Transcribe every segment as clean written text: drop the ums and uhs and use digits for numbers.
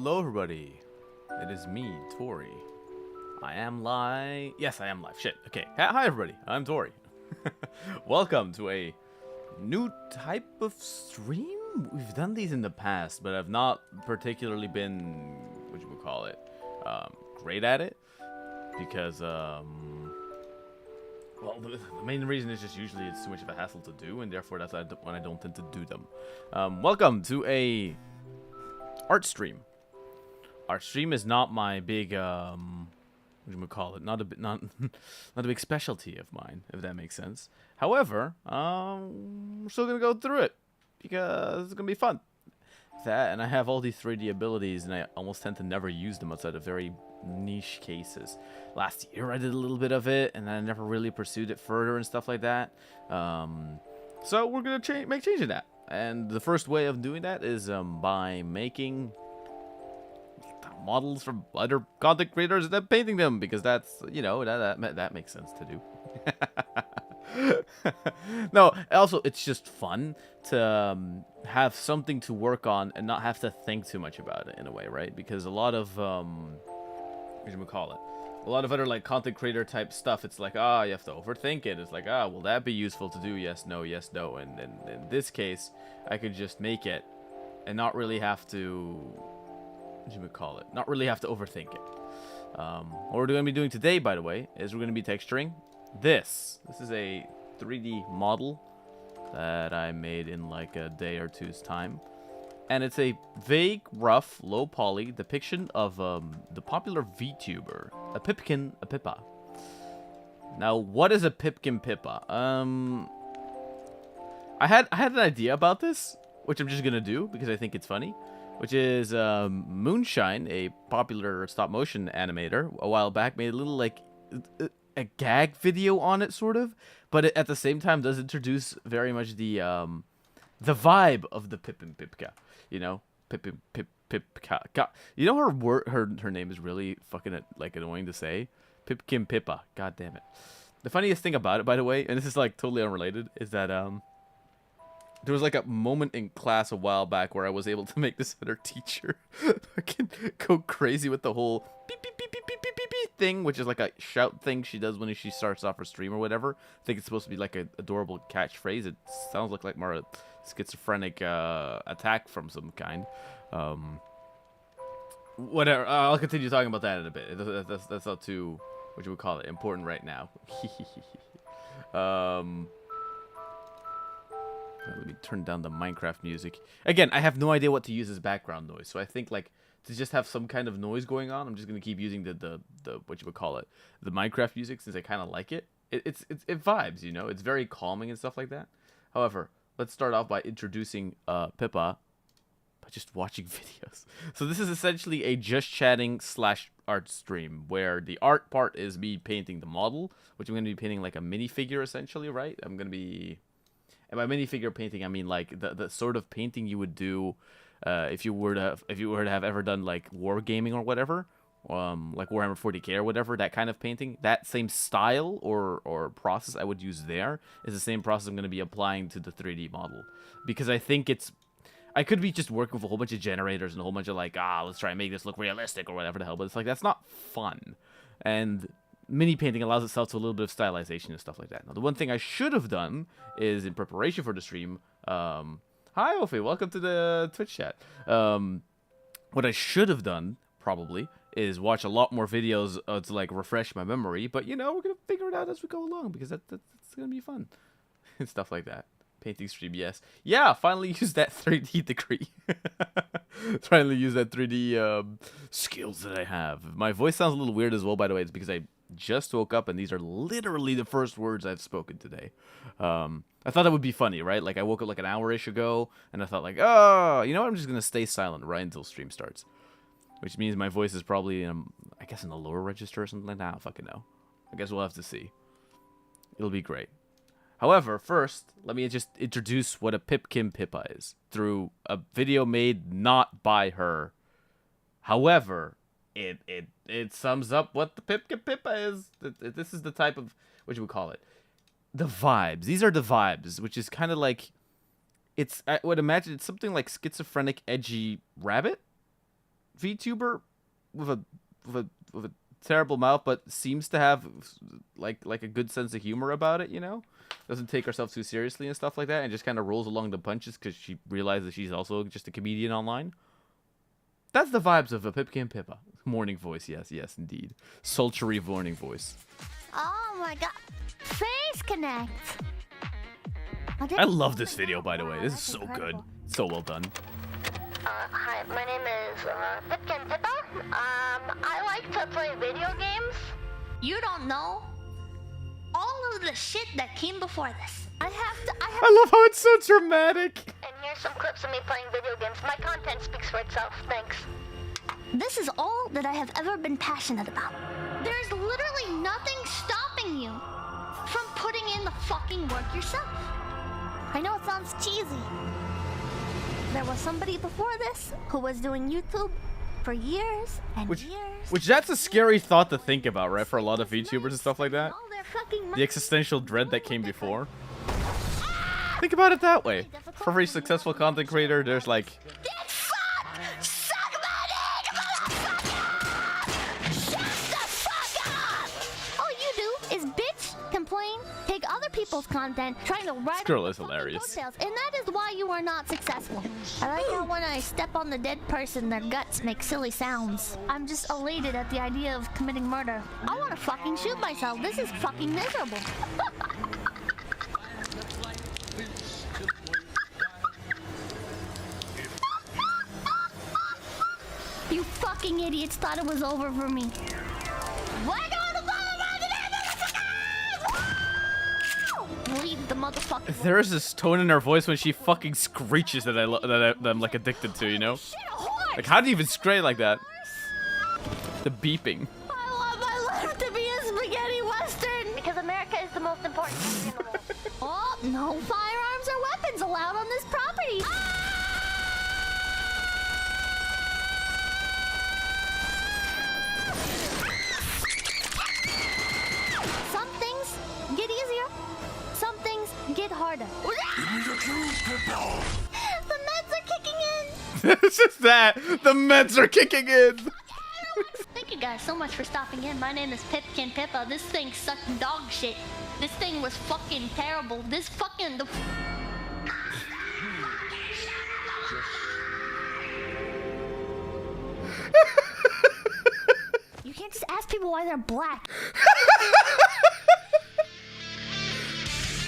Hello, everybody. It is me, Tori. I am live. Yes, I am live. Shit. Okay. Hi, everybody. I'm Tori. Welcome to a new type of stream. We've done these in the past, but I've not particularly been, what you would call it, great at it. Because, well, the main reason is just usually it's too much of a hassle to do, and therefore that's when I don't tend to do them. Welcome to a art stream. Art stream is not my big what do you call it? Not a big specialty of mine, if that makes sense. However, we're still gonna go through it because it's gonna be fun. That, and I have all these 3D abilities, and I almost tend to never use them outside of very niche cases. Last year I did a little bit of it, and I never really pursued it further and stuff like that. So we're gonna make change in that. And the first way of doing that is by making models from other content creators and then painting them, because that's, you know, that makes sense to do. No, also it's just fun to have something to work on and not have to think too much about it in a way, right? Because a lot of what do you call it? A lot of other like content creator type stuff, it's like, you have to overthink it. It's like, will that be useful to do? Yes, no, yes, no. And in this case, I could just make it and not really have to, what do you call it? Not really have to overthink it. What we're going to be doing today, by the way, is we're going to be texturing this. This is a 3D model that I made in like a day or two's time. And it's a vague, rough, low poly depiction of the popular VTuber, a pipkin, a pippa. Now, what is a pipkin pippa? I had an idea about this, which I'm just gonna do because I think it's funny. Which is Moonshine, a popular stop motion animator, a while back made a little like a gag video on it, sort of, but it, at the same time, does introduce very much the vibe of the Pippin Pipka, you know, Pippin Pipka. You know her name is really fucking like annoying to say, Pipkin Pippa. God damn it. The funniest thing about it, by the way, and this is like totally unrelated, is that there was like a moment in class a while back where I was able to make this other teacher fucking go crazy with the whole beep beep beep beep beep beep beep beep thing, which is like a shout thing she does when she starts off her stream or whatever. I think it's supposed to be like an adorable catchphrase. It sounds like more a schizophrenic attack from some kind. Whatever. I'll continue talking about that in a bit. That's not too, what you would call it, important right now. Let me turn down the Minecraft music. Again, I have no idea what to use as background noise, so I think like to just have some kind of noise going on, I'm just gonna keep using the what you would call it, the Minecraft music, since I kind of like it. It vibes, you know. It's very calming and stuff like that. However, let's start off by introducing Pippa by just watching videos. So this is essentially a just chatting / art stream where the art part is me painting the model, which I'm gonna be painting like a minifigure essentially, right? I'm gonna be. And by minifigure painting, I mean like the sort of painting you would do if you were to have ever done like wargaming or whatever, like Warhammer 40k or whatever, that kind of painting. That same style or process I would use there is the same process I'm going to be applying to the 3D model, because I think I could be just working with a whole bunch of generators and a whole bunch of like, let's try and make this look realistic or whatever the hell, but it's like that's not fun. And mini painting allows itself to a little bit of stylization and stuff like that. Now, the one thing I should have done is, in preparation for the stream, hi, Ophi, welcome to the Twitch chat. What I should have done, probably, is watch a lot more videos to, like, refresh my memory. But, you know, we're going to figure it out as we go along, because that's going to be fun. And stuff like that. Painting stream, yes. Yeah, finally use that 3D degree. Finally use that 3D skills that I have. My voice sounds a little weird as well, by the way. It's because I just woke up, and these are literally the first words I've spoken today. I thought that would be funny, right? Like, I woke up like an hour-ish ago, and I thought like, you know what? I'm just going to stay silent right until stream starts. Which means my voice is probably, I guess, in the lower register or something like that. I don't fucking know. I guess we'll have to see. It'll be great. However, first, let me just introduce what a Pipkin Pippa is through a video made not by her. However, it sums up what the Pipkin Pippa is. This is the type of, what you would call it, the vibes. These are the vibes, which is kind of like, I would imagine it's something like schizophrenic, edgy rabbit. VTuber with a terrible mouth, but seems to have like a good sense of humor about it, you know? Doesn't take herself too seriously and stuff like that, and just kind of rolls along the punches because she realizes she's also just a comedian online. That's the vibes of a Pipkin Pippa. Morning voice, yes, indeed. Sultry morning voice. Oh my god. Face connect. I love this video, by the way. This is so good. So well done. Hi, my name is Pipkin Pippa. I like to play video games. You don't know all of the shit that came before this. I love how it's so dramatic. And here's some clips of me playing video games. My content speaks for itself. Thanks. This is all that I have ever been passionate about. There's literally nothing stopping you from putting in the fucking work yourself. I know it sounds cheesy. There was somebody before this who was doing YouTube for years and years. Which that's a scary thought to think about, right? For a lot of VTubers and stuff like that. The existential dread that came before. Think about it that way. For every successful content creator, there's like... People's content, trying to write. This girl is hilarious. And that is why you are not successful. I like how when I step on the dead person, their guts make silly sounds. I'm just elated at the idea of committing murder. I want to fucking shoot myself. This is fucking miserable. You fucking idiots thought it was over for me. Leave the motherfucker. There is this tone in her voice when she fucking screeches that I'm like addicted to, you know? Like, how do you even scream like that? The beeping. I want my life to be a spaghetti western because America is the most important country in the world. Oh, no firearms or weapons allowed on this property. Some things get easier. Some things get harder. The meds are kicking in. It's just that. The meds are kicking in. Thank you guys so much for stopping in. My name is Pipkin Pippa. This thing sucked dog shit. This thing was fucking terrible. This fucking... You can't just ask people why they're black.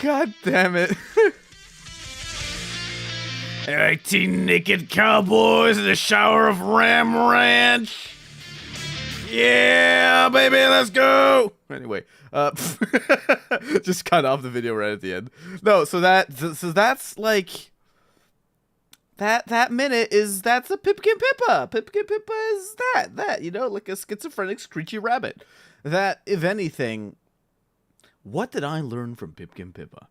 God damn it. 18 naked cowboys in a shower of Ram Ranch. Yeah, baby, let's go. Anyway, just cut off the video right at the end. No, so that's like that minute that's a Pipkin Pippa. Pipkin Pippa is that, you know, like a schizophrenic screechy rabbit. That, if anything, what did I learn from Pipkin Pippa?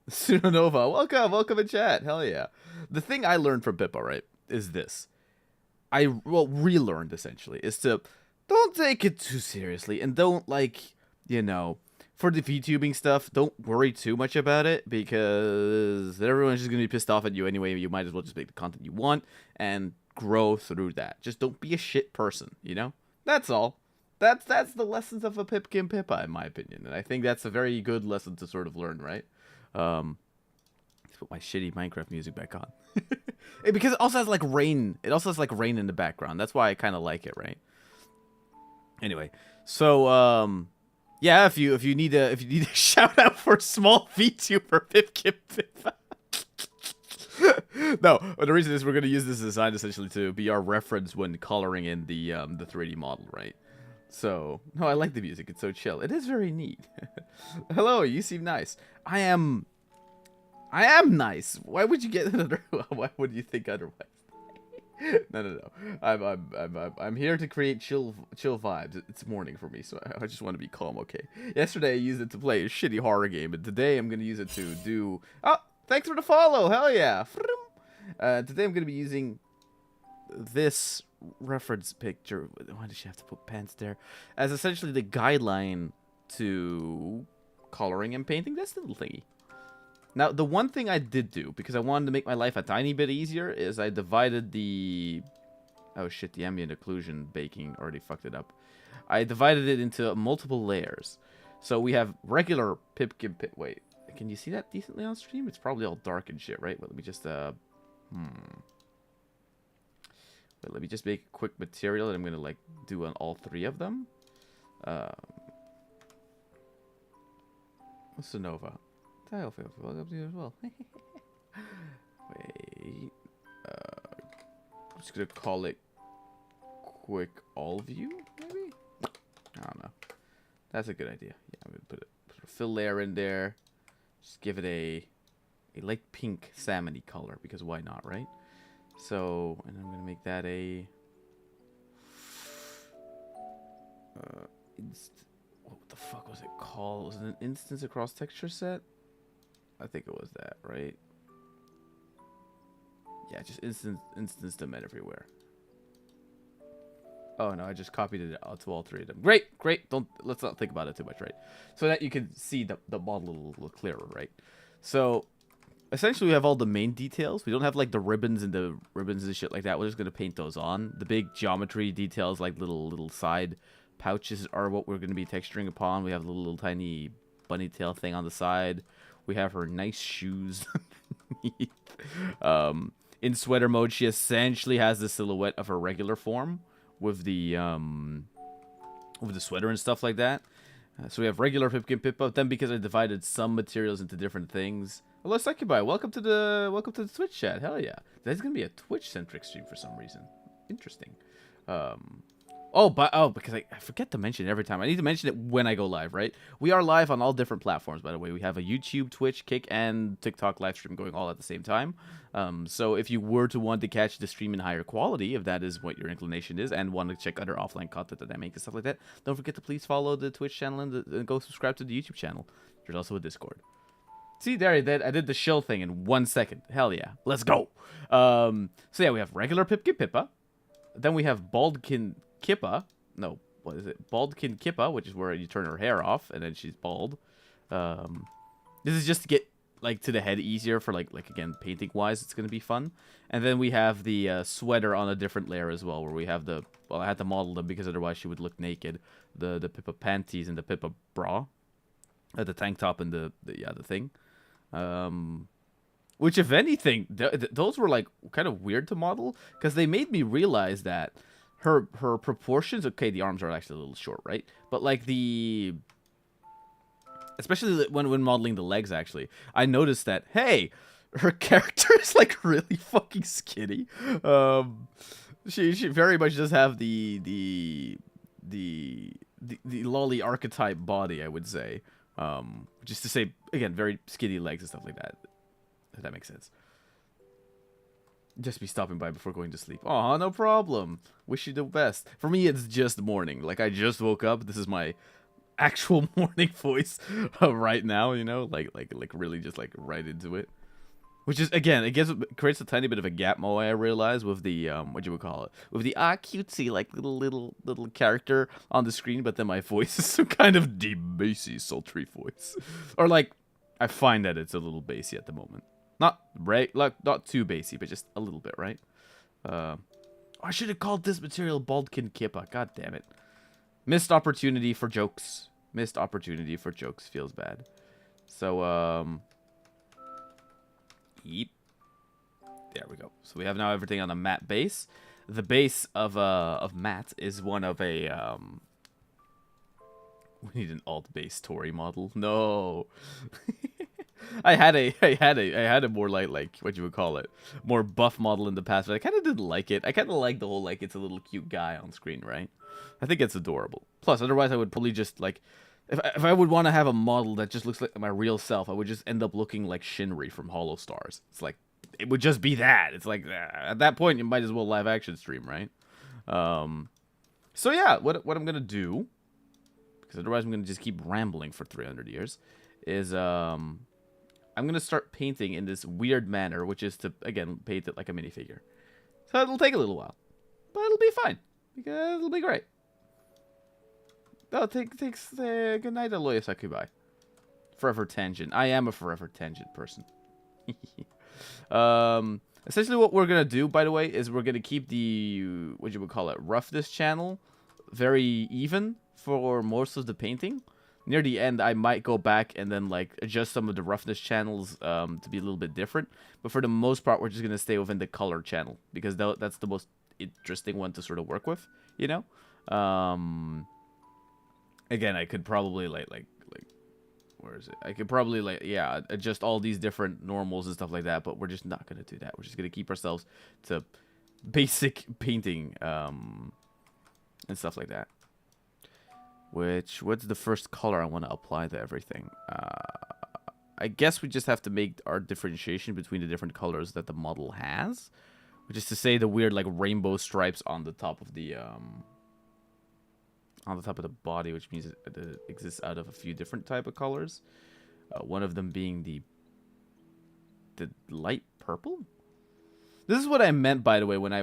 Sunanova, welcome in chat. Hell yeah. The thing I learned from Pippa, right, is this. Relearned essentially, is to don't take it too seriously and don't, like, you know, for the VTubing stuff, don't worry too much about it because everyone's just going to be pissed off at you anyway. You might as well just make the content you want and grow through that. Just don't be a shit person, you know? That's all. That's the lessons of a Pipkin Pippa, in my opinion. And I think that's a very good lesson to sort of learn, right? Let's put my shitty Minecraft music back on. Because it also has like rain. It also has like rain in the background. That's why I kind of like it, right? Anyway, so yeah, if you need a shout out for a small VTuber, Pipkin Pippa. No, the reason is we're gonna use this design essentially to be our reference when coloring in the 3D model, right? So, no, I like the music. It's so chill. It is very neat. Hello, you seem nice. I am nice. Why would you get another? Why would you think otherwise? No. I'm here to create chill vibes. It's morning for me, so I just want to be calm. Okay. Yesterday I used it to play a shitty horror game, but today I'm gonna use it to do. Oh, thanks for the follow. Hell yeah. Today I'm gonna be using this reference picture. Why does she have to put pants there? As essentially the guideline to coloring and painting this little thingy. Now, the one thing I did do, because I wanted to make my life a tiny bit easier, is I divided the Oh shit, the ambient occlusion baking already fucked it up. I divided it into multiple layers. So we have regular pipkin wait, can you see that decently on stream? It's probably all dark and shit, right? Well, let me just But let me just make a quick material that I'm gonna like do on all three of them. What's the Nova? Tile field, welcome to you as well. Wait. I'm just gonna call it quick all view, maybe? I don't know. That's a good idea. Yeah, I'm gonna put a fill layer in there. Just give it a light pink salmon-y color, because why not, right? So, and I'm gonna make that a what the fuck was it called? Was it an instance across texture set? I think it was that, right? Yeah, just instance them everywhere. Oh no, I just copied it out to all three of them. Great. Let's not think about it too much, right? So that you can see the model a little clearer, right? So essentially we have all the main details. We don't have like the ribbons and shit like that. We're just gonna paint those on. The big geometry details, like little side pouches, are what we're gonna be texturing upon. We have a little tiny bunny tail thing on the side. We have her nice shoes. In sweater mode, she essentially has the silhouette of her regular form with the sweater and stuff like that. So we have regular Pipkin Pippa. Then because I divided some materials into different things. Hello, Succubi. Welcome to the Twitch chat. Hell yeah. That's gonna be a Twitch centric stream for some reason. Interesting. Because I forget to mention it every time. I need to mention it when I go live, right? We are live on all different platforms, by the way. We have a YouTube, Twitch, Kick, and TikTok live stream going all at the same time. So if you were to want to catch the stream in higher quality, if that is what your inclination is, and want to check other offline content that I make and stuff like that, don't forget to please follow the Twitch channel and go subscribe to the YouTube channel. There's also a Discord. See, there I did the shill thing in 1 second. Hell yeah. Let's go. So yeah, we have regular Pipkin Pippa. Then we have Baldkin Kippa. No, what is it? Baldkin Kippa, which is where you turn her hair off and then she's bald. This is just to get like to the head easier for like again painting wise. It's gonna be fun. And then we have the sweater on a different layer as well, where we have the I had to model them because otherwise she would look naked. The Pippa panties and the Pippa bra, the tank top and the thing. Which if anything, those were like kind of weird to model because they made me realize that her proportions. Okay, the arms are actually a little short, right? But like especially when modeling the legs, actually, I noticed that hey, her character is like really fucking skinny. She very much does have the lolly archetype body, I would say. Just to say again, very skinny legs and stuff like that. If that makes sense. Just be stopping by before going to sleep. Aw, no problem. Wish you the best. For me, it's just morning. Like, I just woke up. This is my actual morning voice right now, you know? Like really just, like, right into it. Which is, again, it creates a tiny bit of a gap moe, I realize, with the, what you would call it? With the, cutesy, like, little character on the screen, but then my voice is some kind of deep, bassy, sultry voice. Or, like, I find that it's a little bassy at the moment. Not too bassy, but just a little bit, right? I should have called this material Baldkin Kippa. God damn it. Missed opportunity for jokes. Missed opportunity for jokes. Feels bad. So, Yeep. There we go. So we have now everything on a matte base. The base of matte is one of a, we need an alt base Tori model. No. I had a more like what you would call it, more buff model in the past, but I kind of didn't like it. I kind of like the whole like it's a little cute guy on screen, right? I think it's adorable. Plus, otherwise I would probably just like if I would want to have a model that just looks like my real self, I would just end up looking like Shinri from Hollow Stars. It's like it would just be that. It's like at that point you might as well live action stream, right? So yeah, what I'm gonna do, because otherwise I'm gonna just keep rambling for 300 years, is I'm going to start painting in this weird manner, which is to, again, paint it like a minifigure. So it'll take a little while, but it'll be fine, because it'll be great. Oh, thanks, good night, Aloya Sakubai. Forever Tangent. I am a Forever Tangent person. Essentially what we're going to do, by the way, is we're going to keep the, what you would call it, roughness channel very even for most of the painting. Near the end, I might go back and then, like, adjust some of the roughness channels to be a little bit different. But for the most part, we're just going to stay within the color channel, because that's the most interesting one to sort of work with, you know? Again, I could probably, like, where is it? I could probably, like, yeah, adjust all these different normals and stuff like that, but we're just not going to do that. We're just going to keep ourselves to basic painting and stuff like that. What's the first color I want to apply to everything? I guess we just have to make our differentiation between the different colors that the model has, which is to say the weird, like, rainbow stripes on the top of the body, which means it exists out of a few different type of colors. One of them being the light purple. This is what I meant, by the way, when I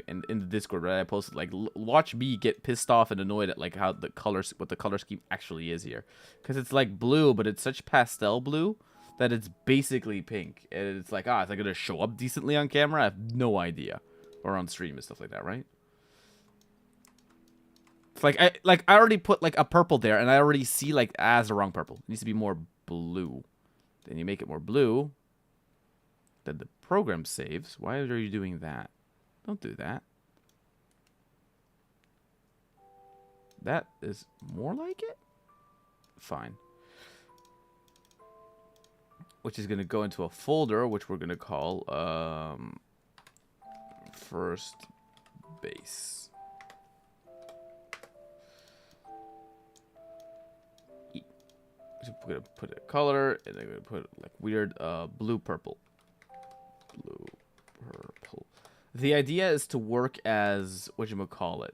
in the Discord, right? I posted, like, watch me get pissed off and annoyed at, like, how the colors, what the color scheme actually is here, because it's like blue, but it's such pastel blue that it's basically pink, and it's like, is that gonna show up decently on camera? I have no idea, or on stream and stuff like that, right? It's like I already put, like, a purple there, and I already see, like, it's the wrong purple. It needs to be more blue. Then you make it more blue. Then the program saves. Why are you doing that? Don't do that. That is more like it? Fine. Which is going to go into a folder, which we're going to call first base. We're going to put a color, and I'm going to put, like, weird blue purple. Blue purple. The idea is to work as, whatchamacallit,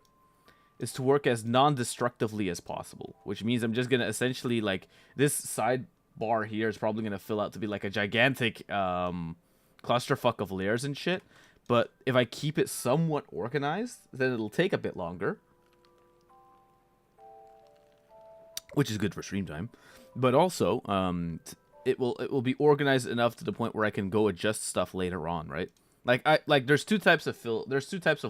is to work as non-destructively as possible, which means I'm just gonna essentially, like, this side bar here is probably gonna fill out to be like a gigantic clusterfuck of layers and shit, but if I keep it somewhat organized, then it'll take a bit longer, which is good for stream time, but also it will be organized enough to the point where I can go adjust stuff later on, right? Like there's two types of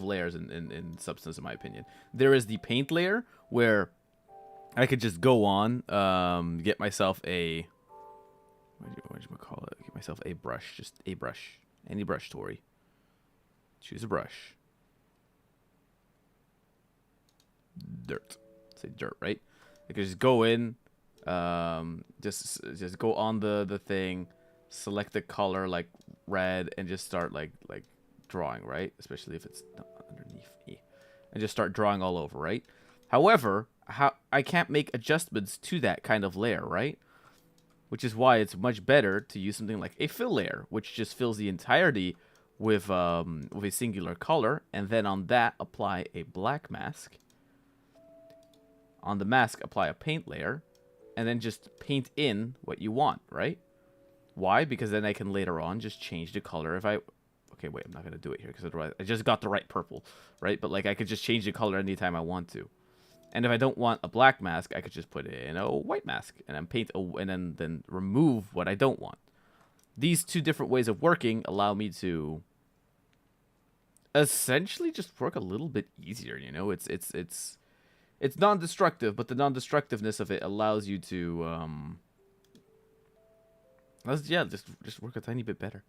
layers in Substance, in my opinion. There is the paint layer, where I could just go on, get myself a get myself a brush, just a brush, any brush, Tori. Choose a brush. Dirt. Say dirt, right? I could just go in. Just go on the thing, select the color like red, and just start like drawing, right? Especially if it's not underneath me, and just start drawing all over, right? However, I can't make adjustments to that kind of layer, right? Which is why it's much better to use something like a fill layer, which just fills the entirety with a singular color, and then on that apply a black mask. On the mask, apply a paint layer. And then just paint in what you want, right? Why? Because then I can later on just change the color if I... Okay, wait, I'm not going to do it here because otherwise I just got the right purple, right? But, like, I could just change the color anytime I want to. And if I don't want a black mask, I could just put in a white mask and then paint and then remove what I don't want. These two different ways of working allow me to essentially just work a little bit easier, you know? It's non-destructive, but the non-destructiveness of it allows you to, just work a tiny bit better.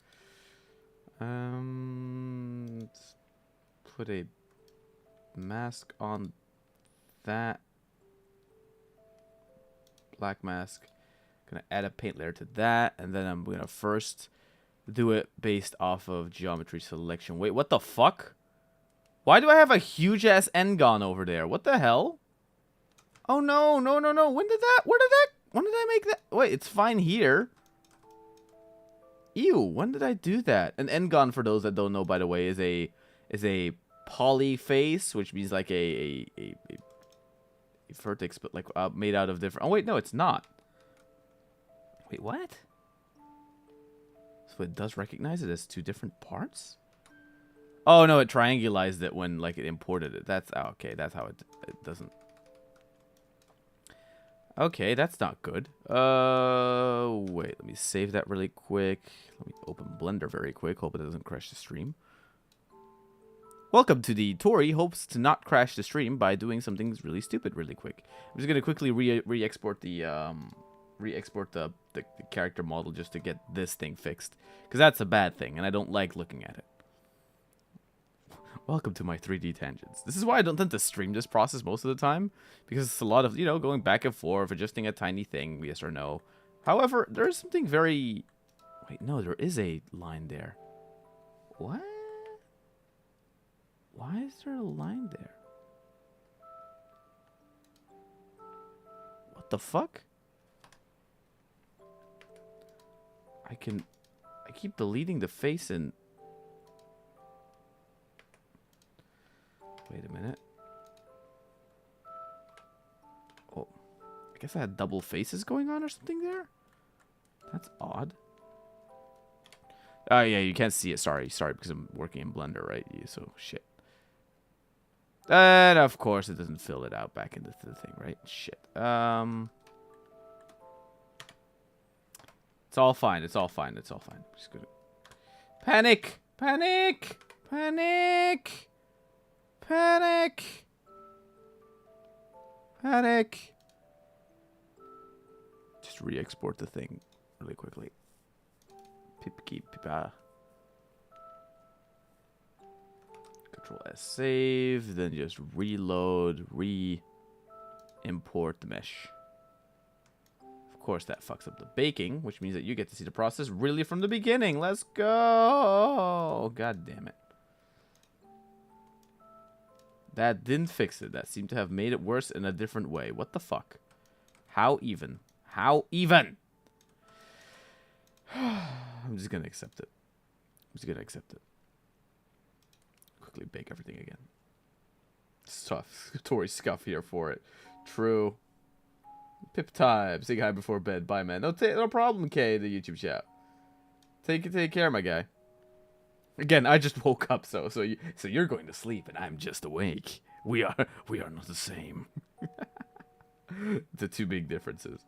Let's put a mask on that. Black mask. Gonna add a paint layer to that, and then I'm gonna first do it based off of geometry selection. Wait, what the fuck? Why do I have a huge-ass N-gon over there? What the hell? Oh, no. When did I make that? Wait, it's fine here. Ew, when did I do that? An N-gon, for those that don't know, by the way, is a poly face, which means like a vertex, but like made out of different... Oh, wait, no, it's not. Wait, what? So it does recognize it as two different parts? Oh, no, it triangulized it when, like, it imported it. That's... Oh, okay, that's how it doesn't... Okay, that's not good. Wait, let me save that really quick. Let me open Blender very quick. Hope it doesn't crash the stream. Welcome to the Tori hopes to not crash the stream by doing something really stupid really quick. I'm just gonna quickly re-export the the character model just to get this thing fixed, because that's a bad thing and I don't like looking at it. Welcome to my 3D tangents. This is why I don't tend to stream this process most of the time, because it's a lot of, you know, going back and forth, adjusting a tiny thing, yes or no. However, there is something very... Wait, no, there is a line there. What? Why is there a line there? What the fuck? I keep deleting the face and... Wait a minute. Oh, I guess I had double faces going on or something there? That's odd. Oh, yeah, you can't see it. Sorry, because I'm working in Blender, right? So, shit. And, of course, it doesn't fill it out back into the thing, right? Shit. It's all fine. It's all fine. It's all fine. Just gonna... Panic! Panic! Panic! Panic! Panic! Just re-export the thing really quickly. Pipipipipi. Control S save, then just reload, re-import the mesh. Of course, that fucks up the baking, which means that you get to see the process really from the beginning. Let's go! God damn it. That didn't fix it. That seemed to have made it worse in a different way. What the fuck? How even? How even? I'm just gonna accept it. I'm just gonna accept it. Quickly bake everything again. Stuff. Tori scuff here for it. True. Pip time. Say hi before bed. Bye, man. No problem, Kay, the YouTube chat. Take care, my guy. Again, I just woke up, so you're going to sleep, and I'm just awake. We are not the same. The two big differences.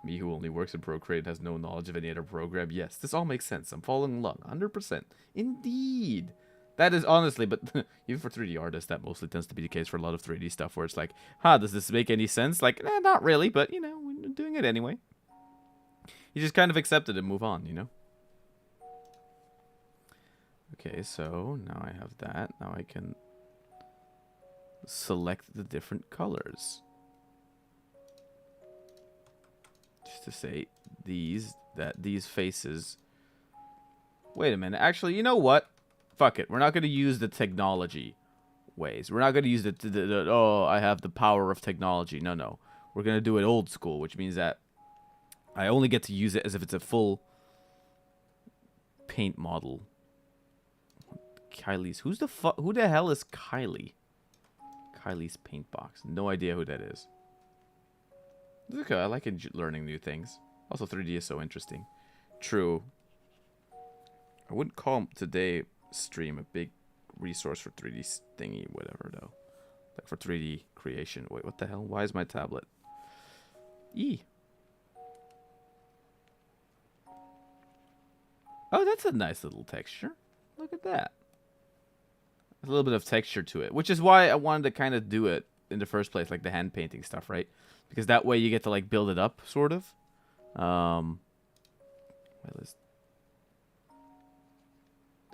Me, who only works in Procreate, has no knowledge of any other program. Yes, this all makes sense. I'm following along, 100%. Indeed. That is honestly, but even for 3D artists, that mostly tends to be the case for a lot of 3D stuff, where it's like, does this make any sense? Like, not really, but, you know, we're doing it anyway. You just kind of accept it and move on, you know? Okay, so now I have that. Now I can select the different colors. Just to say these faces. Wait a minute. Actually, you know what? Fuck it. We're not going to use the technology ways. We're not going to use the oh, I have the power of technology. No. We're going to do it old school, which means that I only get to use it as if it's a full paint model. Kylie's. Who the hell is Kylie? Kylie's paint box. No idea who that is. Okay, I like learning new things. Also, 3D is so interesting. True. I wouldn't call today stream a big resource for 3D thingy, whatever, though. Like for 3D creation. Wait, what the hell? Why is my tablet? Oh, that's a nice little texture. Look at that. A little bit of texture to it, which is why I wanted to kind of do it in the first place, like the hand painting stuff, right? Because that way you get to like build it up, sort of.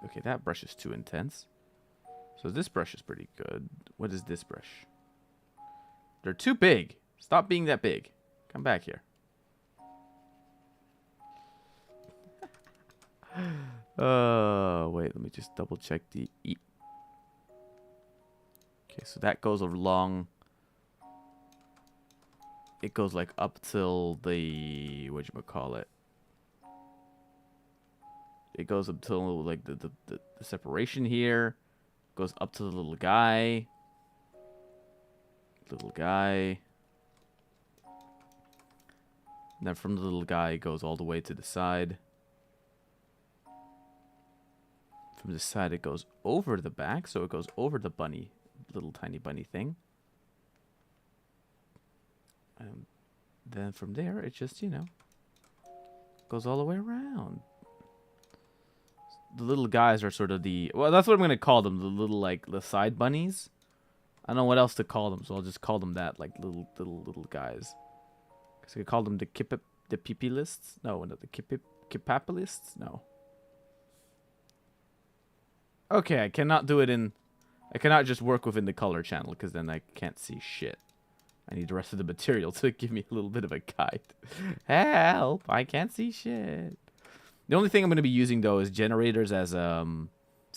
Okay, that brush is too intense. So this brush is pretty good. What is this brush? They're too big. Stop being that big. Come back here. Wait, let me just double check the Okay, so that goes along. It goes like up till the whatchamacallit. It goes up till like the separation here. Goes up to the little guy. Little guy. And then from the little guy it goes all the way to the side. From the side it goes over the back, so it goes over the bunny. Little tiny bunny thing. then from there, it just, you know, goes all the way around. The little guys are sort of the... Well, that's what I'm going to call them. The little, like, the side bunnies. I don't know what else to call them, so I'll just call them that. Like, little guys. Because I could call them the pipipipists. No, not the capippalists. No. Okay, I cannot do it in... I cannot just work within the color channel, because then I can't see shit. I need the rest of the material to give me a little bit of a guide. Help! I can't see shit. The only thing I'm going to be using, though, is generators as to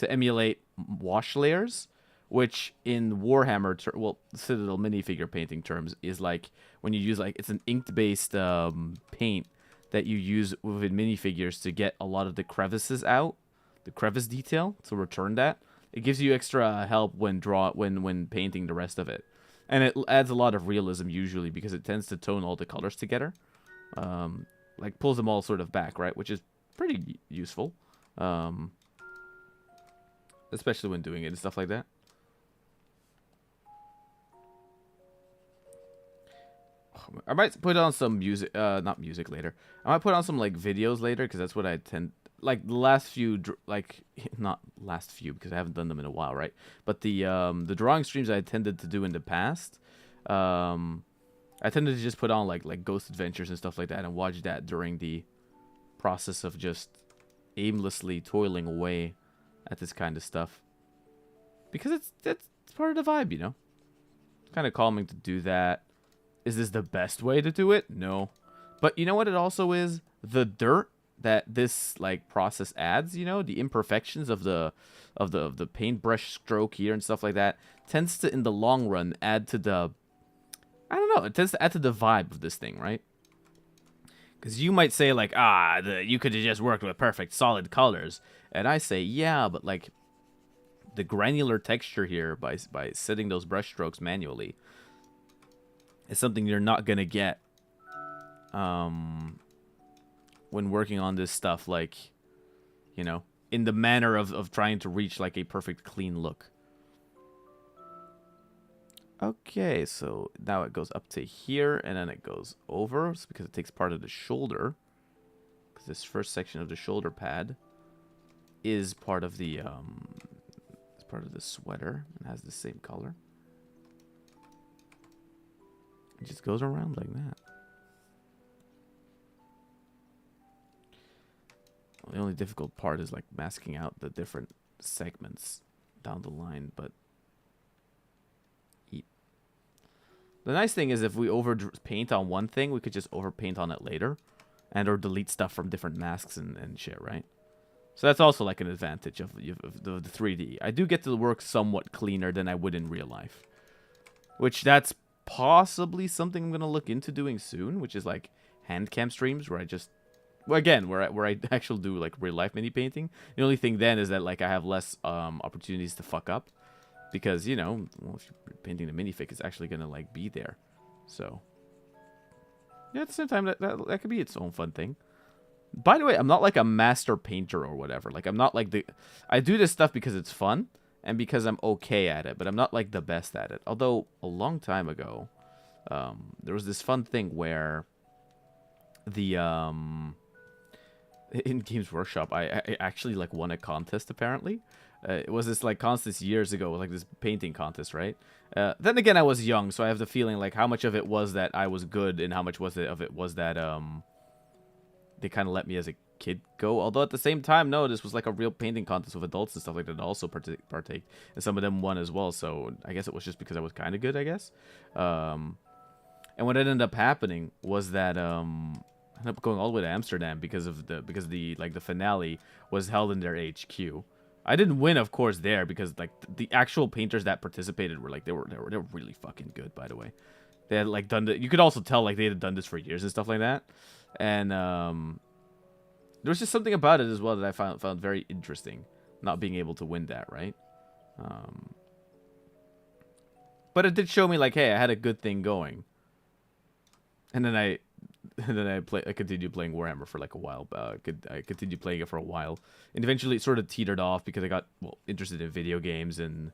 emulate wash layers, which in Warhammer, well, Citadel minifigure painting terms, is like when you use, like, it's an inked-based paint that you use within minifigures to get a lot of the crevices out, the crevice detail, to return that. It gives you extra help when painting the rest of it. And it adds a lot of realism, usually, because it tends to tone all the colors together. Like, pulls them all sort of back, right? Which is pretty useful. Especially when doing it and stuff like that. I might put on some music, not music later. I might put on some, like, videos later, because that's what I tend... Like, the last few, like, not last few, because I haven't done them in a while, right? But the drawing streams I tended to do in the past, I tended to just put on, like Ghost Adventures and stuff like that, and watch that during the process of just aimlessly toiling away at this kind of stuff. Because it's part of the vibe, you know? It's kind of calming to do that. Is this the best way to do it? No. But you know what it also is? The dirt that this, like, process adds, you know, the imperfections of the paintbrush stroke here and stuff like that, tends to, in the long run, add to the... I don't know, it tends to add to the vibe of this thing, right? Because you might say, like, you could have just worked with perfect solid colors. And I say, yeah, but, like, the granular texture here by setting those brush strokes manually is something you're not going to get when working on this stuff, like, you know, in the manner of trying to reach, like, a perfect clean look. Okay, so now it goes up to here, and then it goes over, because it takes part of the shoulder. Because this first section of the shoulder pad is part of the sweater, and has the same color. It just goes around like that. The only difficult part is, like, masking out the different segments down the line, but the nice thing is if we overpaint on one thing, we could just overpaint on it later, and or delete stuff from different masks and shit, right? So that's also, like, an advantage of the 3D. I do get to work somewhat cleaner than I would in real life, which that's possibly something I'm gonna look into doing soon, which is, like, hand cam streams where I just... Well, again, where I actually do, like, real life mini painting. The only thing then is that, like, I have less opportunities to fuck up, because, you know, well, if you're painting the minifig, it's actually gonna, like, be there. So yeah, at the same time, that could be its own fun thing. By the way, I'm not like a master painter or whatever. Like, I'm not like I do this stuff because it's fun and because I'm okay at it, but I'm not like the best at it. Although a long time ago, there was this fun thing where the in Games Workshop, I actually, like, won a contest, apparently. It was this, like, contest years ago, like this painting contest, right? Then again, I was young, so I have the feeling, like, how much of it was that I was good and how much was that they kind of let me as a kid go. Although at the same time, no, this was like a real painting contest with adults and stuff like that also partake, and some of them won as well. So I guess it was just because I was kind of good, I guess. And what ended up happening was that I ended up going all the way to Amsterdam because the like the finale was held in their HQ. I didn't win, of course, there because, like, the actual painters that participated were, like, they were really fucking good, by the way. They had, like, done you could also tell, like, they had done this for years and stuff like that. And there was just something about it as well that I found very interesting, not being able to win that, right? But it did show me, like, hey, I had a good thing going. And then I continued playing Warhammer for, like, a while. I continued playing it for a while, and eventually it sort of teetered off because I got, well, interested in video games and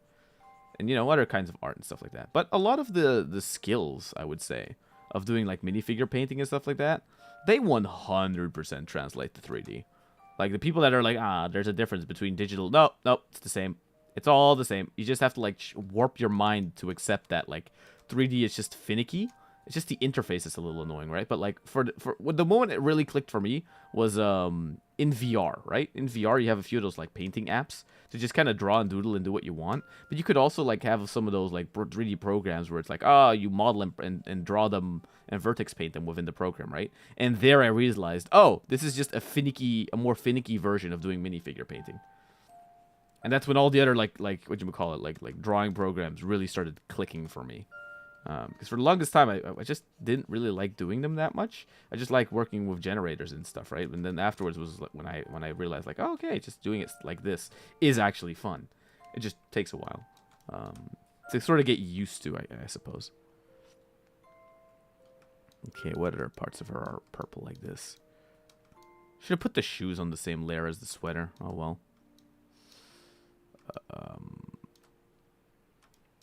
you know, other kinds of art and stuff like that. But a lot of the skills, I would say, of doing like minifigure painting and stuff like that, they 100% translate to 3D. Like the people that are like, there's a difference between digital. No, it's the same. It's all the same. You just have to like warp your mind to accept that like 3D is just finicky. It's just the interface is a little annoying, right? But like for the moment it really clicked for me was in VR, right? In VR you have a few of those like painting apps to just kind of draw and doodle and do what you want. But you could also like have some of those like 3D programs where it's like, you model and draw them and vertex paint them within the program, right? And there I realized, this is just a more finicky version of doing minifigure painting. And that's when all the other like drawing programs really started clicking for me. Because for the longest time, I just didn't really like doing them that much. I just like working with generators and stuff, right? And then afterwards was like when I realized like, okay, just doing it like this is actually fun. It just takes a while to sort of get used to, I suppose. Okay, what other parts of her are purple like this? Should have put the shoes on the same layer as the sweater. Oh well.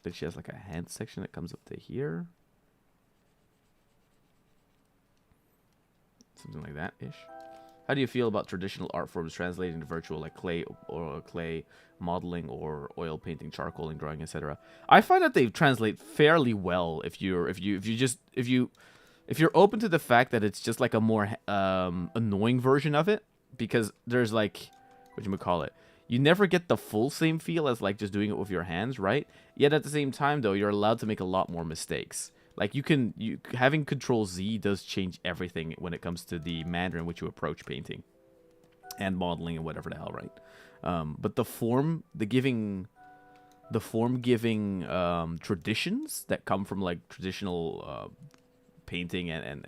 Then she has like a hand section that comes up to here. Something like that ish. How do you feel about traditional art forms translating to virtual, like clay modeling or oil painting, charcoaling, drawing, etc.? I find that they translate fairly well if you're open to the fact that it's just like a more annoying version of it, because there's like, you never get the full same feel as like just doing it with your hands, right? Yet at the same time though, you're allowed to make a lot more mistakes. Like having Control Z does change everything when it comes to the manner in which you approach painting and modeling and whatever the hell, right? But the form giving traditions that come from like traditional painting and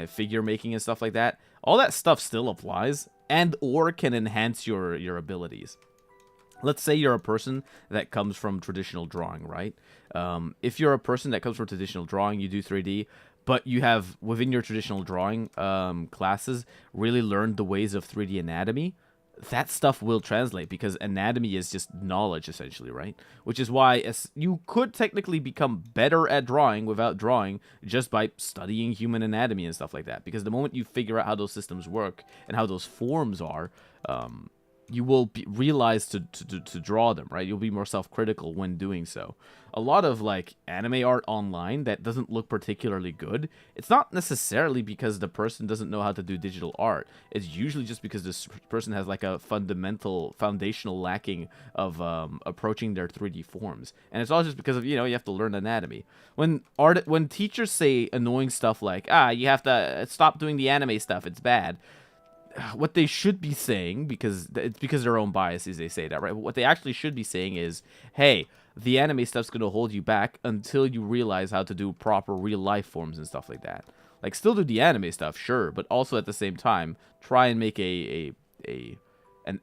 figure making and stuff like that, all that stuff still applies and or can enhance your abilities. Let's say you're a person that comes from traditional drawing, right? If you're a person that comes from traditional drawing, you do 3D, but you have within your traditional drawing classes really learned the ways of 3D anatomy, that stuff will translate, because anatomy is just knowledge essentially, right? Which is why you could technically become better at drawing without drawing just by studying human anatomy and stuff like that, because the moment you figure out how those systems work and how those forms are, you will realize to draw them, right? You'll be more self-critical when doing so. A lot of like anime art online that doesn't look particularly good, it's not necessarily because the person doesn't know how to do digital art. It's usually just because this person has like a foundational lacking of approaching their 3D forms. And it's all just because of, you have to learn anatomy. When teachers say annoying stuff like, you have to stop doing the anime stuff, it's bad. What they should be saying, because it's because of their own biases they say that, right? But what they actually should be saying is, hey, the anime stuff's going to hold you back until you realize how to do proper real life forms and stuff like that. Like, still do the anime stuff, sure, but also at the same time, try and make an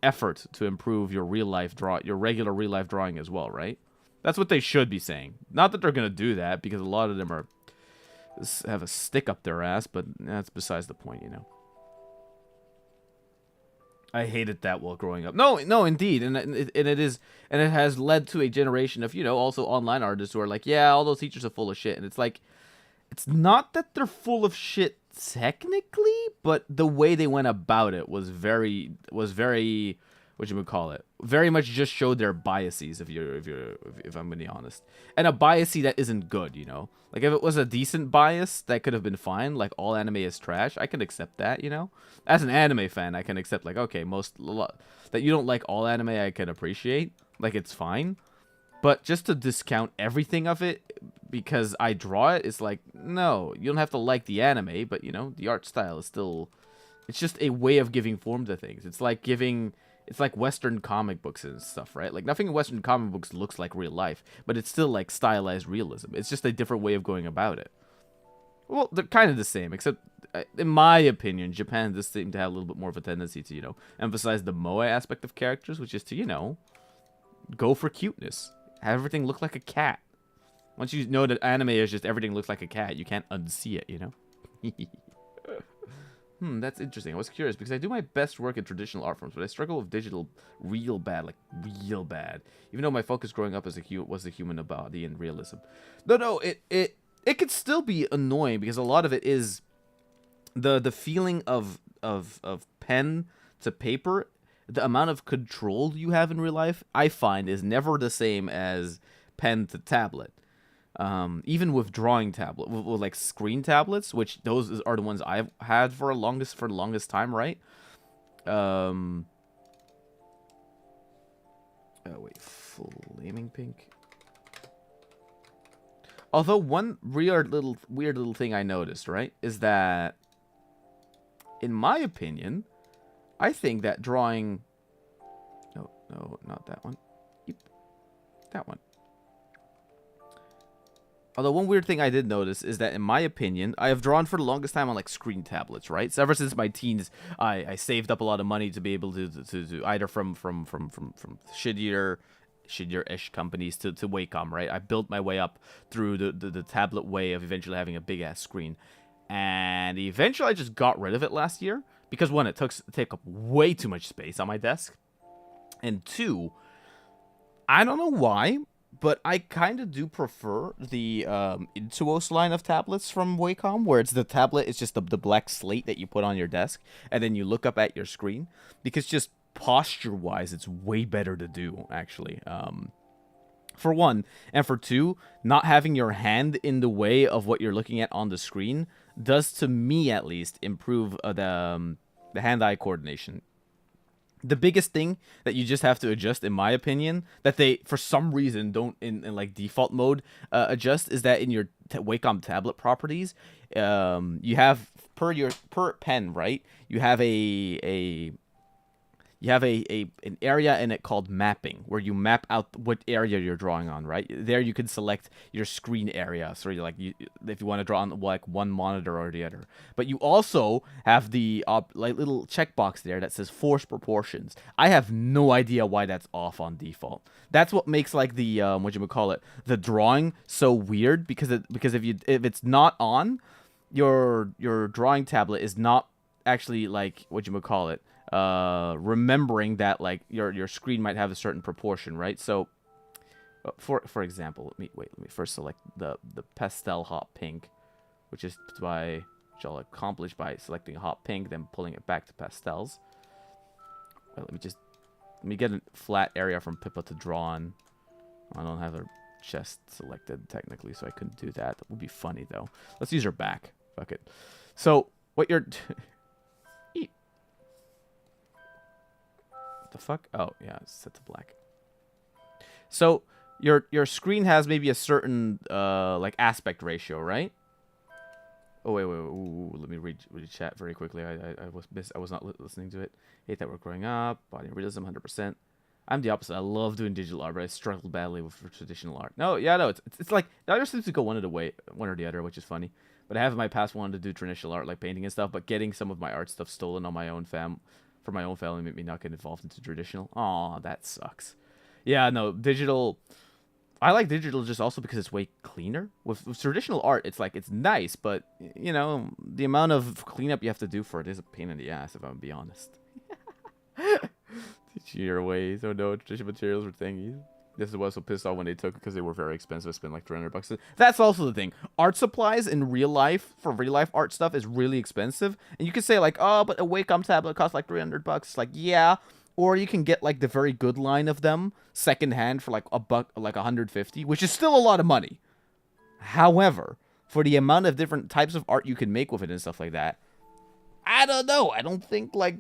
effort to improve your regular real life drawing as well, right? That's what they should be saying. Not that they're going to do that, because a lot of them have a stick up their ass, but that's besides the point, I hated that while growing up. No, indeed, and it has led to a generation of also online artists who are like, yeah, all those teachers are full of shit, and it's like, it's not that they're full of shit technically, but the way they went about it was very very much just showed their biases, if I'm being honest, and a biasy that isn't good, Like, if it was a decent bias, that could have been fine. Like, all anime is trash, I can accept that, As an anime fan, I can accept, like, okay, that you don't like all anime, I can appreciate. Like, it's fine. But just to discount everything of it because I draw it, it's like, no, you don't have to like the anime, but, the art style is still... It's just a way of giving form to things. It's like Western comic books and stuff, right? Like, nothing in Western comic books looks like real life, but it's still, like, stylized realism. It's just a different way of going about it. Well, they're kind of the same, except, in my opinion, Japan does seem to have a little bit more of a tendency to, emphasize the moe aspect of characters, which is to, go for cuteness. Have everything look like a cat. Once you know that anime is just everything looks like a cat, you can't unsee it, That's interesting. I was curious because I do my best work in traditional art forms, but I struggle with digital real bad, like real bad. Even though my focus growing up was the human body and realism. No, it could still be annoying because a lot of it is the feeling of pen to paper. The amount of control you have in real life, I find, is never the same as pen to tablet. Even with drawing tablet, with like screen tablets, which those are the ones I've had for the longest time, right? Oh wait, flaming pink. Although one weird little thing I noticed, right, is that, in my opinion, I think that drawing... No, not that one. Yep. That one. Although one weird thing I did notice is that, in my opinion, I have drawn for the longest time on like screen tablets, right? So ever since my teens, I saved up a lot of money to be able to either from shittier-ish companies to Wacom, right? I built my way up through the tablet way of eventually having a big ass screen, and eventually I just got rid of it last year because, one, it took up way too much space on my desk, and two, I don't know why, but I kind of do prefer the Intuos line of tablets from Wacom, where it's the tablet, it's just the black slate that you put on your desk, and then you look up at your screen, because just posture-wise, it's way better to do, actually. For one, and for two, not having your hand in the way of what you're looking at on the screen does, to me at least, improve the hand-eye coordination. The biggest thing that you just have to adjust, in my opinion, that they, for some reason, don't in like default mode adjust, is that in your Wacom tablet properties, you have per pen, right? You have an area in it called mapping, where you map out what area you're drawing on, right? There you can select your screen area, so if you want to draw on like one monitor or the other. But you also have the like little checkbox there that says force proportions. I have no idea why that's off on default. That's what makes like the the drawing so weird, because if it's not on, your drawing tablet is not actually like remembering that like your screen might have a certain proportion, right? So for example, let me first select the pastel hot pink, which I'll accomplish by selecting hot pink, then pulling it back to pastels. Let me get a flat area from Pippa to draw on. I don't have her chest selected technically, so I couldn't do that. That would be funny though. Let's use her back. Fuck it. So what you're the fuck? Oh, yeah, it's set to black. So your screen has maybe a certain like aspect ratio, right? Oh wait. Ooh, let me read chat very quickly. I was not listening to it. Hate that we're growing up. Body realism, 100%. I'm the opposite. I love doing digital art, but I struggle badly with traditional art. No, it's like it either seems to go one or the other, which is funny. But I have in my past wanted to do traditional art, like painting and stuff, but getting some of my art stuff stolen on my own for my own family made me not get involved into traditional. Aw, that sucks. Yeah, no, digital... I like digital just also because it's way cleaner. With traditional art, it's like, it's nice, but, you know, the amount of cleanup you have to do for it is a pain in the ass, if I'm gonna be honest. Teach you your ways. Oh no, traditional materials were thingies. This is what's so pissed off when they took it because they were very expensive. I spent like $300. That's also the thing. Art supplies in real life, for real life art stuff, is really expensive. And you could say like, oh, but a Wacom tablet costs like $300. It's like, yeah. Or you can get like the very good line of them secondhand for like $100, like $150, which is still a lot of money. However, for the amount of different types of art you can make with it and stuff like that, I don't know. I don't think like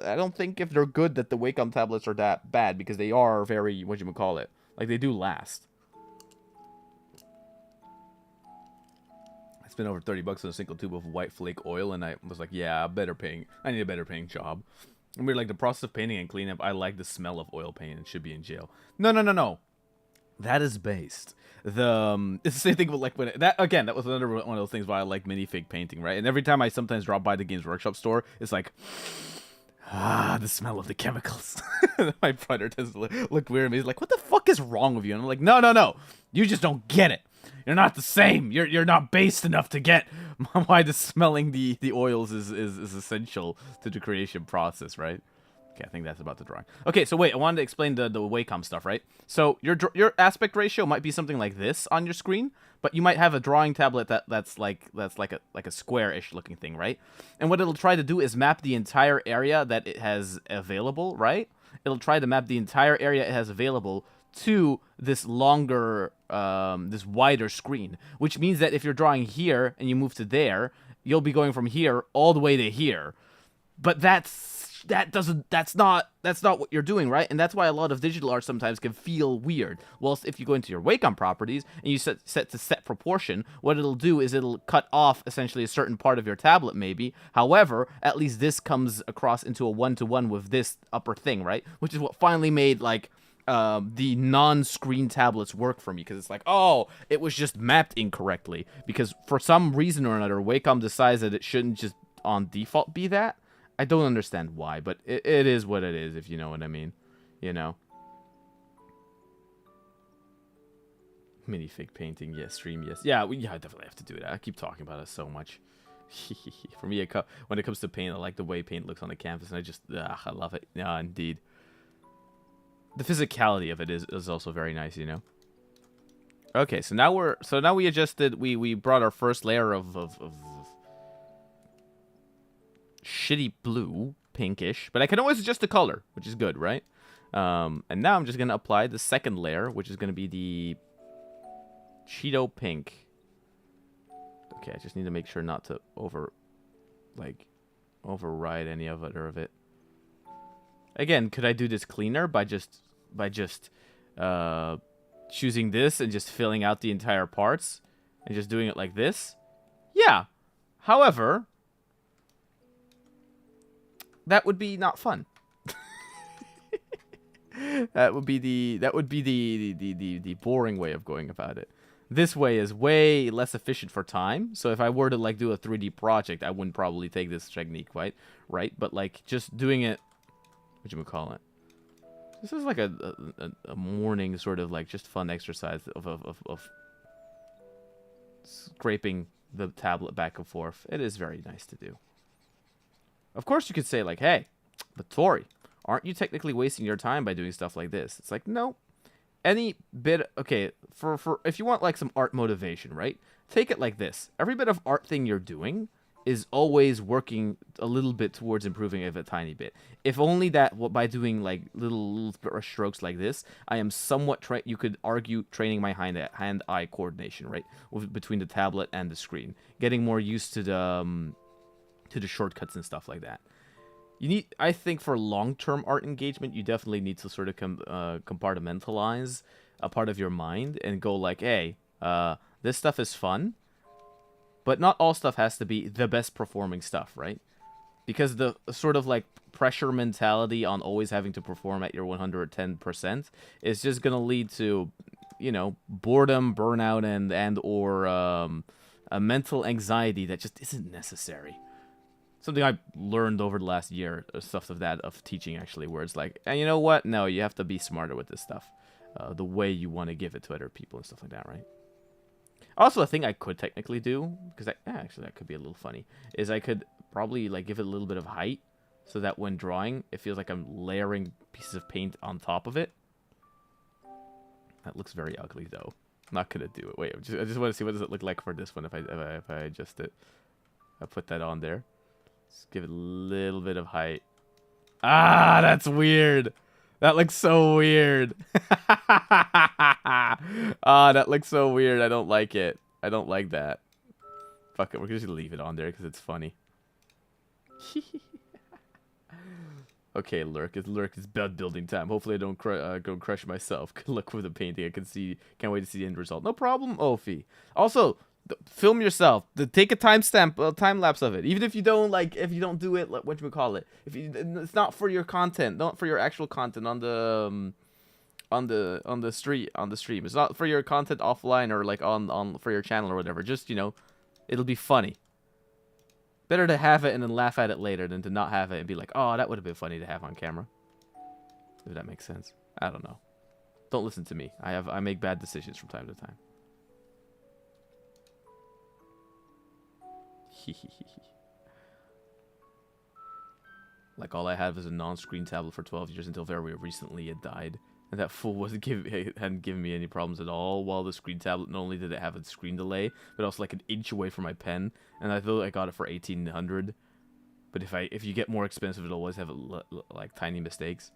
I don't think if they're good that the Wacom tablets are that bad, because they are very like they do last. I spent over $30 on a single tube of white flake oil, and I was like, yeah, I need a better paying job. And we're like, the process of painting and cleanup, I like the smell of oil paint and should be in jail. No. That is based. It's the same thing with like that was another one of those things why I like minifig painting, right? And every time I sometimes drop by the Games Workshop store, it's like, the smell of the chemicals. My brother tends to look weird at me. He's like, what the fuck is wrong with you? And I'm like, no. You just don't get it. You're not the same. You're not based enough to get why the smelling the oils is essential to the creation process, right? Okay, I think that's about the drawing. Okay, so wait, I wanted to explain the Wacom stuff, right? So your aspect ratio might be something like this on your screen, but you might have a drawing tablet that's like a square-ish looking thing, right? And what it'll try to do is map the entire area that it has available, right? It'll try to map the entire area it has available to this longer, this wider screen, which means that if you're drawing here and you move to there, you'll be going from here all the way to here. But that's not what you're doing, right? And that's why a lot of digital art sometimes can feel weird. Whilst if you go into your Wacom properties and you set to set proportion, what it'll do is it'll cut off essentially a certain part of your tablet, maybe. However, at least this comes across into a one-to-one with this upper thing, right? Which is what finally made like the non-screen tablets work for me, because it's like, oh, it was just mapped incorrectly, because for some reason or another, Wacom decides that it shouldn't just on default be that. I don't understand why, but it is what it is, if you know what I mean. You know? Minifig painting, yes. Stream, yes. Yeah, I definitely have to do that. I keep talking about it so much. For me, when it comes to paint, I like the way paint looks on the canvas, and I love it. Yeah, indeed. The physicality of it is also very nice, you know? Okay, so now we adjusted, we brought our first layer of shitty blue, pinkish, but I can always adjust the color, which is good, right? And now I'm just gonna apply the second layer, which is gonna be the Cheeto pink. Okay, I just need to make sure not to override any of it. Again, could I do this cleaner by just choosing this and just filling out the entire parts and just doing it like this? Yeah. However, that would be not fun. That would be the boring way of going about it. This way is way less efficient for time. So if I were to like do a 3D project, I wouldn't probably take this technique, right? But like just doing it, whatchamacallit? This is like a morning sort of like just fun exercise of scraping the tablet back and forth. It is very nice to do. Of course, you could say, like, hey, but Tori, aren't you technically wasting your time by doing stuff like this? It's like, no. Any bit, okay, for if you want, like, some art motivation, right? Take it like this. Every bit of art thing you're doing is always working a little bit towards improving it a tiny bit. If only that, by doing, like, little brush strokes like this, I am somewhat, you could argue, training my hand-eye coordination, right? Between the tablet and the screen. Getting more used to the shortcuts and stuff like that. I think for long-term art engagement, you definitely need to sort of compartmentalize a part of your mind and go like, hey, this stuff is fun, but not all stuff has to be the best performing stuff, right? Because the sort of like pressure mentality on always having to perform at your 110% is just going to lead to, you know, boredom, burnout, and or a mental anxiety that just isn't necessary. Something I learned over the last year, stuff of teaching actually, where it's like, and you know what? No, you have to be smarter with this stuff. The way you want to give it to other people and stuff like that, right? Also, a thing I could technically do, because actually that could be a little funny, is I could probably like give it a little bit of height, so that when drawing, it feels like I'm layering pieces of paint on top of it. That looks very ugly, though. I'm not gonna do it. Wait, I just want to see what does it look like for this one if I adjust it. I put that on there. Let's give it a little bit of height. Ah, that's weird. That looks so weird. Ah, that looks so weird. I don't like it. I don't like that. Fuck it. We're just gonna leave it on there because it's funny. Okay, Lurk is bed building time. Hopefully I don't go crush myself. Good luck with the painting. Can't wait to see the end result. No problem, Ophi. Also, film yourself. Take a timestamp, time lapse of it. Even if you don't if you don't do it, like, what you would call it. It's not for your content, not for your actual content on the stream. It's not for your content offline or like on for your channel or whatever. Just, you know, it'll be funny. Better to have it and then laugh at it later than to not have it and be like, oh, that would have been funny to have on camera. If that makes sense. I don't know. Don't listen to me. I make bad decisions from time to time. Like, all I had was a non-screen tablet for 12 years until very recently it died. And that fool hadn't given me any problems at all, while the screen tablet, not only did it have a screen delay, but also like an inch away from my pen. And I thought I got it for 1800. But if you get more expensive, it'll always have like tiny mistakes.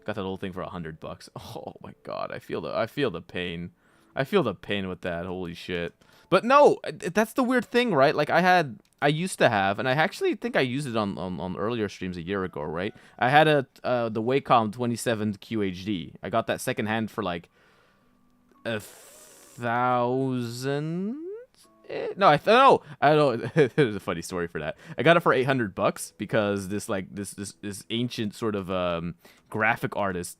Got that old thing for $100. Oh my god, I feel the pain. I feel the pain with that. Holy shit. But no, that's the weird thing, right? Like I used to have, and I actually think I used it on earlier streams a year ago, right? I had the Wacom 27 QHD. I got that secondhand for like 1,000. No, I don't know. There's a funny story for that. I got it for $800 because this ancient sort of graphic artist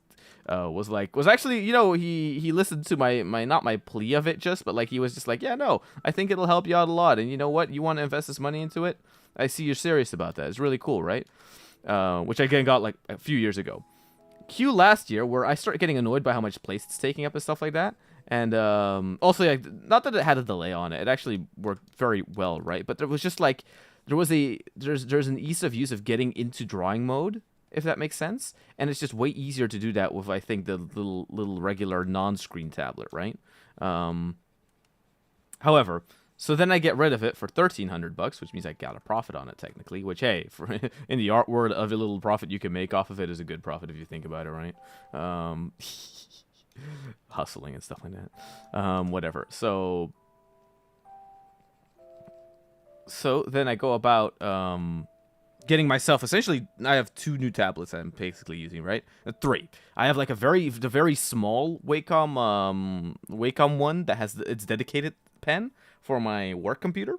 was actually, you know, he listened to my not my plea of it just, but like he was just like, yeah, no, I think it'll help you out a lot, and you know what, you want to invest this money into it, I see you're serious about that. It's really cool, right? Which I again got like a few years ago. Q last year, where I started getting annoyed by how much place it's taking up and stuff like that. And also, like, not that it had a delay on it. It actually worked very well, right? But there was just like, there's an ease of use of getting into drawing mode, if that makes sense. And it's just way easier to do that with, I think, the little regular non-screen tablet, right? However, so then I get rid of it for $1,300, which means I got a profit on it technically. Which, hey, in the art world, of a little profit you can make off of it is a good profit if you think about it, right? Hustling and stuff like that. Whatever. So then I go about getting myself, essentially, I have 2 new tablets I'm basically using, right? 3. I have like the very small Wacom one that has its dedicated pen for my work computer,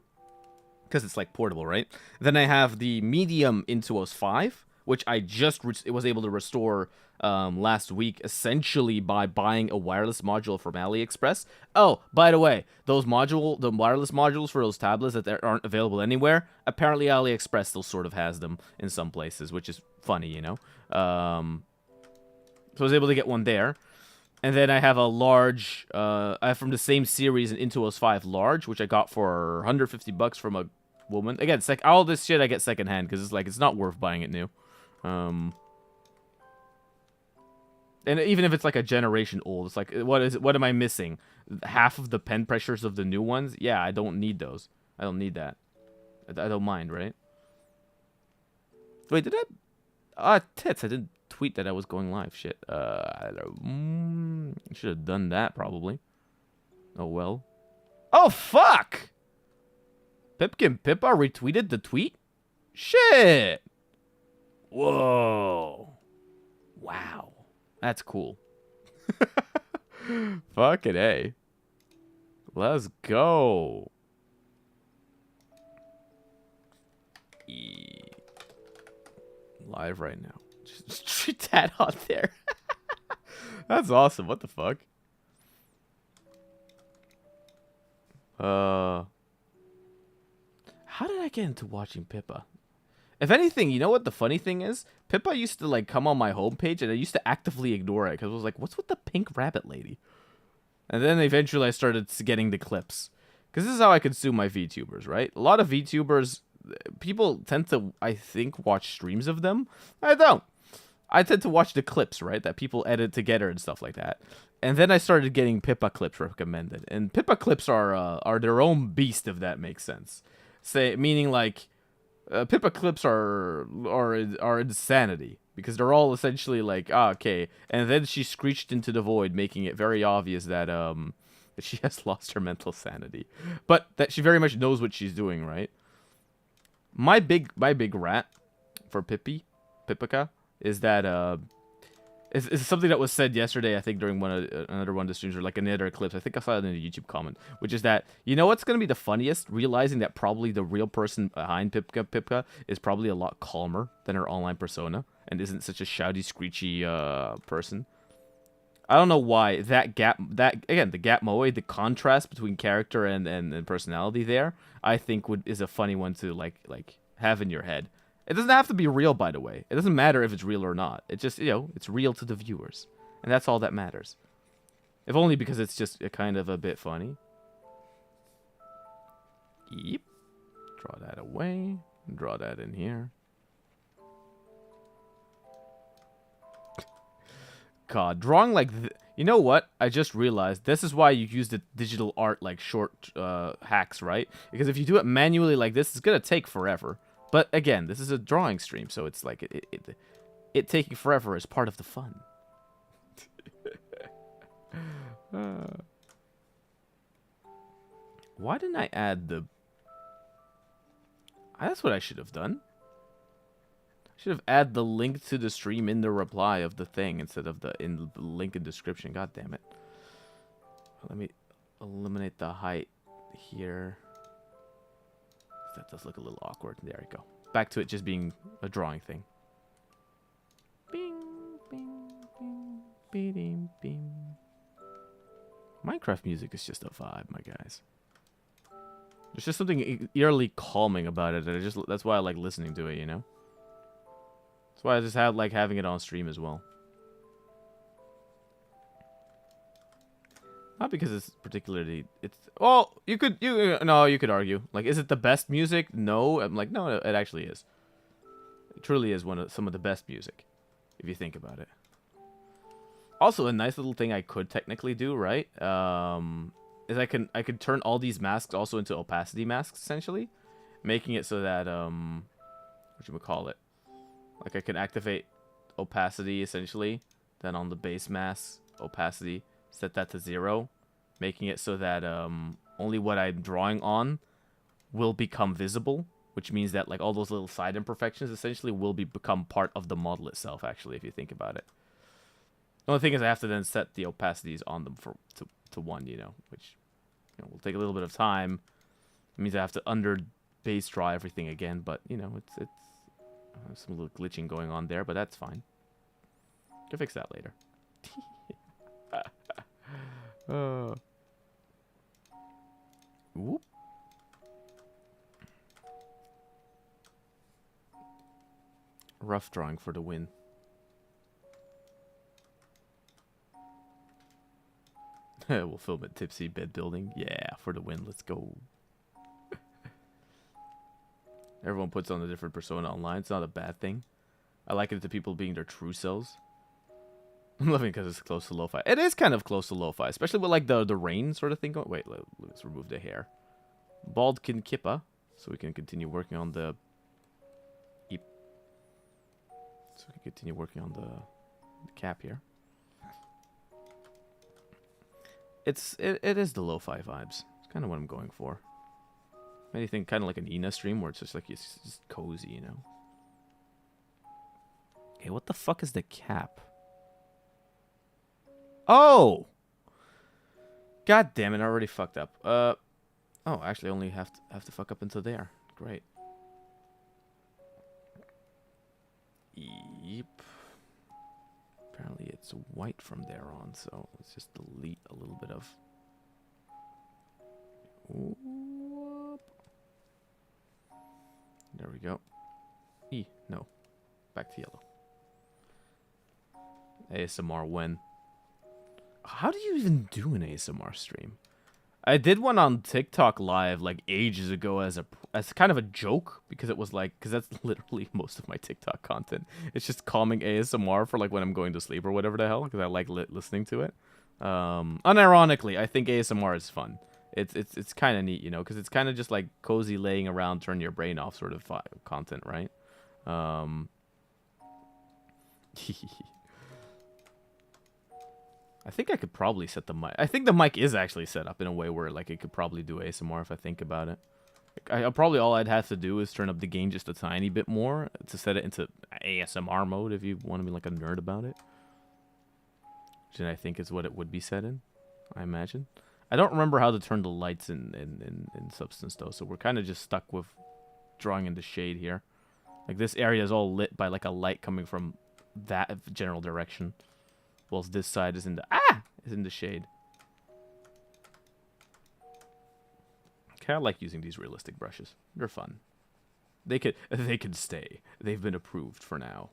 because it's like portable, right? Then I have the medium Intuos 5, which I just was able to restore last week, essentially by buying a wireless module from AliExpress. Oh, by the way, the wireless modules for those tablets that aren't available anywhere, apparently AliExpress still sort of has them in some places, which is funny, you know? So I was able to get one there. And then I have a large, I have from the same series, an Intuos 5 large, which I got for $150 from a woman. Again, all this shit I get secondhand, because it's not worth buying it new. And even if it's like a generation old, it's like, what am I missing? Half of the pen pressures of the new ones? Yeah, I don't need those. I don't need that. I don't mind, right? Wait, did I? Tits, I didn't tweet that I was going live. Shit. I should have done that, probably. Oh, well. Oh, fuck! Pipkin Pippa retweeted the tweet? Shit! Whoa. Wow. That's cool. Fucking A. Let's go. Live right now. Just treat that out there. That's awesome. What the fuck? How did I get into watching Pippa? If anything, you know what the funny thing is? Pippa used to like come on my homepage and I used to actively ignore it because I was like, what's with the pink rabbit lady? And then eventually I started getting the clips. Because this is how I consume my VTubers, right? A lot of VTubers, people tend to, I think, watch streams of them. I don't. I tend to watch the clips, right? That people edit together and stuff like that. And then I started getting Pippa clips recommended. And Pippa clips are their own beast, if that makes sense. Meaning like, Pippa clips are insanity because they're all essentially like, okay, and then she screeched into the void, making it very obvious that she has lost her mental sanity, but that she very much knows what she's doing, right? My big rat for Pippica is that it's something that was said yesterday, I think, during another one of the streams, or like another clips. I think I saw it in a YouTube comment, which is that, you know what's going to be the funniest? Realizing that probably the real person behind Pippa is probably a lot calmer than her online persona, and isn't such a shouty, screechy person. I don't know why the gap moe, the contrast between character and personality there, I think is a funny one to like have in your head. It doesn't have to be real, by the way. It doesn't matter if it's real or not. It just, it's real to the viewers. And that's all that matters. If only because it's just kind of a bit funny. Yep. Draw that away. Draw that in here. god, drawing like you know what? I just realized this is why you use the digital art like short hacks, right? Because if you do it manually like this, it's gonna take forever. But again, this is a drawing stream, so it's like it taking forever is part of the fun. Why didn't I add the... That's what I should have done. I should have added the link to the stream in the reply of the thing instead of the link in description. God damn it. Let me eliminate the height here. That does look a little awkward. There we go. Back to it just being a drawing thing. Bing, bing, bing, bing, bing. Minecraft music is just a vibe, my guys. There's just something eerily calming about it. That's why I like listening to it, you know? That's why I just like having it on stream as well. Not because it's particularly... Well, you could argue. Like, is it the best music? No. I'm like, no, it actually is. It truly is some of the best music, if you think about it. Also, a nice little thing I could technically do, right? Is I could turn all these masks also into opacity masks, essentially. Making it so that, whatchamacallit? Like, I can activate opacity, essentially. Then on the base mask, opacity, set that to 0. Making it so that, only what I'm drawing on will become visible. Which means that, like, all those little side imperfections, essentially, will become part of the model itself, actually, if you think about it. The only thing is I have to then set the opacities on them to 1, you know, which, you know, will take a little bit of time. It means I have to under base draw everything again, but, you know, it's some little glitching going on there, but that's fine. Can fix that later. Whoop. Rough drawing for the win. We'll film at Tipsy Bed Building. Yeah, for the win. Let's go. Everyone puts on a different persona online. It's not a bad thing. I like it to people being their true selves. I'm loving it because it's close to lo-fi. It is kind of close to lo-fi, especially with like the rain sort of thing going. Wait, let's remove the hair. Baldkin Kippa, so we can continue working on the... So we can continue working on the cap here. It is the lo-fi vibes. It's kind of what I'm going for. Anything kind of like an Ina stream where it's just like it's just cozy, you know. Okay, what the fuck is the cap? Oh, god damn it! I already fucked up. Oh, actually, I only have to fuck up until there. Great. Yep. Apparently it's white from there on, so let's just delete a little bit of... Whoop. There we go. No. Back to yellow. ASMR when? How do you even do an ASMR stream? I did one on TikTok live like ages ago as kind of a joke because it was like that's literally most of my TikTok content. It's just calming ASMR for like when I'm going to sleep or whatever the hell because I like listening to it. Unironically, I think ASMR is fun. It's kind of neat, you know, because it's kind of just like cozy laying around, turn your brain off sort of content, right? I think I could probably set the mic. I think the mic is actually set up in a way where like it could probably do ASMR if I think about it. Probably all I'd have to do is turn up the gain just a tiny bit more to set it into ASMR mode if you want to be like a nerd about it. Which I think is what it would be set in, I imagine. I don't remember how to turn the lights in Substance though, so we're kind of just stuck with drawing in the shade here. Like this area is all lit by like a light coming from that general direction. Whilst this side is in the shade. Okay, I like using these realistic brushes. They're fun. They can stay. They've been approved for now.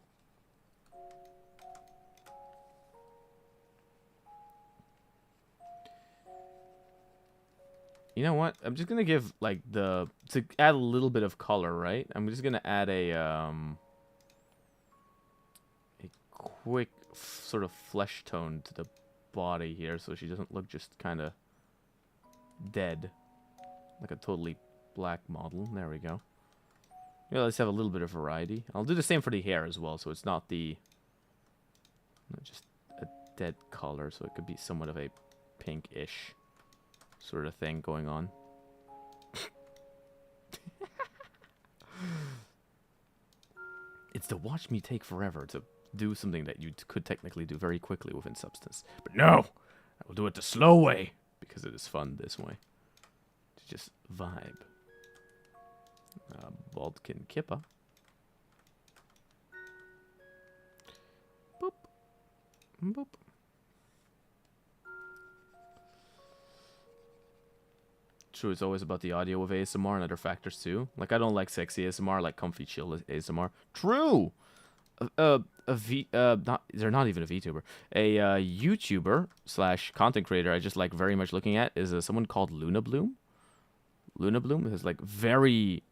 You know what? I'm just gonna give like to add a little bit of color, right? I'm just gonna add a quick. sort of flesh tone to the body here, so she doesn't look just kind of dead, like a totally black model. There we go. Yeah, let's have a little bit of variety. I'll do the same for the hair as well, so it's not just a dead color, so it could be somewhat of a pinkish sort of thing going on. It's to watch me take forever to do something that you could technically do very quickly within Substance. But no! I will do it the slow way, because it is fun this way. To just vibe. Baldkin Kippa. Boop. Boop. True, it's always about the audio of ASMR and other factors too. Like, I don't like sexy ASMR, I like comfy chill ASMR. True! They're not even a VTuber. A YouTuber / content creator I just like very much looking at is someone called Luna Bloom. Luna Bloom has like very,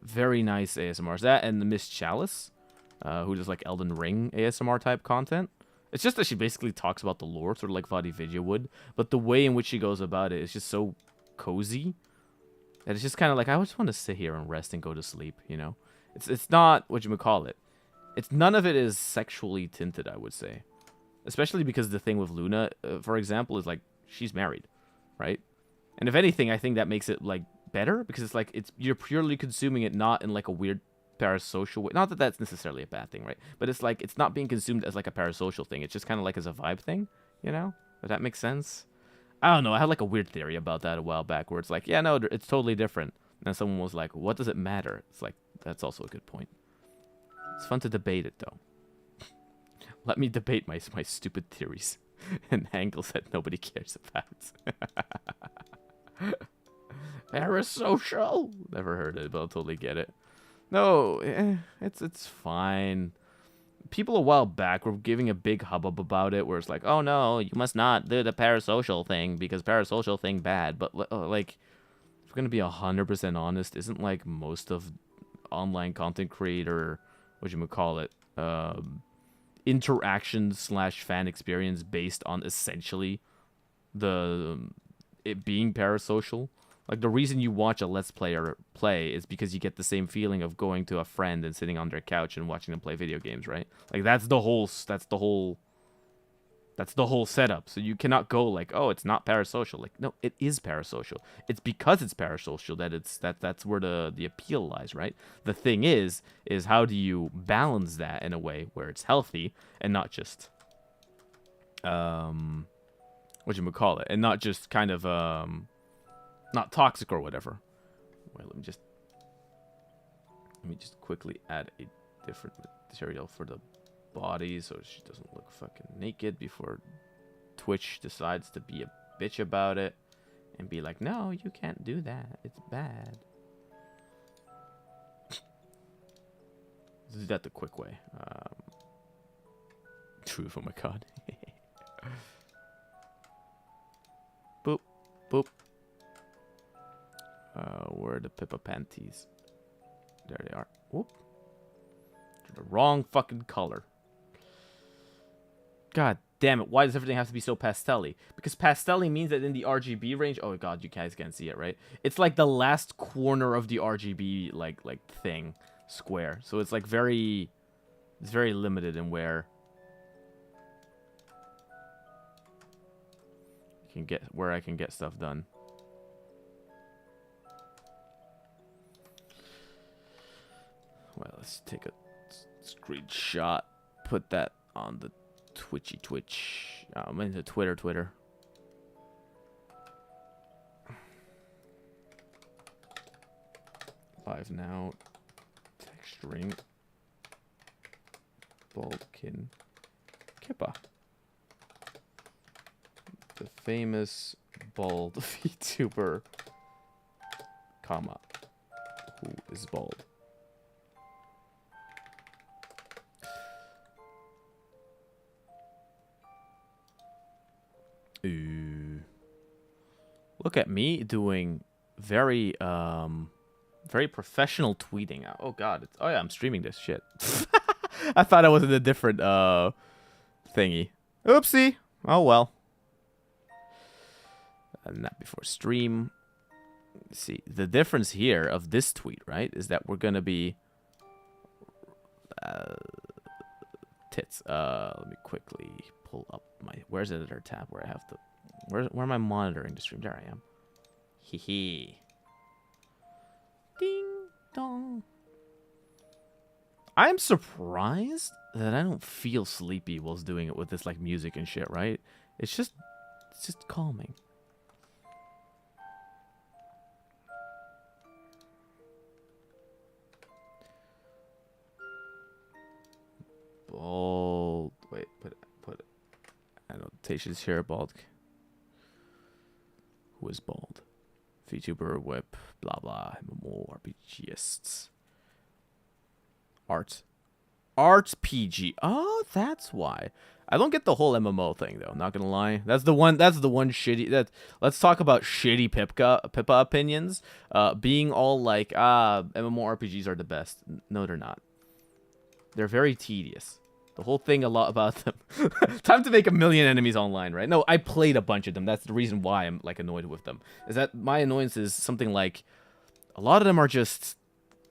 very nice ASMRs. That and the Miss Chalice, who does like Elden Ring ASMR type content. It's just that she basically talks about the lore, sort of like VTuber would, but the way in which she goes about it is just so cozy that it's just kind of like, I just want to sit here and rest and go to sleep, you know? It's not what you would call it. It's none of it is sexually tinted, I would say. Especially because the thing with Luna, for example, is like she's married, right? And if anything, I think that makes it like better because it's like you're purely consuming it not in like a weird parasocial way. Not that that's necessarily a bad thing, right? But it's like it's not being consumed as like a parasocial thing. It's just kind of like as a vibe thing, you know? Does that make sense? I don't know. I had like a weird theory about that a while back where it's like, yeah, no, it's totally different. And someone was like, what does it matter? It's like, that's also a good point. It's fun to debate it, though. Let me debate my stupid theories and angles that nobody cares about. Parasocial? Never heard it, but I'll totally get it. No, it's fine. People a while back were giving a big hubbub about it, where it's like, oh no, you must not do the parasocial thing because parasocial thing bad. But like, if we're gonna be 100% honest, isn't like most of online content creator, what you would call it, interaction / fan experience based on essentially it being parasocial? Like, the reason you watch a Let's Player play is because you get the same feeling of going to a friend and sitting on their couch and watching them play video games, right? Like, that's the whole setup. So you cannot go like, oh, it's not parasocial. Like, no, it is parasocial. It's because it's parasocial that that's where the appeal lies, right? The thing is how do you balance that in a way where it's healthy and not just what you would call it, and not just kind of not toxic or whatever. Wait, let me just quickly add a different material for the body so she doesn't look fucking naked before Twitch decides to be a bitch about it and be like, no, you can't do that. It's bad. Let's do that the quick way. Truth, oh my god. Boop, boop. Where are the Pippa panties? There they are. Whoop. They're the wrong fucking color. God damn it. Why does everything have to be so pastel-y? Because pastel-y means that in the RGB range... Oh god, you guys can't see it, right? It's like the last corner of the RGB, like thing. Square. So it's like very... It's very limited in where... I can get stuff done. Well, let's take a screenshot. Put that on the Twitch. I'm into Twitter. Live now. Texturing. Baldkin Kippa. The famous bald VTuber, who is bald. Ooh. Look at me doing very professional tweeting. Oh god, oh yeah, I'm streaming this shit. I thought I was in a different thing. thingy. Oopsie. Oh well. And not before stream. See, the difference here of this tweet, right, is that we're gonna be tits. Let me quickly pull up my where's the editor tab where I have to where am I monitoring the stream? There I am. Hee hee. Ding dong. I'm surprised that I don't feel sleepy whilst doing it with this like music and shit, right? It's just calming. Bald. Wait, put annotations here. Bald. Who is bald? VTuber, whip, blah blah. More RPGists. Arts PG. Oh, that's why. I don't get the whole MMO thing though. Not gonna lie. That's the one shitty. Let's talk about shitty Pippa opinions. Being all like, MMORPGs are the best. No, they're not. They're very tedious. The whole thing a lot about them. Time to make a million enemies online, right? No, I played a bunch of them. That's the reason why I'm like annoyed with them. Is that my annoyance is something like a lot of them are just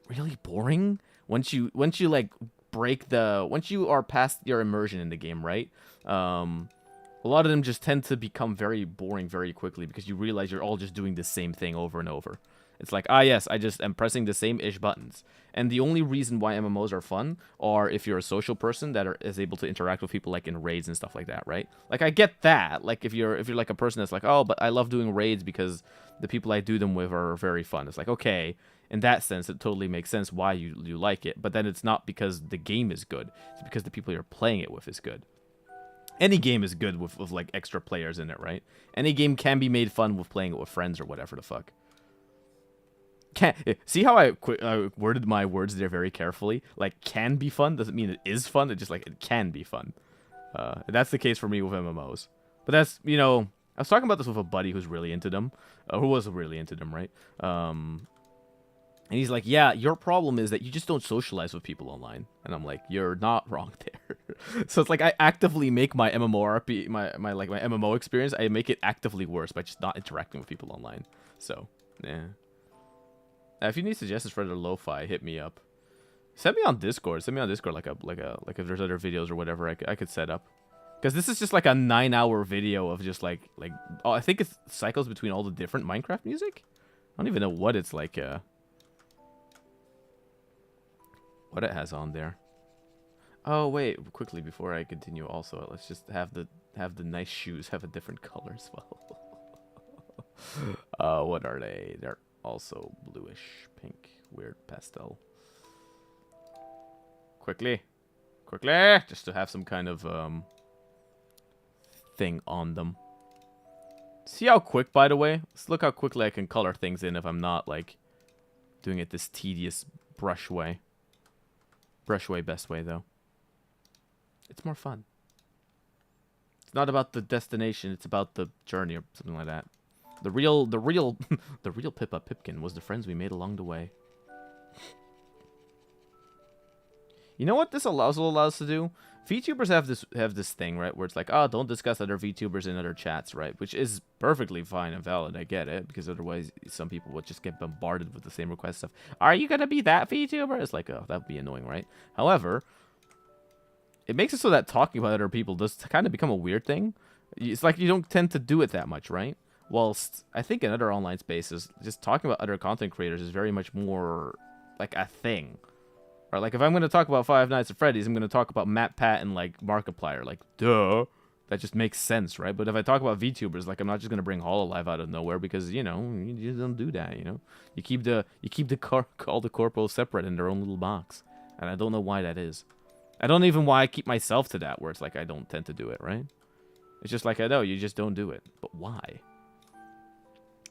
really boring. Once you like once you are past your immersion in the game, right? A lot of them just tend to become very boring very quickly because you realize you're all just doing the same thing over and over. It's like, yes, I just am pressing the same-ish buttons. And the only reason why MMOs are fun are if you're a social person that is able to interact with people like in raids and stuff like that, right? Like, I get that. Like, if you're like a person that's like, oh, but I love doing raids because the people I do them with are very fun. It's like, okay, in that sense, it totally makes sense why you like it. But then it's not because the game is good. It's because the people you're playing it with is good. Any game is good with like, extra players in it, right? Any game can be made fun with playing it with friends or whatever the fuck. See how I worded my words there very carefully? Like, can be fun doesn't mean it is fun. It's just like, it can be fun. That's the case for me with MMOs. But that's, I was talking about this with a buddy who's really into them. Who was really into them, right? And he's like, yeah, your problem is that you just don't socialize with people online. And I'm like, you're not wrong there. So it's like I actively make my MMORP, my MMO experience, I make it actively worse by just not interacting with people online. So, yeah. If you need suggestions for the lo-fi, hit me up. Send me on Discord. Send me on Discord like if there's other videos or whatever I could set up. Because this is just like a 9-hour video of just like oh, I think it cycles between all the different Minecraft music. I don't even know what it's like. What it has on there. Oh wait, quickly before I continue. Also, let's just have the nice shoes have a different color as well. What are they? They're also bluish, pink, weird pastel. Quickly, just to have some kind of thing on them. See how quick, by the way? Let's look how quickly I can color things in if I'm not like doing it this tedious brush way. Brush way, best way though. It's more fun. It's not about the destination, it's about the journey or something like that. The real Pippa Pipkin was the friends we made along the way. You know what this also allows us to do? VTubers have this thing, right, where it's like, oh, don't discuss other VTubers in other chats, right? Which is perfectly fine and valid. I get it, because otherwise some people would just get bombarded with the same request stuff. Are you gonna be that VTuber? It's like, oh, that would be annoying, right? However, it makes it so that talking about other people does kind of become a weird thing. It's like you don't tend to do it that much, right? Whilst I think in other online spaces, just talking about other content creators is very much more like a thing. Or like if I'm going to talk about Five Nights at Freddy's, I'm going to talk about Matt Pat and like Markiplier. Like, duh. That just makes sense, right? But if I talk about VTubers, like I'm not just going to bring Hololive out of nowhere because, you just don't do that, You keep all the corporals separate in their own little box. And I don't know why that is. I don't even why I keep myself to that where it's like I don't tend to do it, right? It's just like I know, you just don't do it. But why?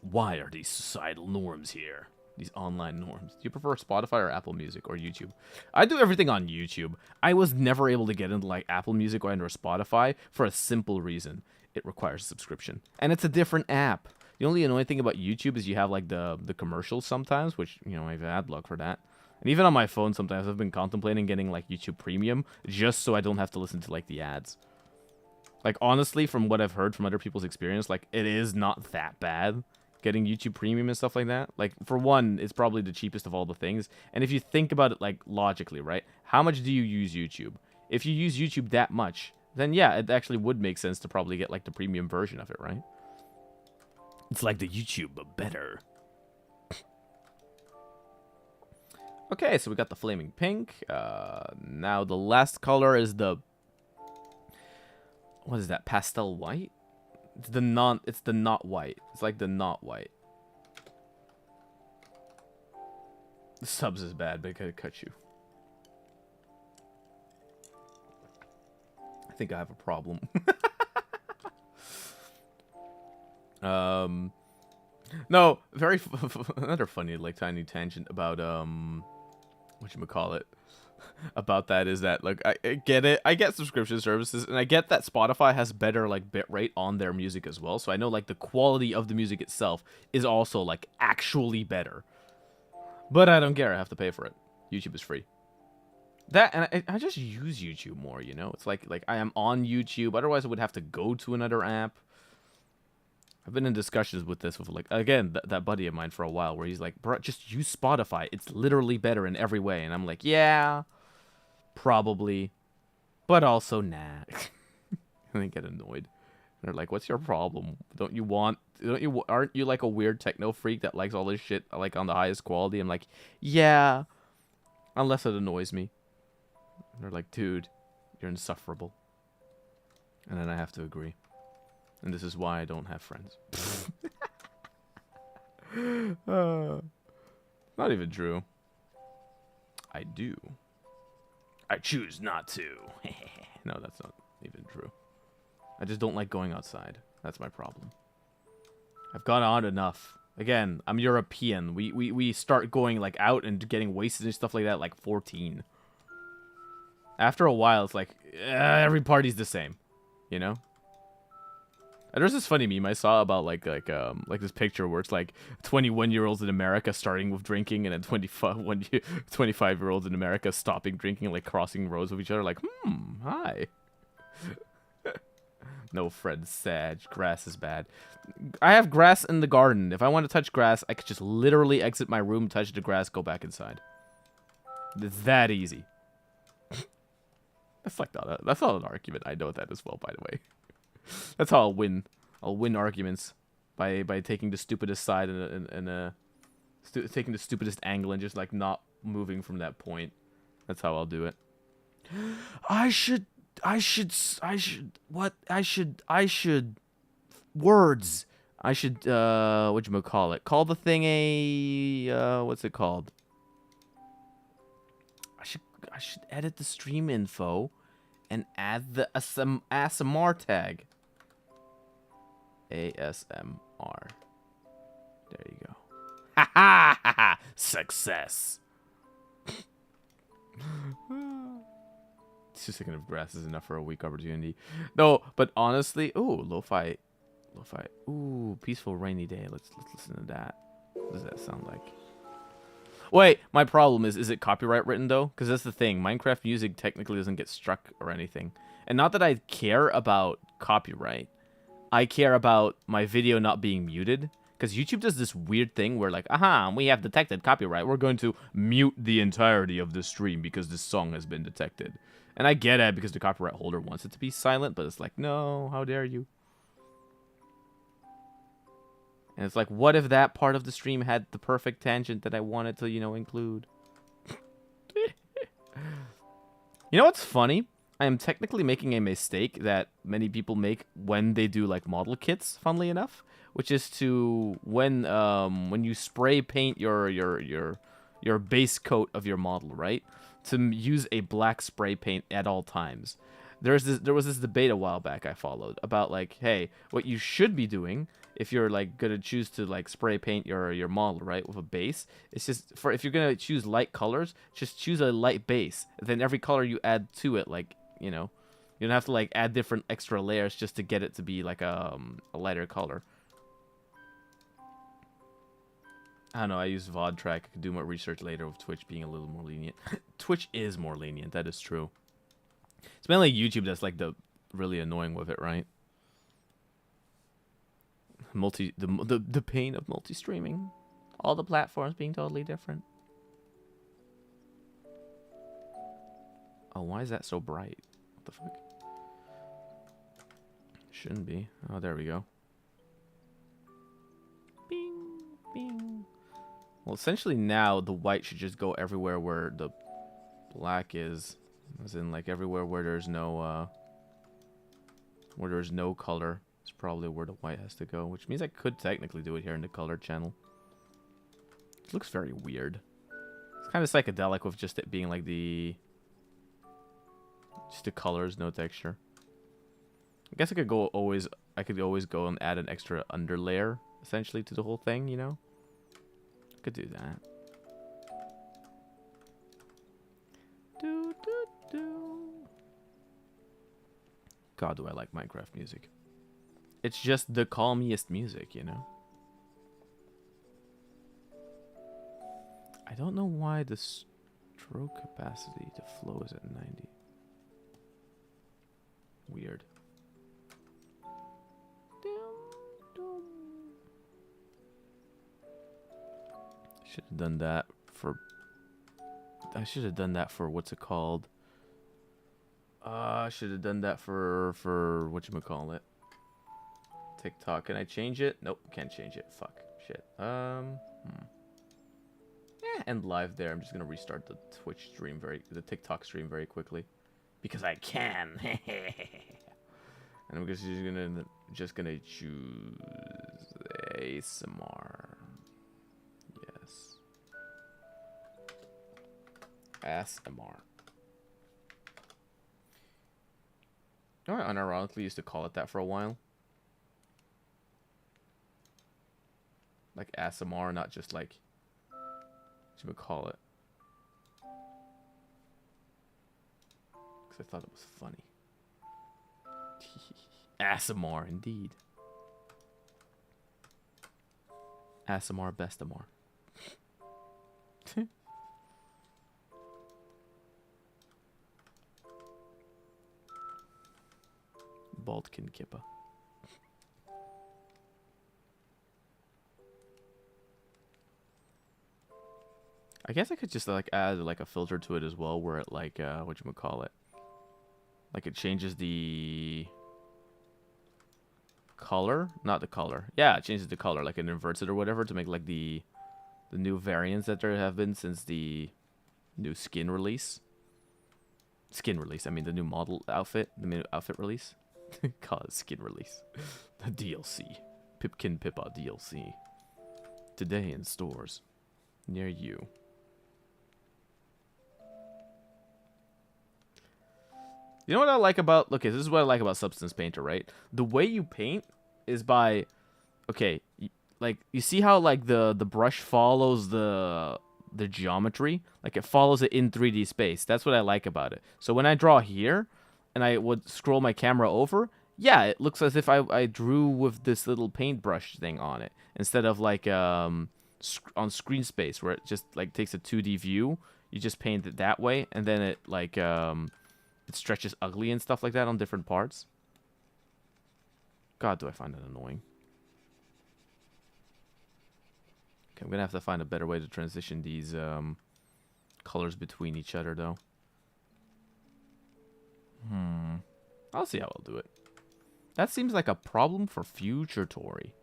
Why are these societal norms here? These online norms. Do you prefer Spotify or Apple Music or YouTube? I do everything on YouTube. I was never able to get into like Apple Music or Spotify for a simple reason. It requires a subscription. And it's a different app. The only annoying thing about YouTube is you have like the commercials sometimes, which, I have ad block for that. And even on my phone sometimes I've been contemplating getting like YouTube Premium just so I don't have to listen to like the ads. Like, honestly, from what I've heard from other people's experience, like, it is not that bad getting YouTube Premium and stuff like that. Like, for one, it's probably the cheapest of all the things. And if you think about it, like, logically, right? How much do you use YouTube? If you use YouTube that much, then yeah, it actually would make sense to probably get, like, the premium version of it, right? It's like the YouTube, but better. Okay, so we got the flaming pink. Now the last color is the... What is that? Pastel white? It's the not white. It's like the not white. The subs is bad, but it could cut you. I think I have a problem. No, very another funny like tiny tangent about whatchamacallit. About that is that, like, I get it. I get subscription services, and I get that Spotify has better, like, bitrate on their music as well. So I know, like, the quality of the music itself is also, like, actually better. But I don't care. I have to pay for it. YouTube is free. That, and I just use YouTube more, you know? It's like I am on YouTube. Otherwise, I would have to go to another app. I've been in discussions with this with, like, again, that buddy of mine for a while, where he's like, bro, just use Spotify. It's literally better in every way. And I'm like, yeah, probably, but also nah. And they get annoyed. They're like, what's your problem? Aren't you like a weird techno freak that likes all this shit, like, on the highest quality? I'm like, yeah, unless it annoys me. And they're like, dude, you're insufferable. And then I have to agree. And this is why I don't have friends. Not even true. I do. I choose not to. No, that's not even true. I just don't like going outside. That's my problem. I've gone on enough. Again, I'm European. We start going, like, out and getting wasted and stuff like that, like, 14. After a while, it's like, every party's the same. You know? And there's this funny meme I saw about, like this picture where it's, like, 21-year-olds in America starting with drinking, and then 25-year-olds in America stopping drinking, like, crossing roads with each other, like, hi. No, Fred, Sag. Grass is bad. I have grass in the garden. If I want to touch grass, I could just literally exit my room, touch the grass, go back inside. It's that easy. That's not an argument. I know that as well, by the way. That's how I'll win. I'll win arguments by taking the stupidest side and taking the stupidest angle and just, like, not moving from that point. That's how I'll do it. I should whatchamacallit? Call the thing a what's it called? I should edit the stream info and add the ASMR tag. ASMR. There you go. Ha ha ha ha! Success. 2 seconds of grass is enough for a weak opportunity. No, but honestly, ooh, lo-fi. Ooh, peaceful rainy day. Let's listen to that. What does that sound like? Wait, my problem is it copyright written though? Because that's the thing. Minecraft music technically doesn't get struck or anything. And not that I care about copyright. I care about my video not being muted. Because YouTube does this weird thing where, like, aha, we have detected copyright. We're going to mute the entirety of the stream because this song has been detected. And I get it because the copyright holder wants it to be silent, but it's like, no, how dare you? And it's like, what if that part of the stream had the perfect tangent that I wanted to, you know, include? You know what's funny? I am technically making a mistake that many people make when they do, like, model kits, funnily enough, which is to when you spray paint your base coat of your model, right? To use a black spray paint at all times. There was this debate a while back I followed about, like, hey, what you should be doing if you're, like, gonna choose to, like, spray paint your model, right, with a base, it's just if you're gonna choose light colors, just choose a light base. Then every color you add to it, like, you know, you don't have to, like, add different extra layers just to get it to be like a lighter color. I don't know, I use VOD track. I could do more research later with Twitch being a little more lenient. Twitch is more lenient, that is true. It's mainly YouTube that's, like, the really annoying with it, right? The pain of multi-streaming. All the platforms being totally different. Oh, why is that so bright? What the fuck? Shouldn't be. Oh, there we go. Bing, bing. Well, essentially now the white should just go everywhere where the black is. As in, like, everywhere where there's no color. It's probably where the white has to go, which means I could technically do it here in the color channel. It looks very weird. It's kind of psychedelic with just it being like just the colors, no texture. I guess I could always go and add an extra underlayer essentially to the whole thing, you know? I could do that. God, do I like Minecraft music. It's just the calmiest music, you know? I don't know why the stroke capacity to flow is at 90. Weird. Should have done that for... I should have done that for what's it called? I should have done that for whatchamacallit. TikTok. Can I change it? Nope, can't change it. Fuck. Shit. End live there. I'm just gonna restart the Twitch stream the TikTok stream very quickly. Because I can. And I'm just gonna choose ASMR. Yes. ASMR. You know, I unironically used to call it that for a while. Like ASMR, not just like what you would call it. Because I thought it was funny. ASMR, indeed. ASMR, bestamar. Baldkin Kippa. I guess I could just like add like a filter to it as well, where it like whatchamacallit, like it changes the color, not the color. Yeah, it changes the color, like it inverts it or whatever to make like the new variants that there have been since the new skin release. I mean the new model outfit, the new outfit release. Call it skin release. The DLC. Pipkin Pippa DLC. Today in stores near you. You know what I like about... Okay, this is what I like about Substance Painter, right? The way you paint is by... Okay, like, you see how, like, the brush follows the geometry? Like, it follows it in 3D space. That's what I like about it. So when I draw here, and I would scroll my camera over, yeah, it looks as if I drew with this little paintbrush thing on it. Instead of, like, on screen space, where it just, like, takes a 2D view. You just paint it that way, and then it, like, it stretches ugly and stuff like that on different parts. God, do I find that annoying. Okay, I'm gonna have to find a better way to transition these colors between each other, though. I'll see how I'll do it. That seems like a problem for future Tori,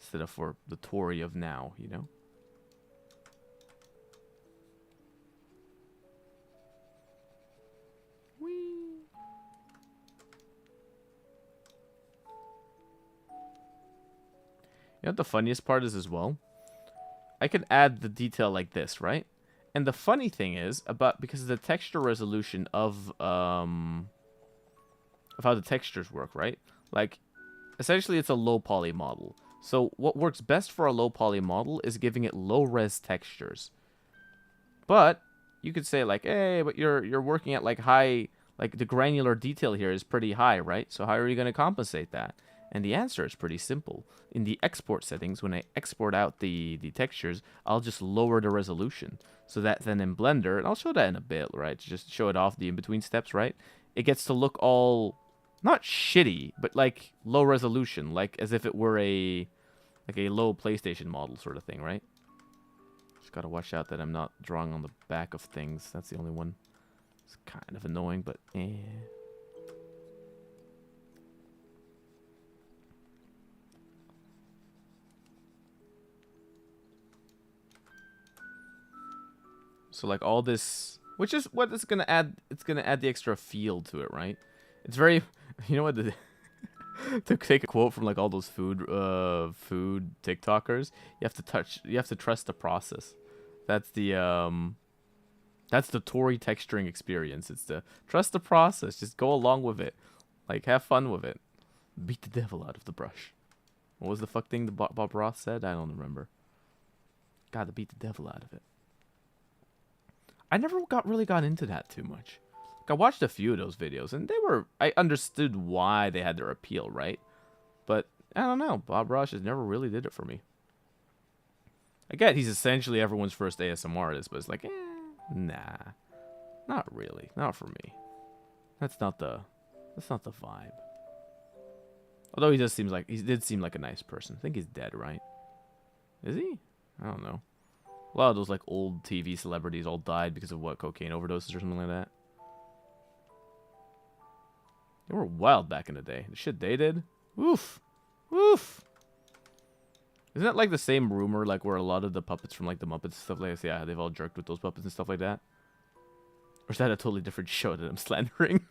instead of for the Tori of now, you know? You know what the funniest part is as well? I can add the detail like this, right? And the funny thing is, because of the texture resolution of how the textures work, right? Like, essentially it's a low poly model. So what works best for a low poly model is giving it low res textures. But you could say like, hey, but you're working at like high, like the granular detail here is pretty high, right? So how are you going to compensate that? And the answer is pretty simple. In the export settings, when I export out the textures, I'll just lower the resolution. So that then in Blender, and I'll show that in a bit, right? To just show it off the in-between steps, right? It gets to look all not shitty, but like low resolution, like as if it were a low PlayStation model sort of thing, right? Just gotta watch out that I'm not drawing on the back of things. That's the only one. It's kind of annoying, but eh. So like all this, which is what it's gonna add. It's gonna add the extra feel to it, right? It's very, you know what? To take a quote from like all those food TikTokers, you have to trust the process. That's the Tori texturing experience. It's the trust the process. Just go along with it, like have fun with it. Beat the devil out of the brush. What was the fuck thing that Bob Ross said? I don't remember. Gotta beat the devil out of it. I never really got into that too much. Like, I watched a few of those videos, and I understood why they had their appeal, right? But, I don't know. Bob Ross just never really did it for me. I get he's essentially everyone's first ASMR artist, but it's like, nah. Not really. Not for me. That's not the vibe. Although he did seem like a nice person. I think he's dead, right? Is he? I don't know. A lot of those like old TV celebrities all died because of what, cocaine overdoses or something like that. They were wild back in the day. The shit they did. Oof. Oof. Isn't that like the same rumor, like where a lot of the puppets from like the Muppets and stuff like that, yeah, they've all jerked with those puppets and stuff like that? Or is that a totally different show that I'm slandering?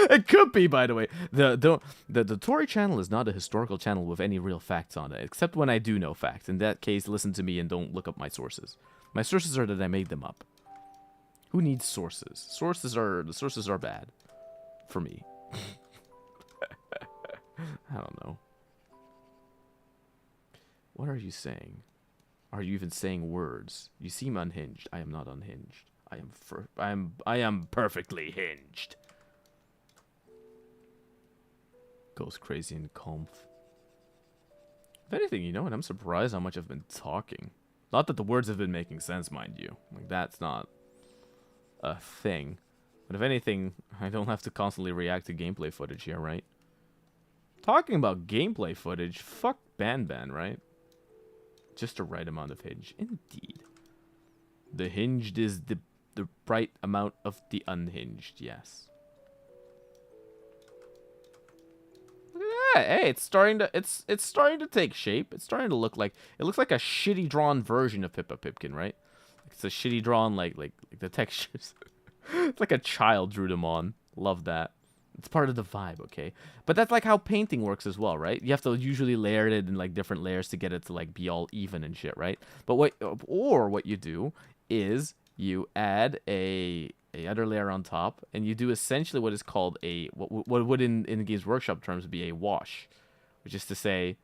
It could be, by the way. The Tori channel is not a historical channel with any real facts on it, except when I do know facts. In that case, listen to me and don't look up my sources. My sources are that I made them up. Who needs sources? The sources are bad. For me. I don't know. What are you saying? Are you even saying words? You seem unhinged. I am not unhinged. I am perfectly hinged. Goes crazy in conf. If anything, you know what? I'm surprised how much I've been talking. Not that the words have been making sense, mind you. Like, that's not a thing. But if anything, I don't have to constantly react to gameplay footage here, right? Talking about gameplay footage, fuck Ban, right? Just the right amount of hinge. Indeed. The hinged is the right amount of the unhinged, yes. Hey, it's starting to take shape. It's starting to look like it looks like a shitty drawn version of Pippa Pipkin, right? It's a shitty drawn like the textures. It's like a child drew them on. Love that. It's part of the vibe, okay? But that's like how painting works as well, right? You have to usually layer it in like different layers to get it to like be all even and shit, right? But what you do is you add a other layer on top, and you do essentially what is called a what would in Games Workshop terms be a wash, which is to say,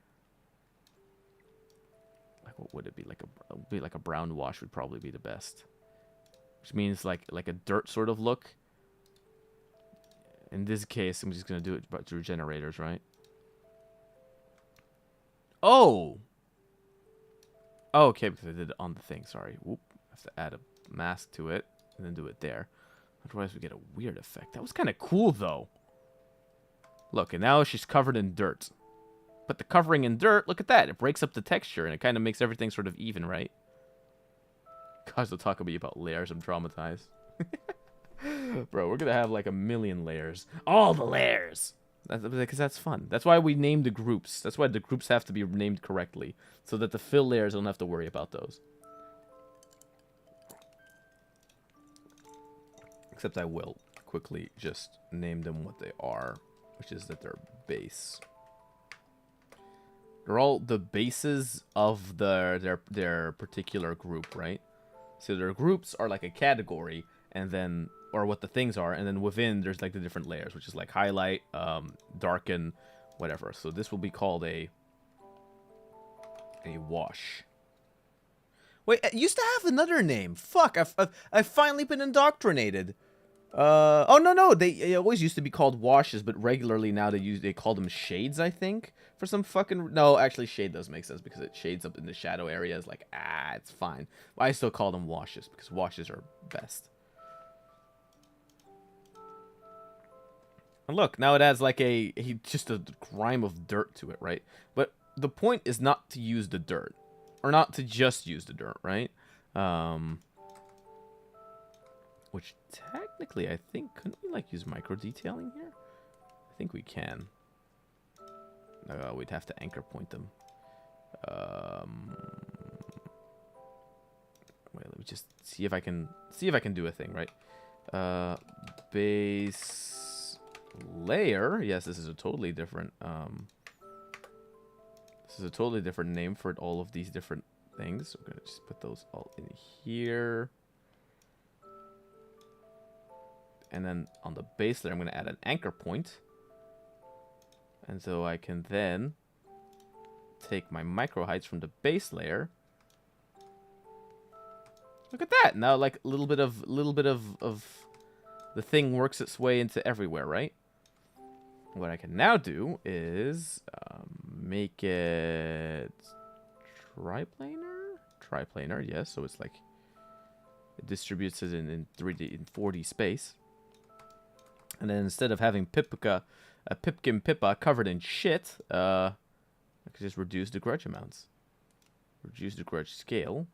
like what would it be like a brown wash would probably be the best, which means like a dirt sort of look. In this case, I'm just gonna do it through generators, right? Oh, okay, because I did it on the thing. Sorry. Whoop. I have to add a mask to it and then do it there. Otherwise, we get a weird effect. That was kind of cool, though. Look, and now she's covered in dirt. But the covering in dirt, look at that. It breaks up the texture, and it kind of makes everything sort of even, right? Gosh, they'll talk about layers. I'm traumatized. Bro, we're going to have like a million layers. All the layers! Because that's fun. That's why we named the groups. That's why the groups have to be named correctly. So that the fill layers don't have to worry about those. Except I will quickly just name them what they are, which is that they're base. They're all the bases of their particular group, right? So their groups are like a category, and then or what the things are, and then within there's like the different layers, which is like highlight, darken, whatever. So this will be called a wash. Wait, it used to have another name. Fuck, I've finally been indoctrinated. Oh no, they always used to be called washes, but regularly now they call them shades, I think, for some fucking no. Actually, shade does make sense because it shades up in the shadow areas. Like it's fine. But I still call them washes because washes are best. And look, now it adds like just a grime of dirt to it, right? But the point is not to use the dirt, or not to just use the dirt, right? Which technically, I think, couldn't we like use micro detailing here? I think we can. We'd have to anchor point them. Wait, let me just see if I can do a thing, right? Base layer. Yes, this is a totally different this is a totally different name for all of these different things. We're gonna just put those all in here. And then on the base layer, I'm gonna add an anchor point. And so I can then take my micro heights from the base layer. Look at that! Now, like a little bit of the thing works its way into everywhere, right? What I can now do is make it triplanar. Triplanar, yes. So it's like it distributes it in 3D in 4D space. And then instead of having pipkin pippa covered in shit, I could just reduce the grudge amounts. Reduce the grudge scale.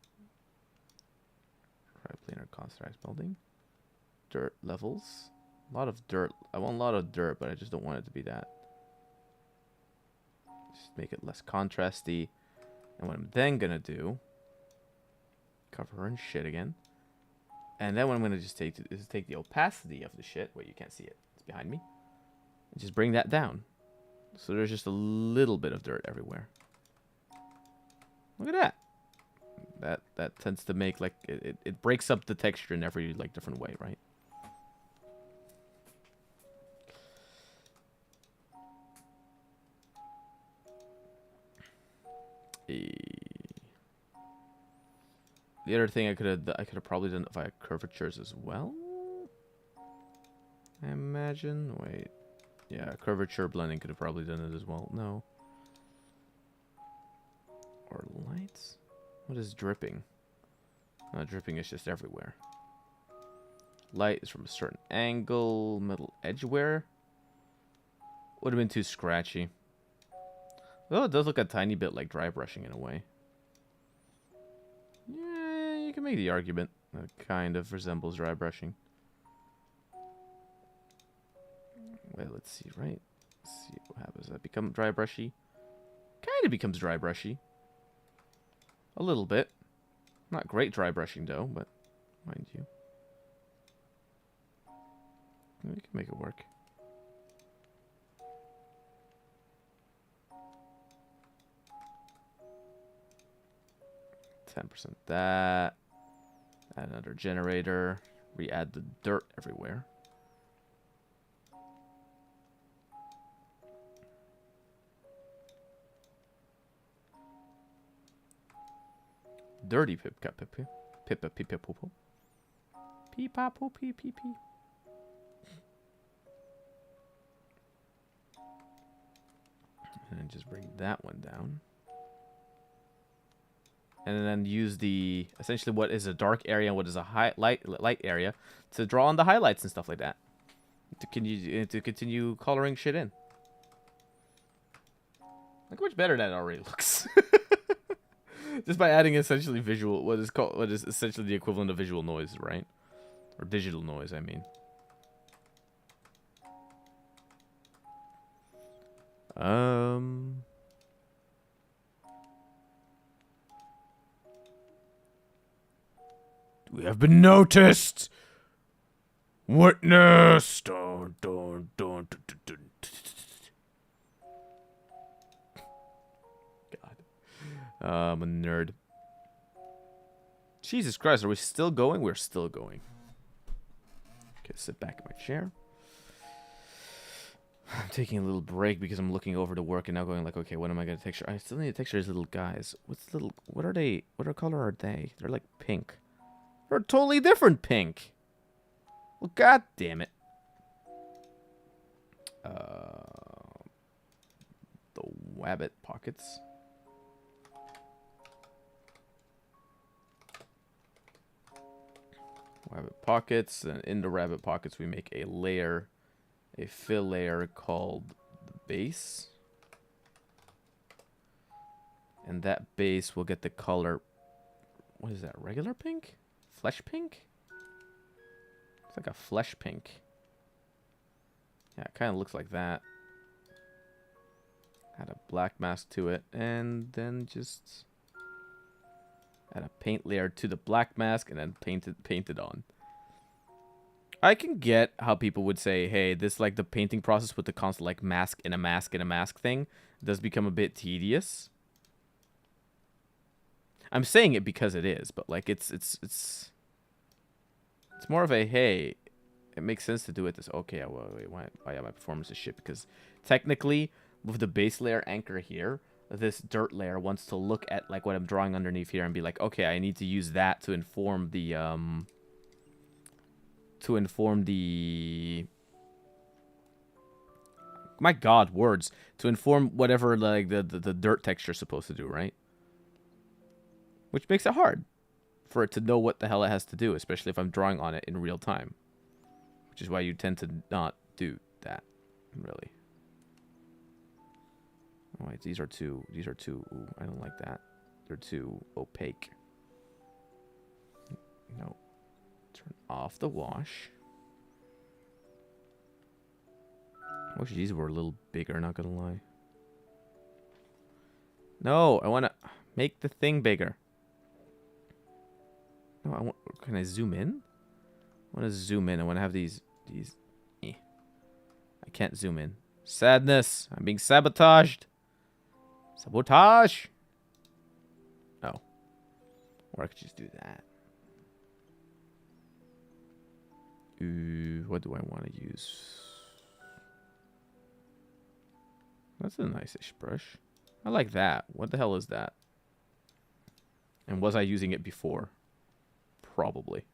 Triplanar construct building. Dirt levels. A lot of dirt. I want a lot of dirt, but I just don't want it to be that. Just make it less contrasty. And what I'm then going to do, cover her in shit again. And then what I'm going to just take is take the opacity of the shit. Wait, you can't see it. It's behind me. And just bring that down. So there's just a little bit of dirt everywhere. Look at that. That tends to make like it breaks up the texture in every like different way, right? The other thing I could have probably done via curvatures as well. I imagine. Wait. Yeah, curvature blending could have probably done it as well. No. Or lights? What is dripping? Dripping is just everywhere. Light is from a certain angle. Middle edge wear. Would have been too scratchy. Though it does look a tiny bit like dry brushing in a way. Yeah, you can make the argument. It kind of resembles dry brushing. Wait, let's see, right? Let's see what happens. Does that become dry brushy? Kind of becomes dry brushy. A little bit. Not great dry brushing though, but mind you. We can make it work. 10% that. Add another generator. Re-add the dirt everywhere. Dirty pipipipipi. Pipipipipi. Pipipipipi. And just bring that one down. And then use the essentially what is a dark area and what is a light area to draw on the highlights and stuff like that. To continue coloring shit in. Look how much better that already looks. Just by adding essentially what is essentially the equivalent of visual noise, right? Or digital noise, I mean. We have been noticed. Witness. Dun, dun, dun, dun, dun, dun. God. I'm a nerd. Jesus Christ, are we still going? We're still going. Okay, sit back in my chair. I'm taking a little break because I'm looking over the work and now going like, okay, what am I gonna texture? I still need to texture these little guys. What are they? What color are they? They're like pink. They're a totally different pink. Well, god damn it. The wabbit pockets. Rabbit pockets, and in the rabbit pockets we make a layer a fill layer called the base. And that base will get the color, what is that, regular pink? Flesh pink? It's like a flesh pink. Yeah, it kind of looks like that. Add a black mask to it, and then just add a paint layer to the black mask, and then paint it on. I can get how people would say, hey, this like the painting process with the constant like mask in a mask in a mask thing does become a bit tedious. I'm saying it because it is, but like it's more of a, hey, it makes sense to do it this. Okay, wait, why my performance is shit? Because technically, with the base layer anchor here, this dirt layer wants to look at like what I'm drawing underneath here and be like, okay, I need to use that to inform the my god, words, to inform whatever like the dirt texture is supposed to do, right? Which makes it hard for it to know what the hell it has to do, especially if I'm drawing on it in real time. Which is why you tend to not do that, really. Oh wait, these are too, ooh, I don't like that. They're too opaque. No. Turn off the wash. I wish these were a little bigger, not gonna lie. No, I wanna make the thing bigger. No, can I zoom in? I wanna zoom in. I wanna have these, I can't zoom in. Sadness. I'm being sabotaged. Sabotage! Oh. Or I could just do that. Ooh, what do I want to use? That's a nice-ish brush. I like that. What the hell is that? And was I using it before? Probably.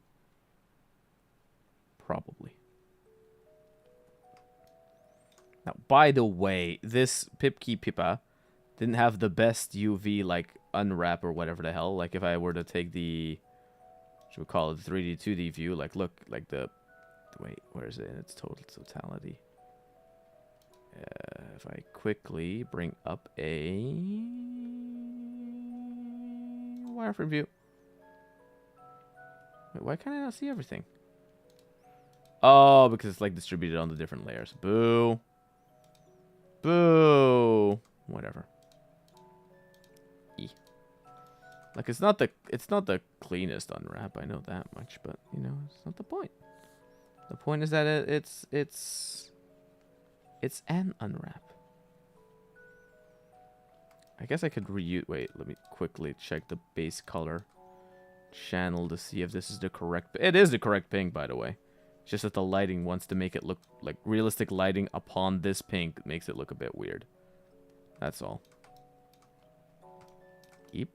Probably. Now, by the way, this pipipipipi didn't have the best UV, like, unwrap or whatever the hell. Like, if I were to take the, what should we call it, 3D, 2D view, like, look, like the, wait, where is it in its totality? If I quickly bring up a wireframe view. Wait, why can't I not see everything? Oh, because it's, like, distributed on the different layers. Boo. Boo. Whatever. Like, it's not the cleanest unwrap, I know that much, but you know, it's not the point. The point is that it's an unwrap. I guess I could reuse. Wait, let me quickly check the base color channel to see if this is the correct. It is the correct pink, by the way. It's just that the lighting wants to make it look like realistic lighting upon this pink makes it look a bit weird. That's all. Yep.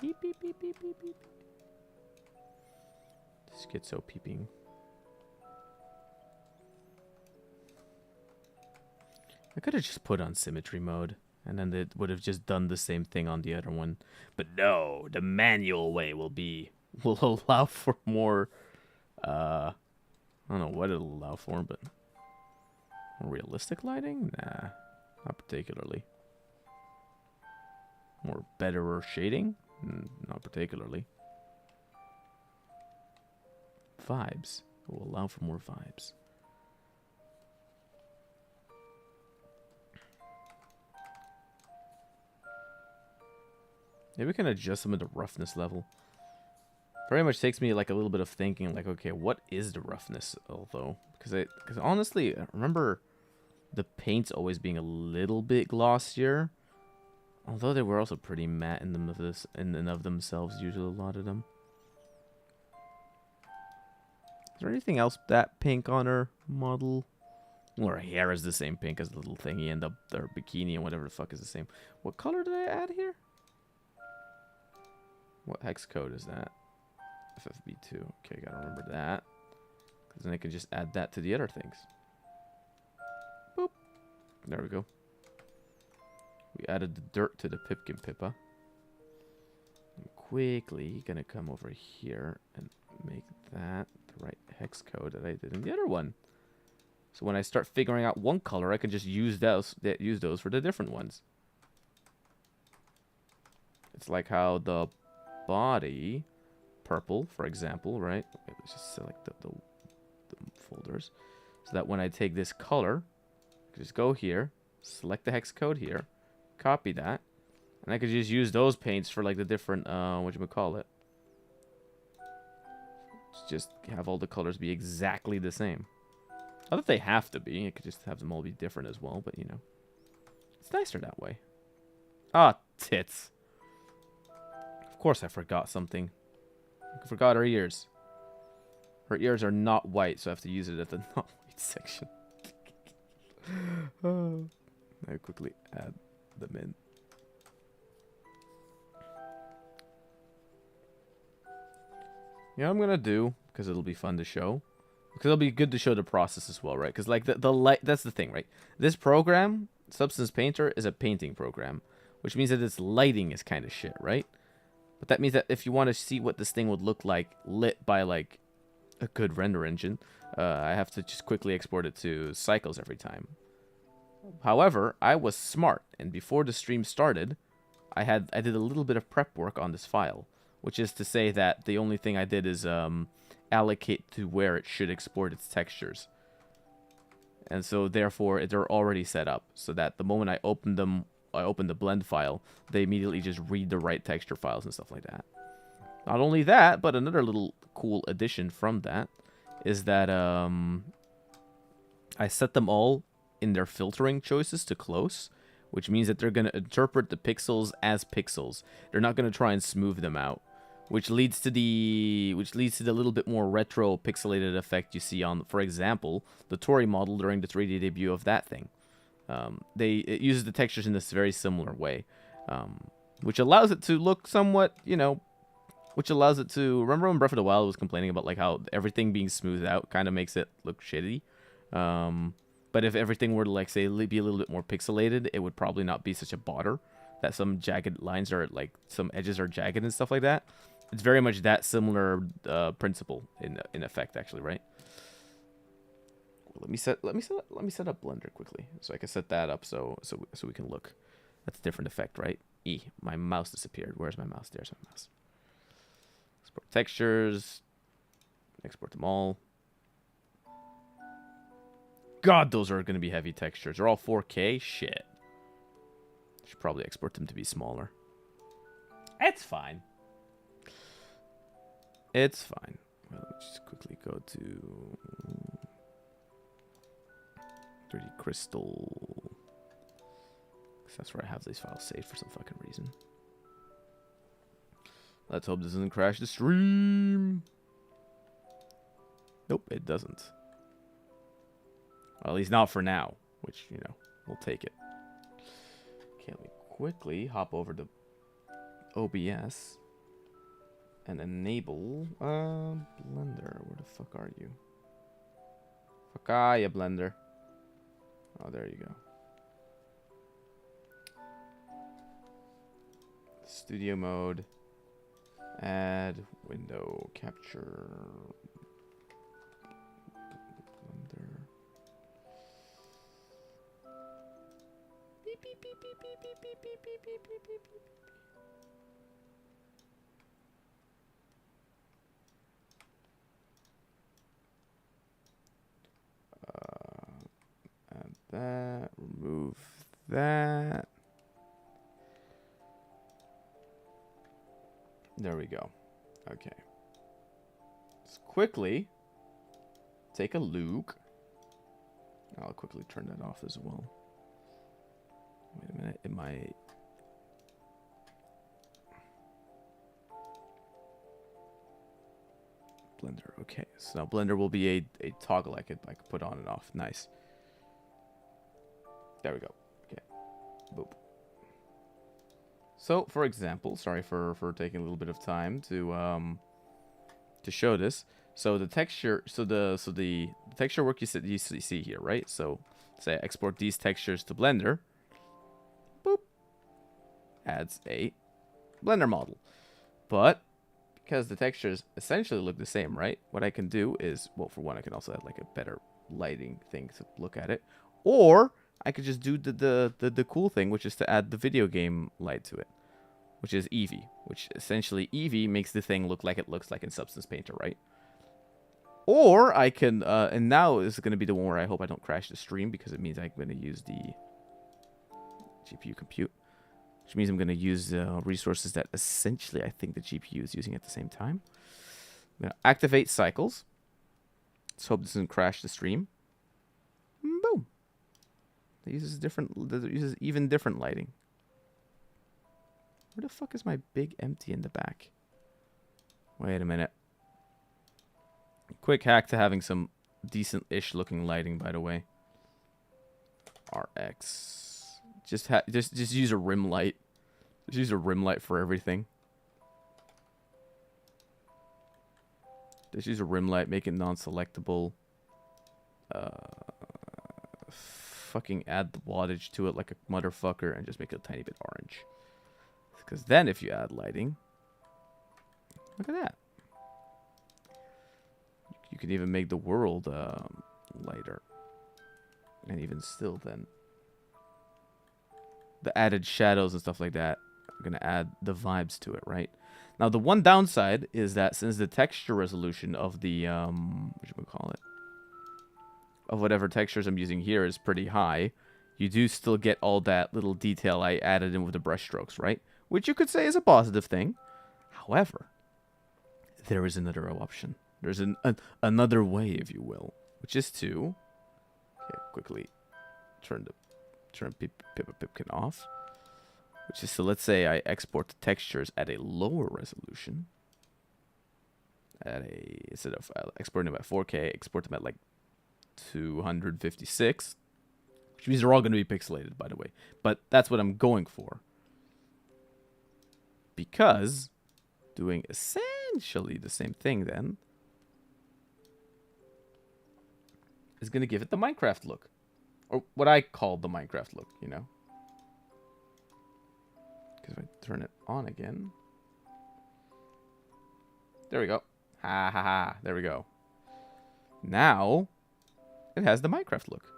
Beep, beep, beep, beep, beep, beep. This gets so peeping. I could have just put on symmetry mode, and then it would have just done the same thing on the other one. But no, the manual way will allow for more, I don't know what it'll allow for, but more realistic lighting? Nah, not particularly. More betterer shading? Not particularly. Vibes. It will allow for more vibes. Maybe we can adjust some of the roughness level. Very much takes me like a little bit of thinking, like, okay, what is the roughness, although? Because honestly, I remember the paints always being a little bit glossier. Although they were also pretty matte in and of themselves, usually a lot of them. Is there anything else that pink on her model? Well, her hair is the same pink as the little thingy, and their bikini and whatever the fuck is the same. What color did I add here? What hex code is that? FFB2. Okay, gotta remember that. Because then I can just add that to the other things. Boop. There we go. We added the dirt to the pipkin pippa. I'm quickly gonna come over here and make that the right hex code that I did in the other one. So when I start figuring out one color, I can just use those for the different ones. It's like how the body, purple, for example, right? Okay, let's just select the folders. So that when I take this color, I can just go here, select the hex code here, copy that, and I could just use those paints for like the different, whatchamacallit. Just have all the colors be exactly the same. Not that they have to be. I could just have them all be different as well, but you know. It's nicer that way. Ah, tits. Of course I forgot something. I forgot her ears. Her ears are not white, so I have to use it at the not white section. I quickly add them in. Yeah, I'm gonna do, because it'll be fun to show. Because it'll be good to show the process as well, right? Because like the light, that's the thing, right? This program, Substance Painter, is a painting program, which means that its lighting is kind of shit, right? But that means that if you want to see what this thing would look like lit by like a good render engine, I have to just quickly export it to cycles every time. However, I was smart, and before the stream started, I did a little bit of prep work on this file, which is to say that the only thing I did is allocate to where it should export its textures. And so therefore they're already set up so that the moment I open them, I open the blend file, they immediately just read the right texture files and stuff like that. Not only that, but another little cool addition from that is that I set them all in their filtering choices to close, which means that they're going to interpret the pixels as pixels. They're not going to try and smooth them out. Which leads to the little bit more retro pixelated effect you see on, for example, the Tori model during the 3D debut of that thing. It uses the textures in this very similar way, which allows it to look somewhat, you know, remember when Breath of the Wild was complaining about like how everything being smoothed out kind of makes it look shitty. But if everything were to like say be a little bit more pixelated, it would probably not be such a bother. That some jagged lines are like some edges are jagged and stuff like that. It's very much that similar principle in effect, actually, right? Let me set up Blender quickly so I can set that up so we can look. That's a different effect, right? My mouse disappeared. Where's my mouse? There's my mouse. Export textures. Export them all. God, those are going to be heavy textures. They're all 4K. Shit. Should probably export them to be smaller. It's fine. It's fine. Well, let's just quickly go to 3D Crystal. Because that's where I have these files saved for some fucking reason. Let's hope this doesn't crash the stream. Nope, it doesn't. Well, at least not for now. Which, you know, we'll take it. Okay, let me quickly hop over to OBS and enable Blender. Where the fuck are you? Fuck are you, Blender? Oh, there you go. Studio mode. Add window capture. Blender. Beep, beep, beep, beep, beep, beep, beep, beep, beep, beep, beep, beep, beep. Add that, remove that. There we go. Okay. Let's quickly take a look. I'll quickly turn that off as well. Wait a minute. Am I... Blender. Okay. So now Blender will be a toggle I could put on and off. Nice. There we go. Okay. Boop. So, for example, sorry for taking a little bit of time to show this. So the texture, so the texture work you see here, right? So, say I export these textures to Blender. Boop. Adds a Blender model. But because the textures essentially look the same, right? What I can do is, well, for one, I can also add like a better lighting thing to look at it, or I could just do the cool thing, which is to add the video game light to it, which is Eevee, which essentially Eevee makes the thing look like it looks like in Substance Painter, right? Or I can, and now this is going to be the one where I hope I don't crash the stream, because it means I'm going to use the GPU compute, which means I'm going to use resources that essentially I think the GPU is using at the same time. I'm going to activate cycles. Let's hope this doesn't crash the stream. Boom. It uses even different lighting. Where the fuck is my big empty in the back? Wait a minute. Quick hack to having some decent-ish looking lighting, by the way. RX. Just use a rim light. Just use a rim light for everything. Just use a rim light, make it non-selectable. Fucking add the wattage to it like a motherfucker and just make it a tiny bit orange. Because then if you add lighting, look at that. You can even make the world lighter. And even still then, the added shadows and stuff like that are going to add the vibes to it, right? Now, the one downside is that since the texture resolution of the, what should we call it? Of whatever textures I'm using here is pretty high, you do still get all that little detail I added in with the brush strokes, right? Which you could say is a positive thing. However, there is another option. There's another way, if you will, which is to quickly turn pipkin off. Which is, so let's say I export the textures at a lower resolution. Instead of exporting them at 4K, export them at like 256. Which means they're all going to be pixelated, by the way. But that's what I'm going for. Because doing essentially the same thing then is going to give it the Minecraft look. Or what I call the Minecraft look, you know. Because if I turn it on again. There we go. Ha ha ha. There we go. Now, it has the Minecraft look.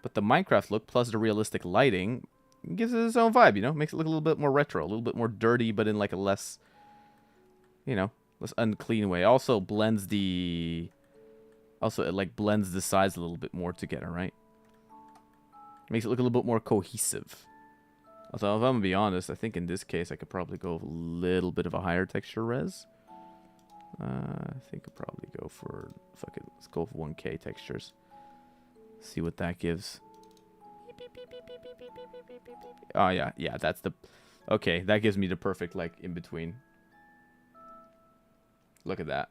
But the Minecraft look plus the realistic lighting gives it its own vibe, you know? Makes it look a little bit more retro, a little bit more dirty, but in like a less, you know, less unclean way. Also blends the... Also, it like blends the sides a little bit more together, right? Makes it look a little bit more cohesive. Although, if I'm gonna be honest, I think in this case I could probably go with a little bit of a higher texture res. I think I'll probably go for... Fuck it, let's go for 1K textures. See what that gives. Oh, yeah. Yeah, that's the... Okay, that gives me the perfect, like, in-between. Look at that.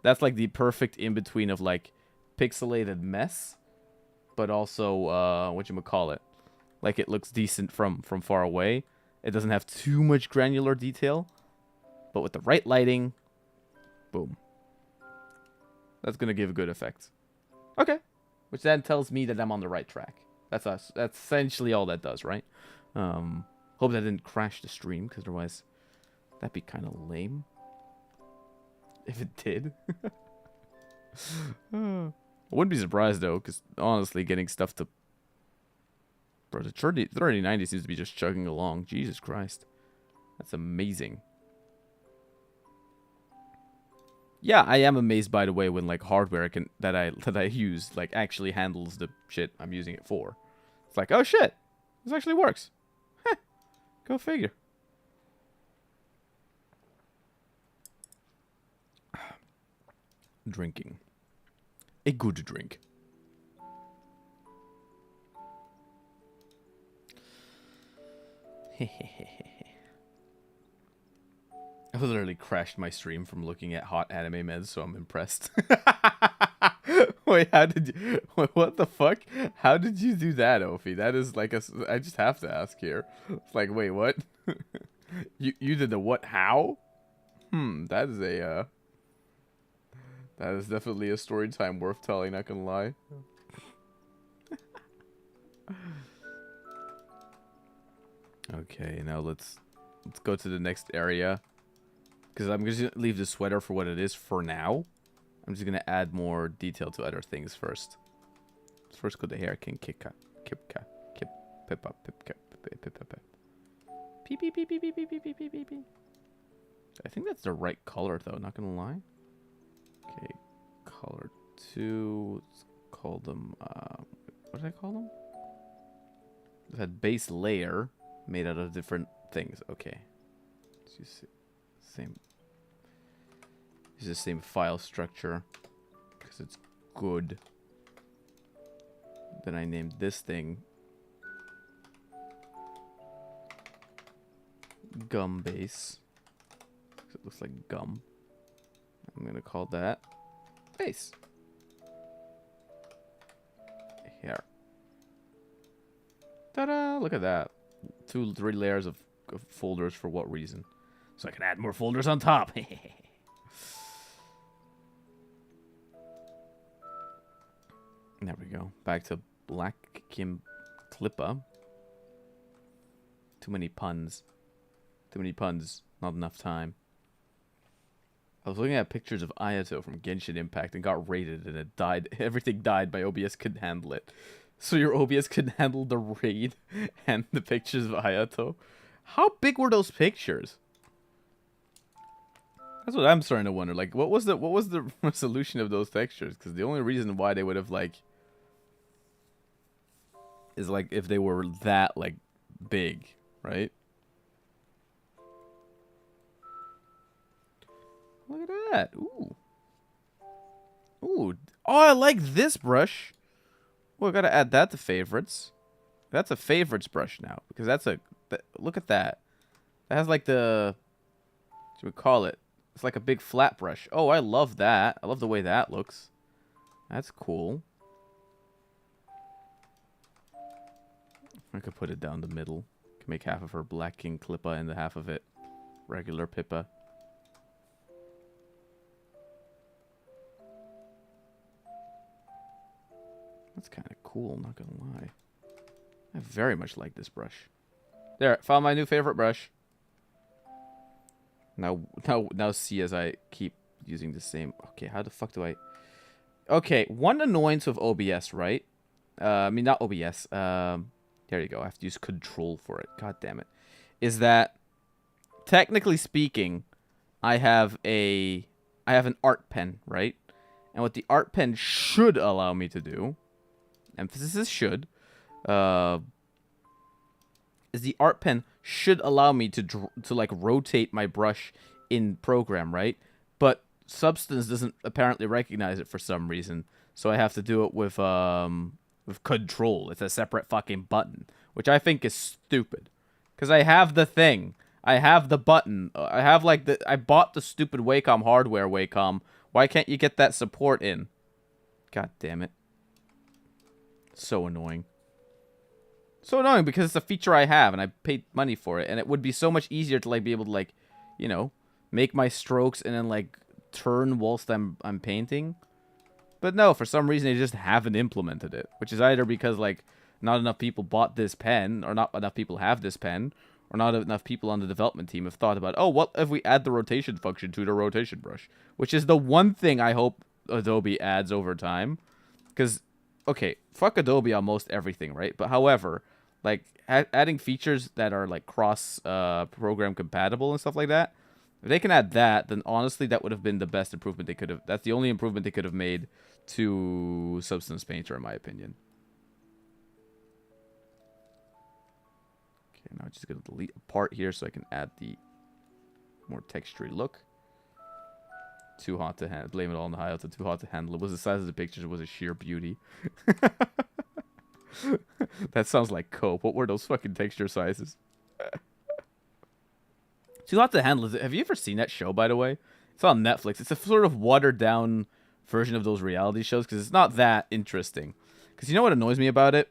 That's, like, the perfect in-between of, like, pixelated mess. But also, whatchamacallit. Like, it looks decent from far away. It doesn't have too much granular detail. But with the right lighting... Boom. That's going to give a good effect. Okay. Which then tells me that I'm on the right track. That's us. That's essentially all that does, right? Hope that didn't crash the stream, because otherwise that'd be kind of lame. If it did. I wouldn't be surprised, though, because honestly, getting stuff to... Bro, the 3090 seems to be just chugging along. Jesus Christ. That's amazing. Yeah, I am amazed, by the way, when like hardware that I use like actually handles the shit I'm using it for. It's like, oh shit, this actually works. Heh, go figure. Drinking, a good drink. I literally crashed my stream from looking at hot anime meds, so I'm impressed. Wait, how did you... What the fuck? How did you do that, Ophi? That is like a... I just have to ask here. It's like, wait, what? You did the what? How? That is a... That is definitely a story time worth telling, not gonna lie. Okay, now let's go to the next area. Because I'm just going to leave the sweater for what it is for now. I'm just going to add more detail to other things first. Let's first go to hair. Can pippa, pippa, pippa. Pipipipipi. I think that's the right color, though. Not going to lie. Okay, color 2. Let's call them... what did I call them? It had base layer made out of different things. Okay. Let's use the same file structure because it's good. Then I named this thing gum base. It looks like gum. I'm gonna call that base. Here. Ta-da! Look at that. 2, 3 layers of folders for what reason? So I can add more folders on top. There we go. Back to Black Kim Clippa. Too many puns. Too many puns. Not enough time. I was looking at pictures of Ayato from Genshin Impact and got raided and it died. Everything died. My OBS couldn't handle it. So your OBS couldn't handle the raid and the pictures of Ayato? How big were those pictures? That's what I'm starting to wonder. Like, what was the resolution of those textures? Because the only reason why they would have, like... is, like, if they were that, like, big, right? Look at that. Ooh. Ooh. Oh, I like this brush. Well, I gotta add that to favorites. That's a favorites brush now. Because that's a... look at that. That has, like, the... what should we call it? It's like a big flat brush. Oh, I love that. I love the way that looks. That's cool. I could put it down the middle. Can make half of her Black King Clippa and the half of it regular Pippa. That's kind of cool, not gonna lie. I very much like this brush. There, found my new favorite brush. Now see as I keep using the same... Okay, how the fuck do I... Okay, one annoyance with OBS, right? I mean, not OBS. There you go. I have to use control for it. God damn it. Is that, technically speaking, I have an art pen, right? And what the art pen should allow me to do, emphasis is should, is the art pen should allow me to like rotate my brush in program, right? But Substance doesn't apparently recognize it for some reason, so I have to do it with control. It's a separate fucking button, which I think is stupid. Because I have the thing, I have the button, I have like I bought the stupid Wacom hardware. Wacom, why can't you get that support in? God damn it! So annoying. So annoying because it's a feature I have and I paid money for it, and it would be so much easier to like be able to like, you know, make my strokes and then like turn whilst I'm painting. But no, for some reason they just haven't implemented it, which is either because like not enough people bought this pen, or not enough people have this pen, or not enough people on the development team have thought about, oh, what if we add the rotation function to the rotation brush, which is the one thing I hope Adobe adds over time. Because, okay, fuck Adobe on most everything, right? But however, like adding features that are like cross program compatible and stuff like that, if they can add that, then honestly that would have been the best improvement they could have. That's the only improvement they could have made to Substance Painter, in my opinion. Okay, now I'm just gonna delete a part here so I can add the more textury look. Too hot to handle. Blame it all on the Hayato. Too hot to handle. It was the size of the pictures. It was a sheer beauty. That sounds like cope. What were those fucking texture sizes? Too Hot to Handle. Have you ever seen that show, by the way? It's on Netflix. It's a sort of watered down version of those reality shows because it's not that interesting. Because you know what annoys me about it?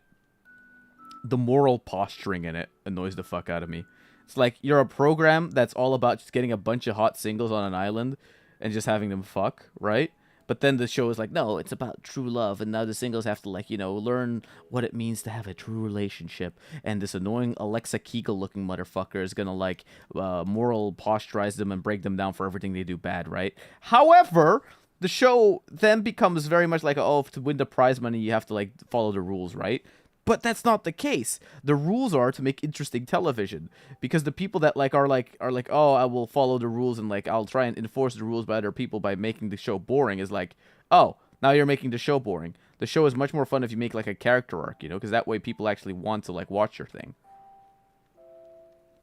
The moral posturing in it annoys the fuck out of me. It's like you're a program that's all about just getting a bunch of hot singles on an island and just having them fuck, right? But then the show is like, no, it's about true love, and now the singles have to, like, you know, learn what it means to have a true relationship. And this annoying Alexa Kegel-looking motherfucker is gonna, like, moral posturize them and break them down for everything they do bad, right? However, the show then becomes very much like, oh, to win the prize money, you have to, like, follow the rules, right? But that's not the case. The rules are to make interesting television, because the people that are like, oh, I will follow the rules and like I'll try and enforce the rules by other people by making the show boring is like, oh, now you're making the show boring. The show is much more fun if you make like a character arc, you know, because that way people actually want to like watch your thing.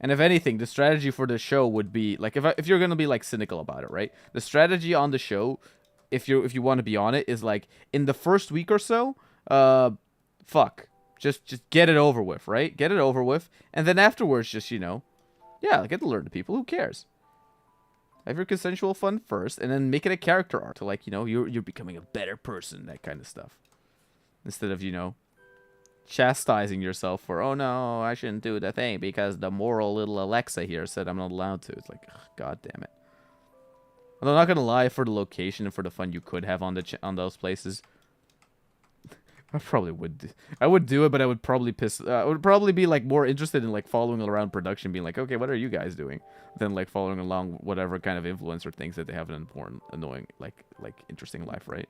And if anything, the strategy for the show would be like, if you're gonna be like cynical about it, right? The strategy on the show, if you want to be on it, is like in the first week or so, fuck. Just get it over with, right? Get it over with. And then afterwards, just, you know, yeah, get to learn to people. Who cares? Have your consensual fun first, and then make it a character arc to, like, you know, you're becoming a better person, that kind of stuff. Instead of, you know, chastising yourself for, oh, no, I shouldn't do the thing because the moral little Alexa here said I'm not allowed to. It's like, ugh, God damn it. I'm not going to lie, for the location and for the fun you could have on those places, I probably would. I would do it, but I would probably I would probably be like more interested in like following around production, being like, okay, what are you guys doing, than like following along whatever kind of influencer thinks that they have an important, annoying, like interesting life, right?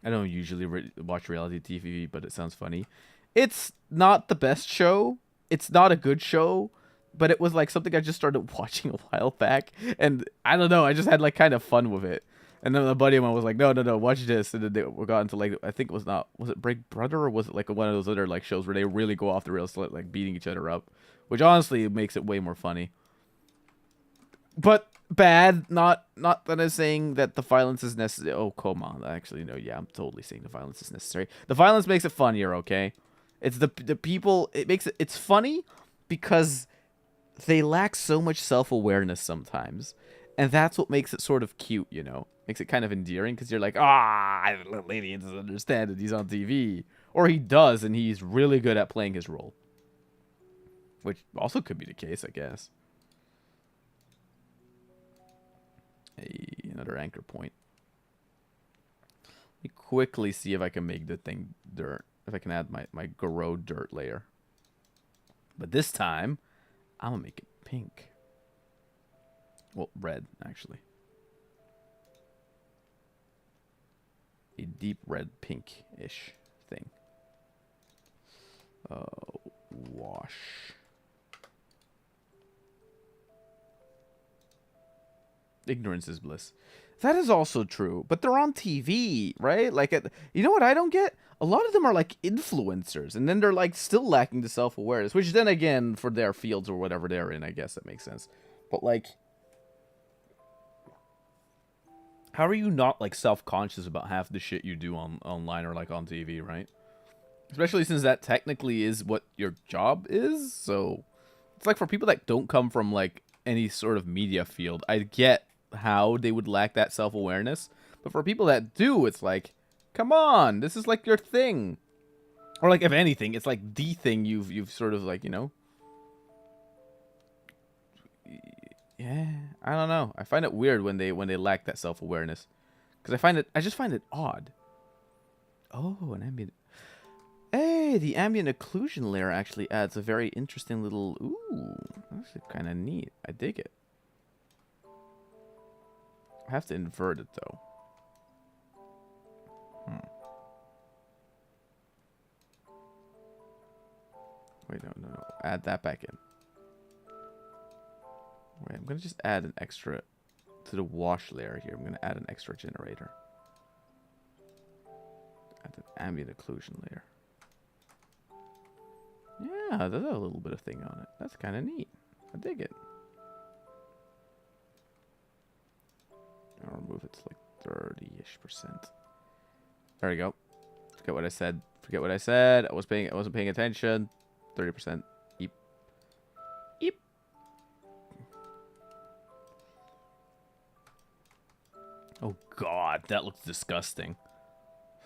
I don't usually watch reality TV, but it sounds funny. It's not the best show. It's not a good show, but it was like something I just started watching a while back, and I don't know. I just had like kind of fun with it. And then a buddy of mine was like, no, watch this. And then we got into, like, I think was it Break Brother, or was it, like, one of those other, like, shows where they really go off the rails, like, beating each other up? Which, honestly, makes it way more funny. But bad, not that I'm saying that the violence is necessary. Oh, come on. Actually, no, yeah, I'm totally saying the violence is necessary. The violence makes it funnier, okay? It's the people, it's funny because they lack so much self-awareness sometimes. And that's what makes it sort of cute, you know? Makes it kind of endearing, because you're like, the lady doesn't understand it, he's on TV. Or he does, and he's really good at playing his role. Which also could be the case, I guess. Hey, another anchor point. Let me quickly see if I can make the thing dirt. If I can add my grow dirt layer. But this time, I'm going to make it pink. Well, red, actually. A deep red pink-ish thing. Wash. Ignorance is bliss. That is also true, but they're on TV, right? Like, you know what I don't get? A lot of them are like influencers, and then they're like still lacking the self-awareness, which then again, for their fields or whatever they're in, I guess that makes sense. But like, how are you not, like, self-conscious about half the shit you do online or, like, on TV, right? Especially since that technically is what your job is, so... It's like, for people that don't come from, like, any sort of media field, I get how they would lack that self-awareness. But for people that do, it's like, come on, this is, like, your thing. Or, like, if anything, it's, like, the thing you've sort of, like, you know... Yeah, I don't know. I find it weird when they lack that self-awareness, because I just find it odd. Oh, an ambient. Hey, the ambient occlusion layer actually adds a very interesting little. Ooh, that's kind of neat. I dig it. I have to invert it though. Wait, no. Add that back in. Wait, I'm going to just add an extra to the wash layer here. I'm going to add an extra generator. Add an ambient occlusion layer. Yeah, there's a little bit of thing on it. That's kind of neat. I dig it. I'll remove it to like 30-ish%. There we go. Forget what I said. I wasn't paying attention. 30%. Eep. Oh god, that looks disgusting.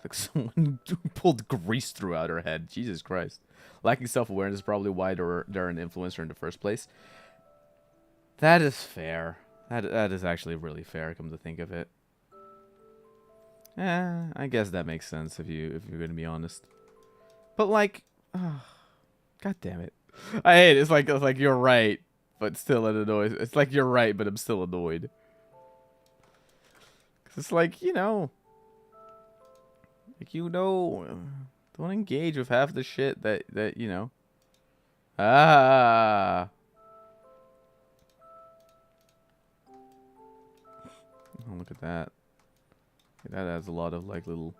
Like someone pulled grease throughout her head. Jesus Christ. Lacking self-awareness is probably why they're an influencer in the first place. That is fair. That is actually really fair, come to think of it. I guess that makes sense if you're gonna be honest. But like, god damn it. I hate it. It's like you're right, but still it annoys. It's like you're right, but I'm still annoyed. Cause it's like, don't engage with half the shit that you know. Ah. Oh, look at that. That adds a lot of like little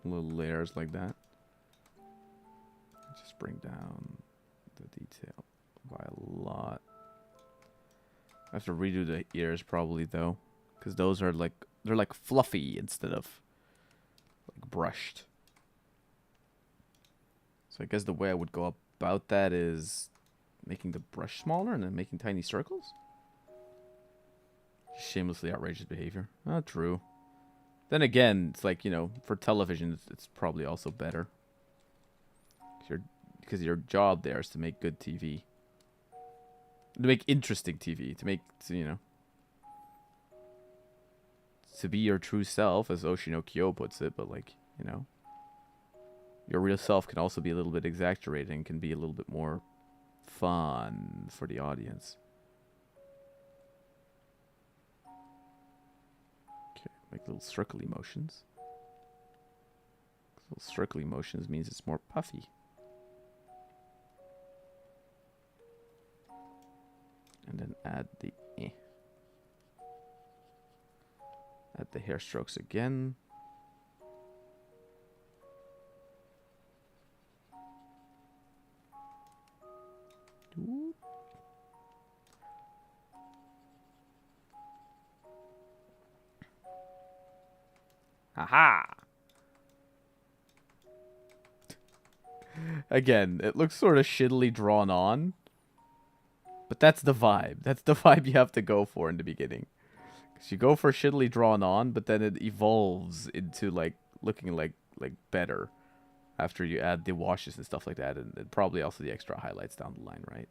layers like that. Just bring down the detail by a lot. I have to redo the ears probably though, because those are like they're like fluffy instead of like brushed. So I guess the way I would go about that is making the brush smaller and then making tiny circles. Shamelessly outrageous behavior. Not true. Then again, it's like, for television, it's probably also better. Because your job there is to make good TV. To make interesting TV. To make, to be your true self, as Oshino Kyo puts it. But like, your real self can also be a little bit exaggerated and can be a little bit more fun for the audience. Make little circly motions. Little circly motions means it's more puffy. And then add the add the hair strokes again. Ooh. Haha! Again, it looks sort of shittily drawn on. But that's the vibe. That's the vibe you have to go for in the beginning. Because you go for shittily drawn on, but then it evolves into like looking like better after you add the washes and stuff like that. And probably also the extra highlights down the line, right?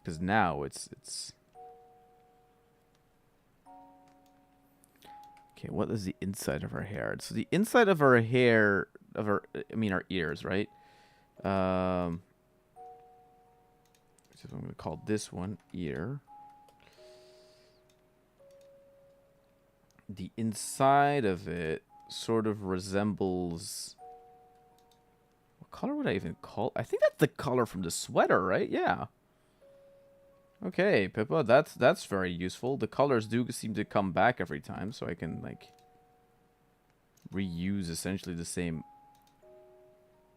Because now it's... Okay, what is the inside of her hair? So the inside of her hair, our ears, right? So I'm going to call this one ear. The inside of it sort of resembles... What color would I even call? I think that's the color from the sweater, right? Yeah. Okay, Pippa, that's very useful. The colors do seem to come back every time, so I can like reuse essentially the same,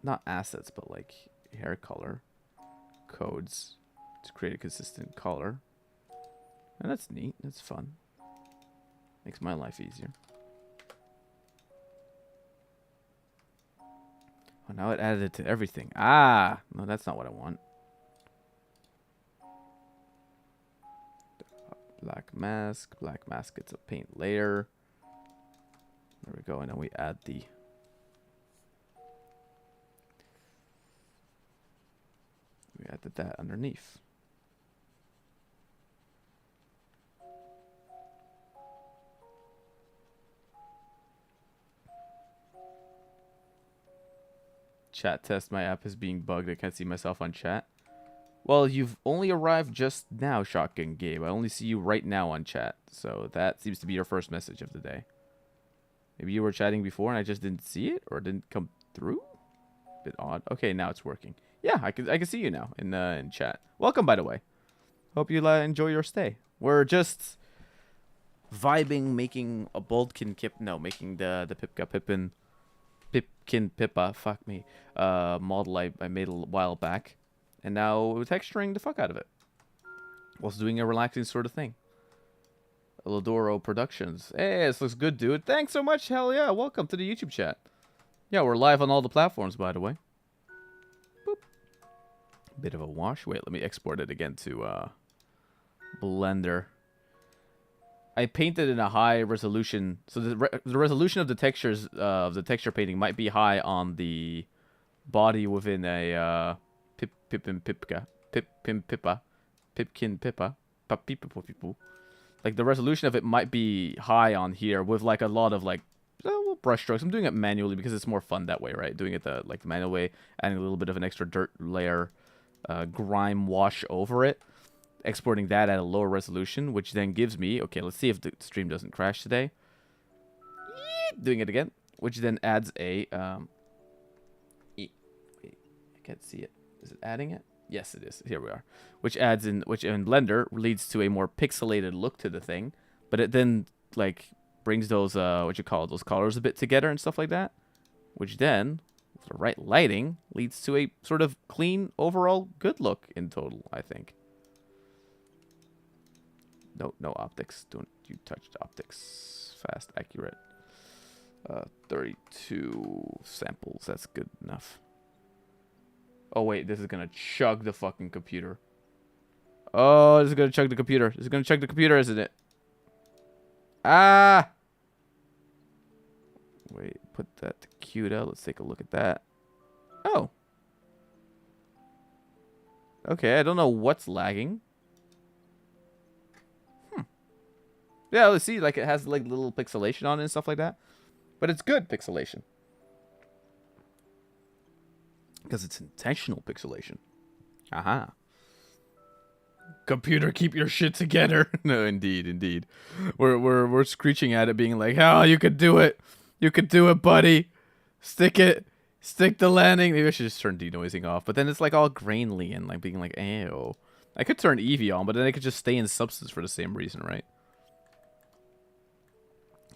not assets, but like hair color codes to create a consistent color. And that's neat. That's fun. Makes my life easier. Oh, now it added it to everything. Ah, no, that's not what I want. Black mask gets a paint layer. There we go, and then we add the... We added that underneath. Chat test, my app is being bugged. I can't see myself on chat. Well, you've only arrived just now, Shotgun Gabe. I only see you right now on chat. So that seems to be your first message of the day. Maybe you were chatting before and I just didn't see it or didn't come through? Bit odd. Okay, now it's working. Yeah, I can see you now in chat. Welcome, by the way. Hope you enjoy your stay. We're just vibing, making a boldkin making the pipkin pippa, fuck me, model I made a while back. And now we're texturing the fuck out of it. Whilst doing a relaxing sort of thing. Lodoro Productions. Hey, this looks good, dude. Thanks so much. Hell yeah. Welcome to the YouTube chat. Yeah, we're live on all the platforms, by the way. Boop. Bit of a wash. Wait, let me export it again to Blender. I painted in a high resolution, so the resolution of the textures of the texture painting might be high on the body within a pipkin pippa, pipkin pippa, papipipipi. Like the resolution of it might be high on here with like a lot of like brush strokes. I'm doing it manually because it's more fun that way, right? Doing it the manual way, adding a little bit of an extra dirt layer, grime wash over it. Exporting that at a lower resolution, which then gives me, okay, let's see if the stream doesn't crash today. Doing it again, which then adds a, I can't see it. Is it adding it? Yes, it is. Here we are. Which in Blender leads to a more pixelated look to the thing, but it then, like, brings those, those colors a bit together and stuff like that, which then, with the right lighting, leads to a sort of clean, overall good look in total, I think. No optics. Don't you touch the optics. Fast, accurate. 32 samples. That's good enough. Oh, wait. This is going to chug the fucking computer. Oh, this is going to chug the computer. This is going to chug the computer, isn't it? Ah! Wait, put that to CUDA. Let's take a look at that. Oh. Okay, I don't know what's lagging. Yeah, let's see, like, it has, like, little pixelation on it and stuff like that. But it's good pixelation. Because it's intentional pixelation. Aha. Computer, keep your shit together. No, indeed. We're screeching at it, being like, oh, you could do it. You could do it, buddy. Stick it. Stick the landing. Maybe I should just turn denoising off. But then it's, like, all grainly and, like, being like, ew. I could turn Eevee on, but then I could just stay in substance for the same reason, right?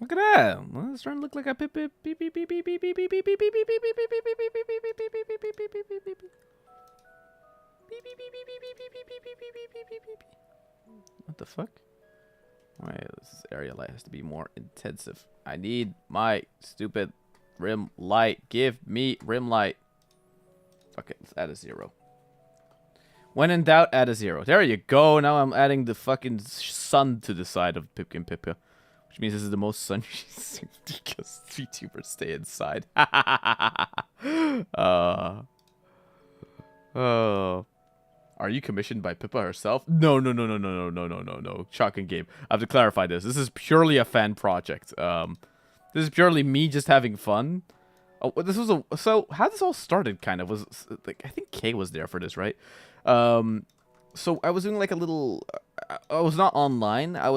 Look at that. Well, it's starting to look like a pip. What the fuck? Wait, this area light has to be more intensive. I need my stupid rim light. Give me rim light. Okay, let's add a 0. When in doubt, add a 0. There you go. Now I'm adding the fucking sun to the side of Pipkin Pippa. Which means this is the most sunny because VTubers stay inside. Are you commissioned by Pippa herself? No. Chalk and Gabe. I have to clarify this. This is purely a fan project. This is purely me just having fun. Oh, this was so how this all started kind of was like I think Kay was there for this, right? So I was doing like a little. I was not online. I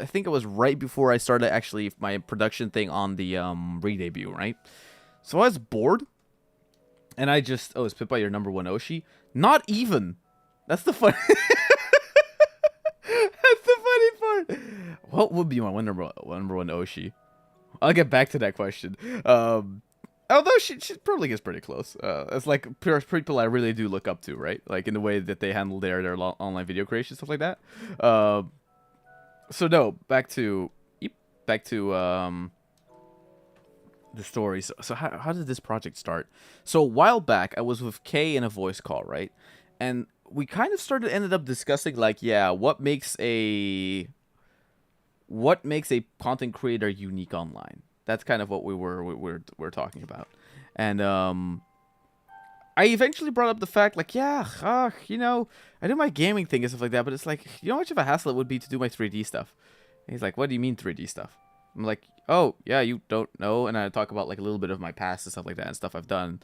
think it was right before I started actually my production thing on the re-debut, right? So I was bored, and I just is Pippa your number 1 Oshi? Not even. That's the fun. That's the funny part. What would be my number one Oshi? I'll get back to that question. Although she probably gets pretty close. It's like people I really do look up to, right? Like in the way that they handle their online video creation, stuff like that. So no, back to the story. So how did this project start? So a while back, I was with Kay in a voice call, right? And we kind of ended up discussing like, yeah, what makes a content creator unique online? That's kind of what we're talking about. And I eventually brought up the fact, like, yeah, you know, I do my gaming thing and stuff like that, but it's like, you know how much of a hassle it would be to do my 3D stuff? And he's like, what do you mean 3D stuff? I'm like, oh, yeah, you don't know. And I talk about, like, a little bit of my past and stuff like that and stuff I've done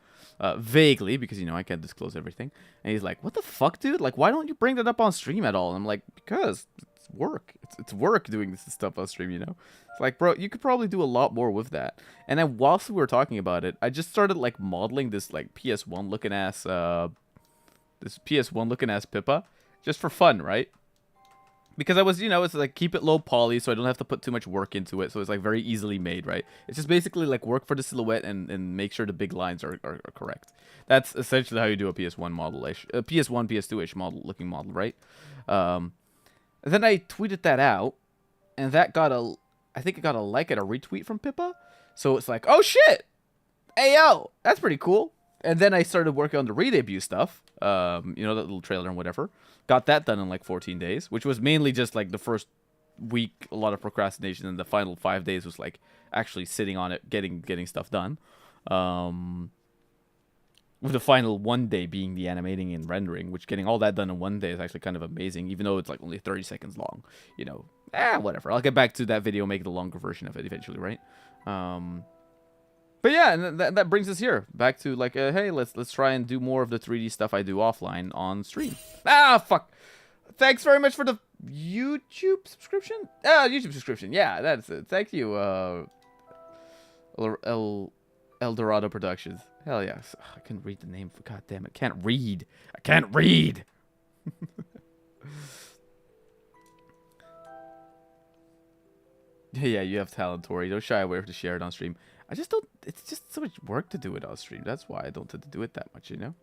vaguely because, you know, I can't disclose everything. And he's like, what the fuck, dude? Like, why don't you bring that up on stream at all? And I'm like, because it's work. It's work doing this stuff on stream, you know? It's like, bro, you could probably do a lot more with that. And then whilst we were talking about it, I just started, like, modeling this, like, PS1 looking ass Pippa just for fun, right? Because I was, you know, it's like keep it low poly so I don't have to put too much work into it. So it's like very easily made, right? It's just basically like work for the silhouette and make sure the big lines are correct. That's essentially how you do a PS1 model-ish, a PS1, PS2-ish looking model, right? And then I tweeted that out, and that got I think it got a like and a retweet from Pippa. So it's like, oh shit! Hey yo, that's pretty cool. And then I started working on the re-debut stuff, you know, that little trailer and whatever. Got that done in like 14 days, which was mainly just like the first week a lot of procrastination, and the final 5 days was like actually sitting on it, getting stuff done. With the final 1 day being the animating and rendering, which getting all that done in 1 day is actually kind of amazing, even though it's like only 30 seconds long. You know, whatever. I'll get back to that video, make the longer version of it eventually, right? But yeah, and that brings us here back to like, hey, let's try and do more of the 3D stuff I do offline on stream. Fuck. Thanks very much for the YouTube subscription. YouTube subscription. Yeah, that's it. Thank you, El Dorado Productions. Hell yes. I couldn't read the name. God damn it. Can't read. I can't read. Yeah, you have talent, Tori. Don't shy away to share it on stream. I just don't. It's just so much work to do it on stream. That's why I don't tend to do it that much, you know?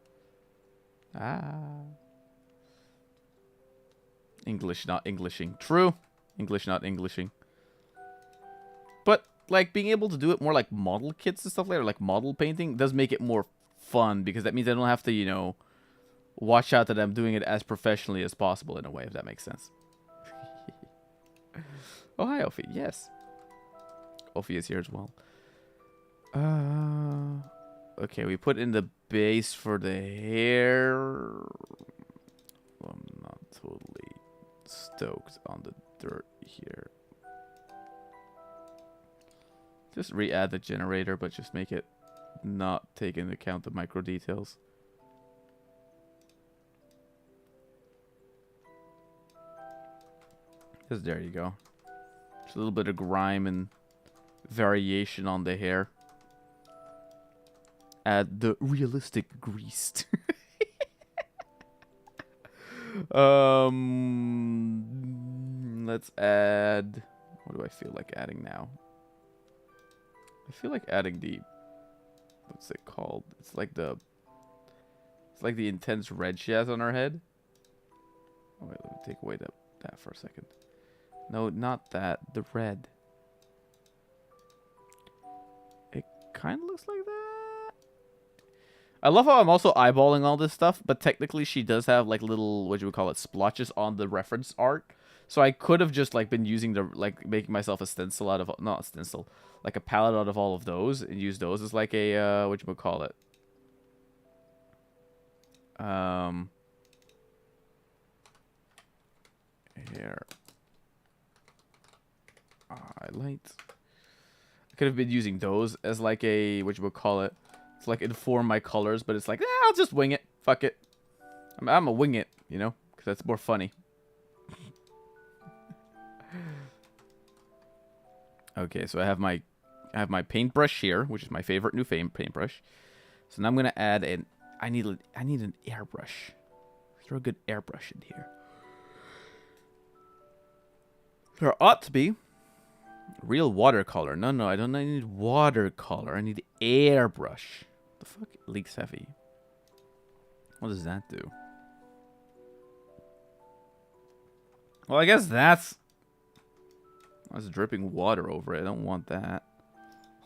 English not Englishing. True. English not Englishing. But, like, being able to do it more like model kits and stuff like that, or like model painting, does make it more fun, because that means I don't have to, you know, watch out that I'm doing it as professionally as possible in a way, if that makes sense. Oh, hi, Ophi. Yes. Ophi is here as well. Okay, we put in the base for the hair. I'm not totally stoked on the dirt here. Just re-add the generator, but just make it not take into account the micro details. Just there you go. Just a little bit of grime and variation on the hair. Add the realistic greased. Let's add. What do I feel like adding now? I feel like adding the. What's it called? It's like the intense red she has on her head. Oh wait, let me take away that for a second. No, not that. The red. It kind of looks like that. I love how I'm also eyeballing all this stuff, but technically she does have like little, what do you call it, splotches on the reference art. So I could have just like been using the, like making myself a stencil out of, not a stencil, like a palette out of all of those, and use those as like a, what you call it. Here. Highlights. I could have been using those as like a, what you would call it, to like inform my colors, but it's like, I'll just wing it. Fuck it. I'm gonna wing it, you know, because that's more funny. Okay, so I have my paintbrush here, which is my favorite new paintbrush. So now I'm gonna add an. I need an airbrush. Throw a good airbrush in here. There ought to be real watercolor. No, I don't need watercolor. I need airbrush. The fuck? Leaks heavy. What does that do? Well, I guess that's dripping water over it. I don't want that.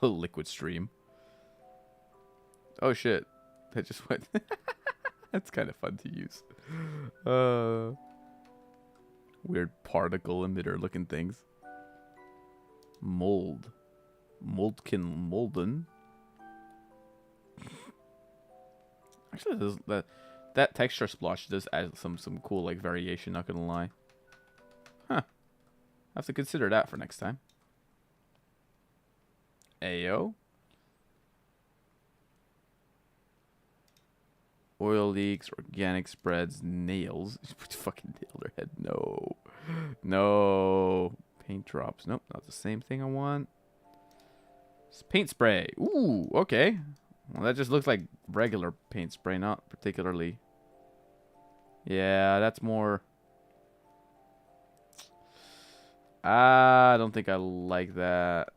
A liquid stream. Oh shit. That just went. That's kind of fun to use. Weird particle emitter looking things. Mold. Molden. Actually, that texture splotch does add some cool like variation, not gonna lie. Huh. I have to consider that for next time. Ayo. Oil leaks, organic spreads, nails. Fucking nail their head. No. No. Paint drops. Nope, not the same thing I want. It's paint spray. Ooh, okay. Well, that just looks like regular paint spray, not particularly. Yeah, that's more. I don't think I like that.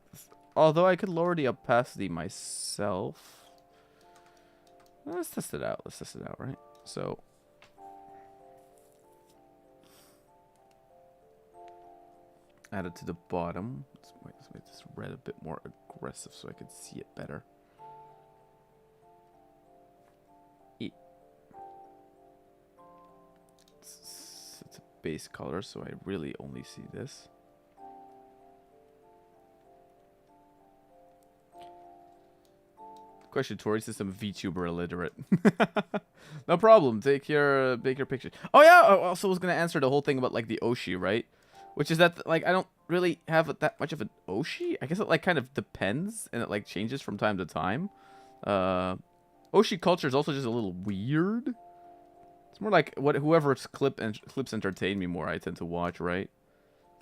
Although I could lower the opacity myself. Let's test it out. Let's test it out, right? So. Add it to the bottom. Let's make this red a bit more aggressive so I can see it better. It's a base color, so I really only see this. Question, Tori says I'm VTuber illiterate. No problem. Take your picture. Oh yeah. I also was gonna answer the whole thing about like the Oshi, right? Which is that like I don't really have that much of an Oshi. I guess it like kind of depends and it like changes from time to time. Oshi culture is also just a little weird. It's more like whoever's clips entertain me more. I tend to watch, right?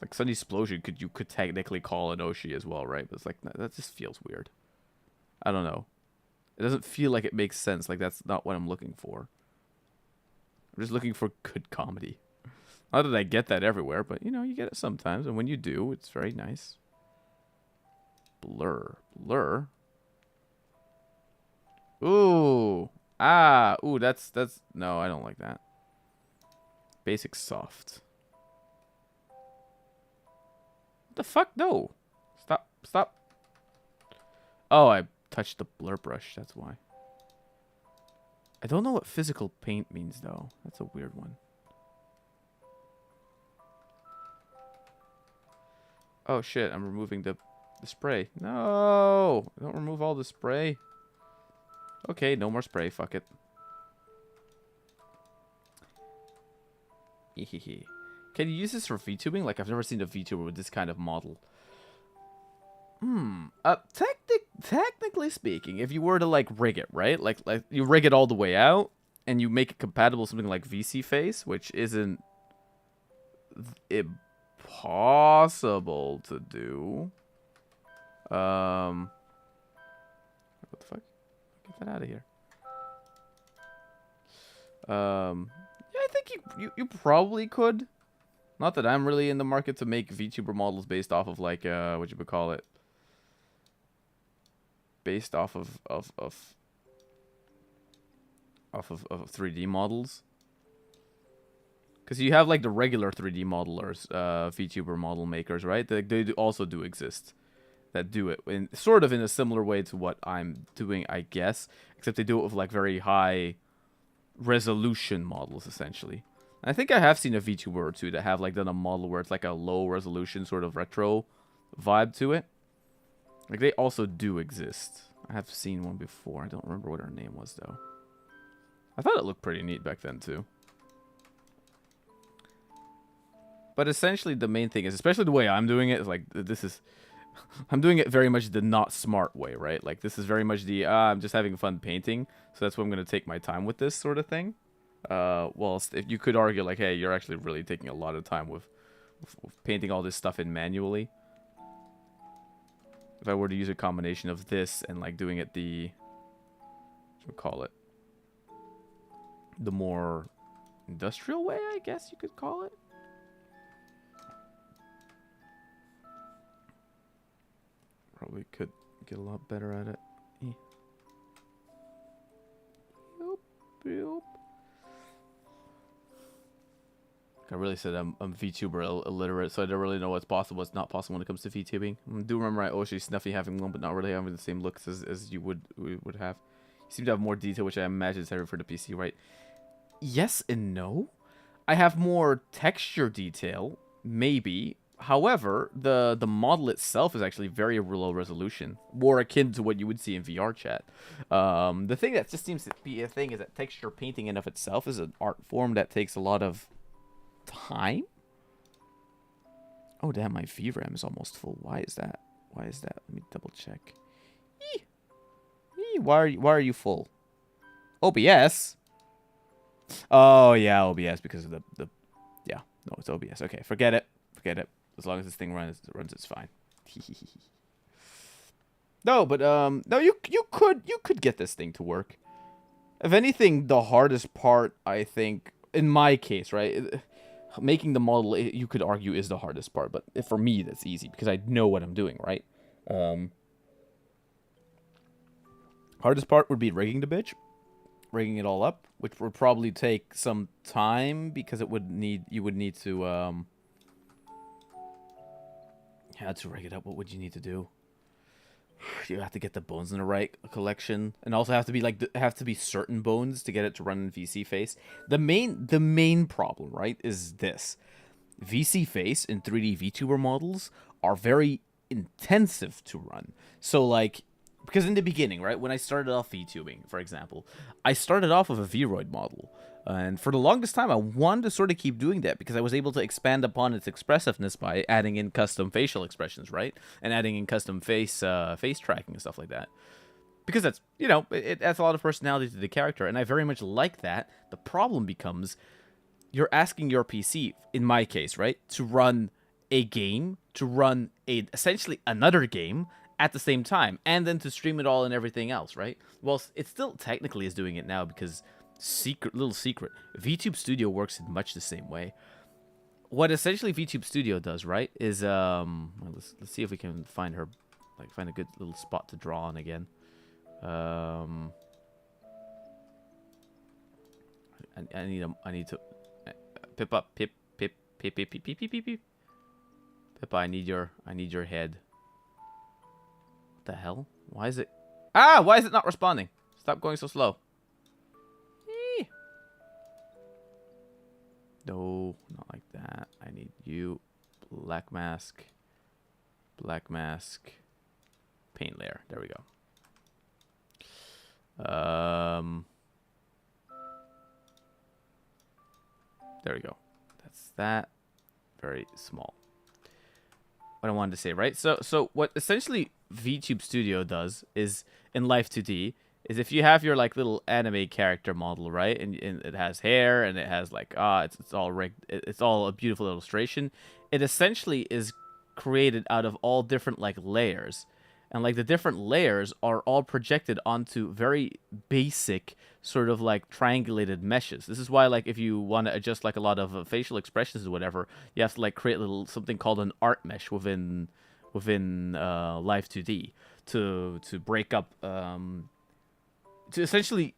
Like Sunny Explosion, you could technically call an Oshi as well, right? But it's like that just feels weird. I don't know. It doesn't feel like it makes sense. Like that's not what I'm looking for. I'm just looking for good comedy. Not that I get that everywhere, but you know, you get it sometimes, and when you do, it's very nice. Blur. Ooh. Ah. Ooh, that's no, I don't like that. Basic soft. What the fuck? No. Stop. Oh, I touched the blur brush, that's why. I don't know what physical paint means though. That's a weird one. Oh shit, I'm removing the spray. No! Don't remove all the spray. Okay, no more spray, fuck it. Can you use this for VTubing? Like, I've never seen a VTuber with this kind of model. Technically speaking, if you were to, like, rig it, right? Like you rig it all the way out, and you make it compatible with something like VC Face, which isn't impossible to do. What the fuck? Get that out of here. Yeah, I think you probably could. Not that I'm really in the market to make VTuber models based off of like what you would call it. Based off of 3D models. Because you have like the regular 3D modelers, VTuber model makers, right? They also do exist. That do it in sort of in a similar way to what I'm doing, I guess. Except they do it with like very high resolution models, essentially. And I think I have seen a VTuber or two that have like done a model where it's like a low resolution sort of retro vibe to it. Like they also do exist. I have seen one before. I don't remember what her name was though. I thought it looked pretty neat back then too. But essentially the main thing is, especially the way I'm doing it, is like this is I'm doing it very much the not smart way, right? Like this is very much the I'm just having fun painting, so that's why I'm gonna take my time with this sort of thing. Whilst if you could argue like, hey, you're actually really taking a lot of time with painting all this stuff in manually. If I were to use a combination of this and like doing it the what we call it, the more industrial way, I guess you could call it. Probably could get a lot better at it. Yep. I really said I'm VTuber illiterate, so I don't really know what's possible, what's not possible when it comes to VTubing. I do remember Oshi Snuffy having one, but not really having the same looks as you would have. You seem to have more detail, which I imagine is heavy for the PC, right? Yes and no. I have more texture detail, maybe. However, the model itself is actually very low resolution, more akin to what you would see in VR chat. The thing that just seems to be a thing is that texture painting in of itself is an art form that takes a lot of time. Oh damn, my VRAM is almost full. Why is that? Let me double check. Why are you full? OBS. Oh yeah, OBS because of the yeah. No, it's OBS. Okay, forget it. As long as this thing runs, it's fine. No, but no, you could get this thing to work. If anything, the hardest part, I think, in my case, right, making the model, you could argue, is the hardest part. But for me, that's easy because I know what I'm doing, right? Hardest part would be rigging the bitch, rigging it all up, which would probably take some time because you would need to to rig it up. What would you need to do? You have to get the bones in the right collection, and also have to be certain bones to get it to run in VC Face. The main problem, right, is this: VC Face and 3D VTuber models are very intensive to run. So like because in the beginning, right, when I started off VTubing, for example, I started off with a Vroid model. And for the longest time, I wanted to sort of keep doing that because I was able to expand upon its expressiveness by adding in custom facial expressions, right? And adding in custom face tracking and stuff like that. Because that's, you know, it adds a lot of personality to the character, and I very much like that. The problem becomes you're asking your PC, in my case, right, to run a game, to run essentially another game at the same time, and then to stream it all and everything else, right? Well, it still technically is doing it now because little secret, VTube Studio works in much the same way. What essentially VTube Studio does, right, is well, let's see if we can find her, like find a good little spot to draw on again. I need to Pippa, pipipipipi. Pippa, I need your head. What the hell? Why is it? Ah, why is it not responding? Stop going so slow. Eee. No, not like that. I need you. Black mask. Black mask. Paint layer. There we go. There we go. That's that. Very small. What I wanted to say, right? So what essentially VTube Studio does is in Life 2D is if you have your like little anime character model, right, and it has hair and it has like it's all rigged, it's all a beautiful illustration. It essentially is created out of all different like layers. And like the different layers are all projected onto very basic sort of like triangulated meshes. This is why like if you want to adjust like a lot of facial expressions or whatever, you have to like create a little something called an art mesh within Live 2D to break up to essentially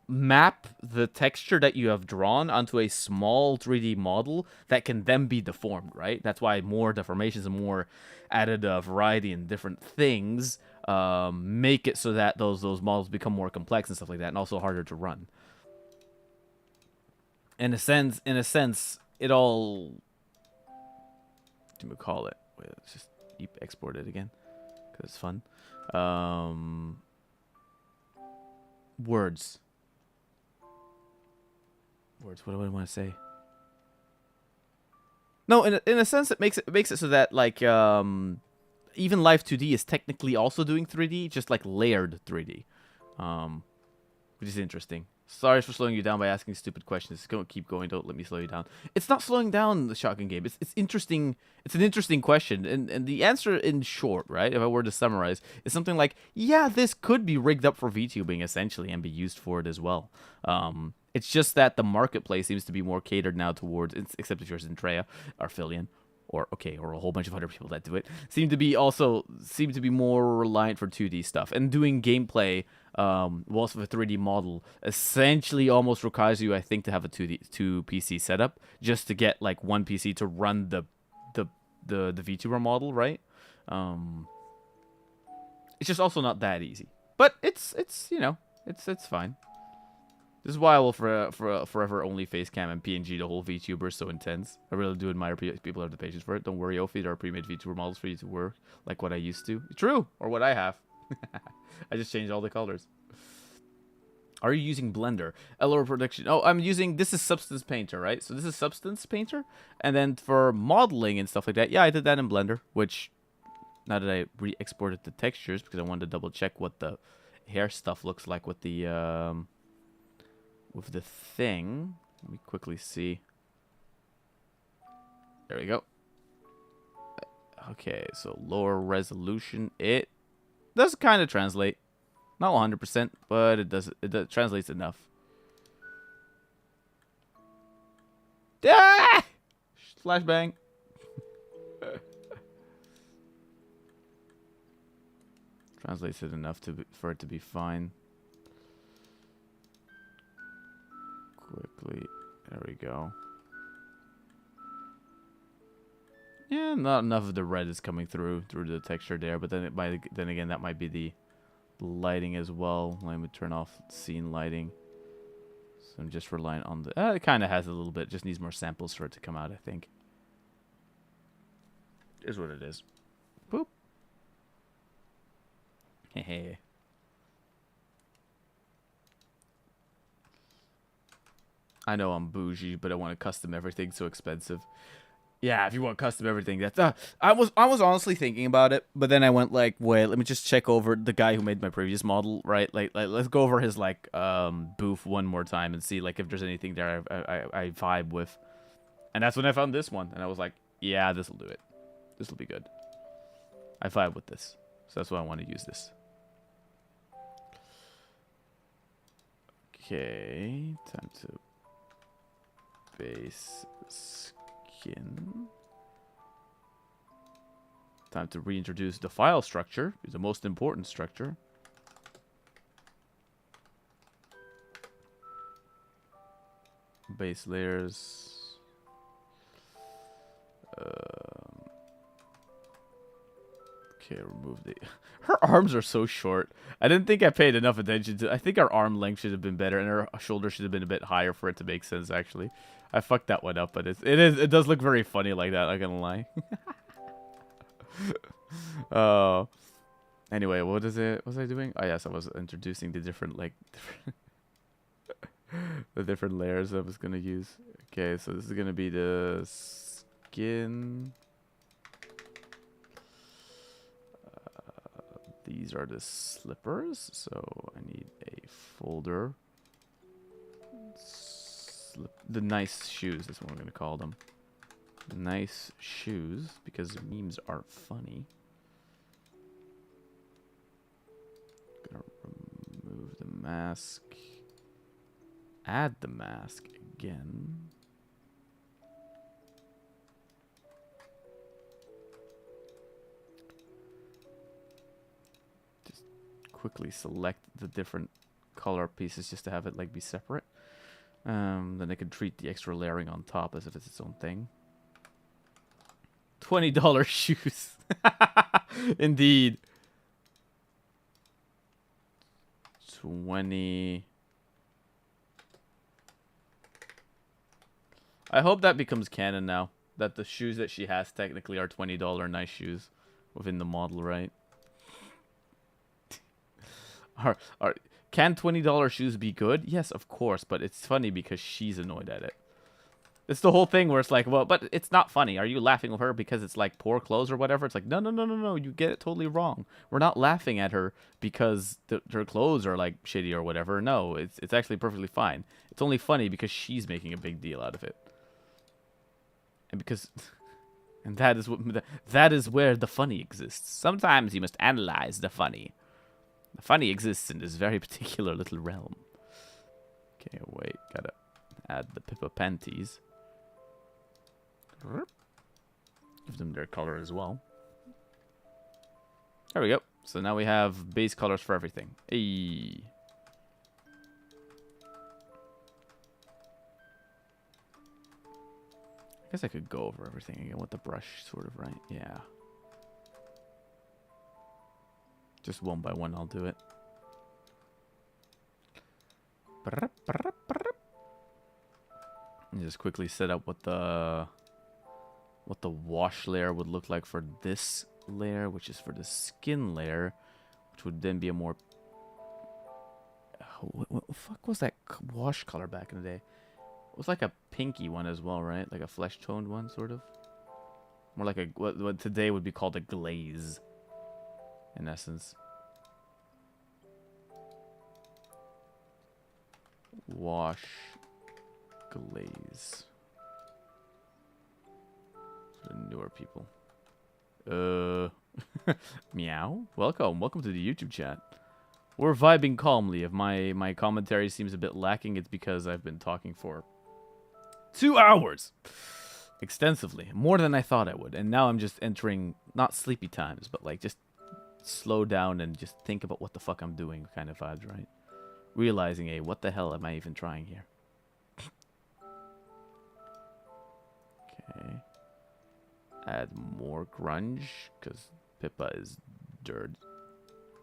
map the texture that you have drawn onto a small 3D model that can then be deformed, right? That's why more deformations and more added variety and different things make it so that those models become more complex and stuff like that, and also harder to run. In a sense, it all, what do we call it? Wait, let's just export it again because it's fun. Words. What do I want to say? No, in a sense, it makes it so that like even Live 2D is technically also doing 3D, just like layered 3D, which is interesting. Sorry for slowing you down by asking stupid questions. Keep going. Don't let me slow you down. It's not slowing down the shotgun game. It's interesting. It's an interesting question, and the answer in short, right, if I were to summarize, is something like, yeah, this could be rigged up for VTubing essentially and be used for it as well. It's just that the marketplace seems to be more catered now towards, except if you're Zentrea or Philian, or a whole bunch of other people that do it, seem to be more reliant for 2D stuff. And doing gameplay whilst with a 3D model essentially almost requires you, I think, to have a 2 PC setup just to get like one PC to run the VTuber model, right? It's just also not that easy, but it's you know, it's fine. This is why I will forever only face cam and PNG the whole VTuber so intense. I really do admire people who have the patience for it. Don't worry, Ophi, there are pre-made VTuber models for you to work like what I used to. True, or what I have. I just changed all the colors. Are you using Blender? LR Production. Oh, I'm using, this is Substance Painter, right? So this is Substance Painter. And then for modeling and stuff like that, yeah, I did that in Blender, which now that I re-exported the textures because I wanted to double check what the hair stuff looks like with the thing. Let me quickly see. There we go. Okay, so lower resolution. It does kind of translate. Not 100%, but it does translates enough. Ah! Flashbang. Translates it enough for it to be fine. Quickly, there we go. Yeah, not enough of the red is coming through the texture there, but then then again that might be the lighting as well. Let me turn off scene lighting. So I'm just relying on the it kind of has a little bit, just needs more samples for it to come out, I think. Is what it is. Boop. Hehe. I know I'm bougie, but I want to custom everything so expensive. Yeah, if you want custom everything, that's I was honestly thinking about it, but then I went like, wait, let me just check over the guy who made my previous model, right? Like let's go over his like booth one more time and see like if there's anything there I vibe with. And that's when I found this one, and I was like, yeah, this will do it. This will be good. I vibe with this, so that's why I want to use this. Okay, time to base skin. Time to reintroduce the file structure, is the most important structure. Base layers. Okay, remove the... Her arms are so short. I didn't think I paid enough attention to... I think our arm length should have been better, and her shoulder should have been a bit higher for it to make sense, actually. I fucked that one up, but it does look very funny like that, not gonna lie. Oh. Anyway, what was I doing? Oh, yes, I was introducing the different, like... the different layers I was gonna use. Okay, so this is gonna be the skin... These are the slippers, so I need a folder. The nice shoes, that's what we're going to call them. Nice shoes, because memes are funny. Gonna remove the mask. Add the mask again. Quickly select the different color pieces just to have it like be separate. Then I can treat the extra layering on top as if it's its own thing. $20 shoes. Indeed. 20. I hope that becomes canon now. That the shoes that she has technically are $20 nice shoes within the model, right? Can $20 shoes be good? Yes, of course, but it's funny because she's annoyed at it. It's the whole thing where it's like, well, but it's not funny. Are you laughing with her because it's like poor clothes or whatever? It's like, no, you get it totally wrong. We're not laughing at her because her clothes are like shitty or whatever. No, it's actually perfectly fine. It's only funny because she's making a big deal out of it. And because... And that is where the funny exists. Sometimes you must analyze the funny. The funny exists in this very particular little realm. Okay, wait. Gotta add the Pippa panties. Give them their color as well. There we go. So now we have base colors for everything. Hey. I guess I could go over everything again with the brush, sort of, right? Yeah. Just one by one, I'll do it. And just quickly set up what the wash layer would look like for this layer, which is for the skin layer, which would then be a more... What the fuck was that wash color back in the day? It was like a pinky one as well, right? Like a flesh-toned one, sort of. More like a what today would be called a glaze. In essence. Wash glaze. For the newer people. Meow. Welcome to the YouTube chat. We're vibing calmly. If my commentary seems a bit lacking, it's because I've been talking for 2 hours. Extensively. More than I thought I would. And now I'm just entering, not sleepy times, but like just slow down and just think about what the fuck I'm doing kind of vibes, right? Realizing, hey, what the hell am I even trying here? Okay. Add more grunge, because Pippa is dirt.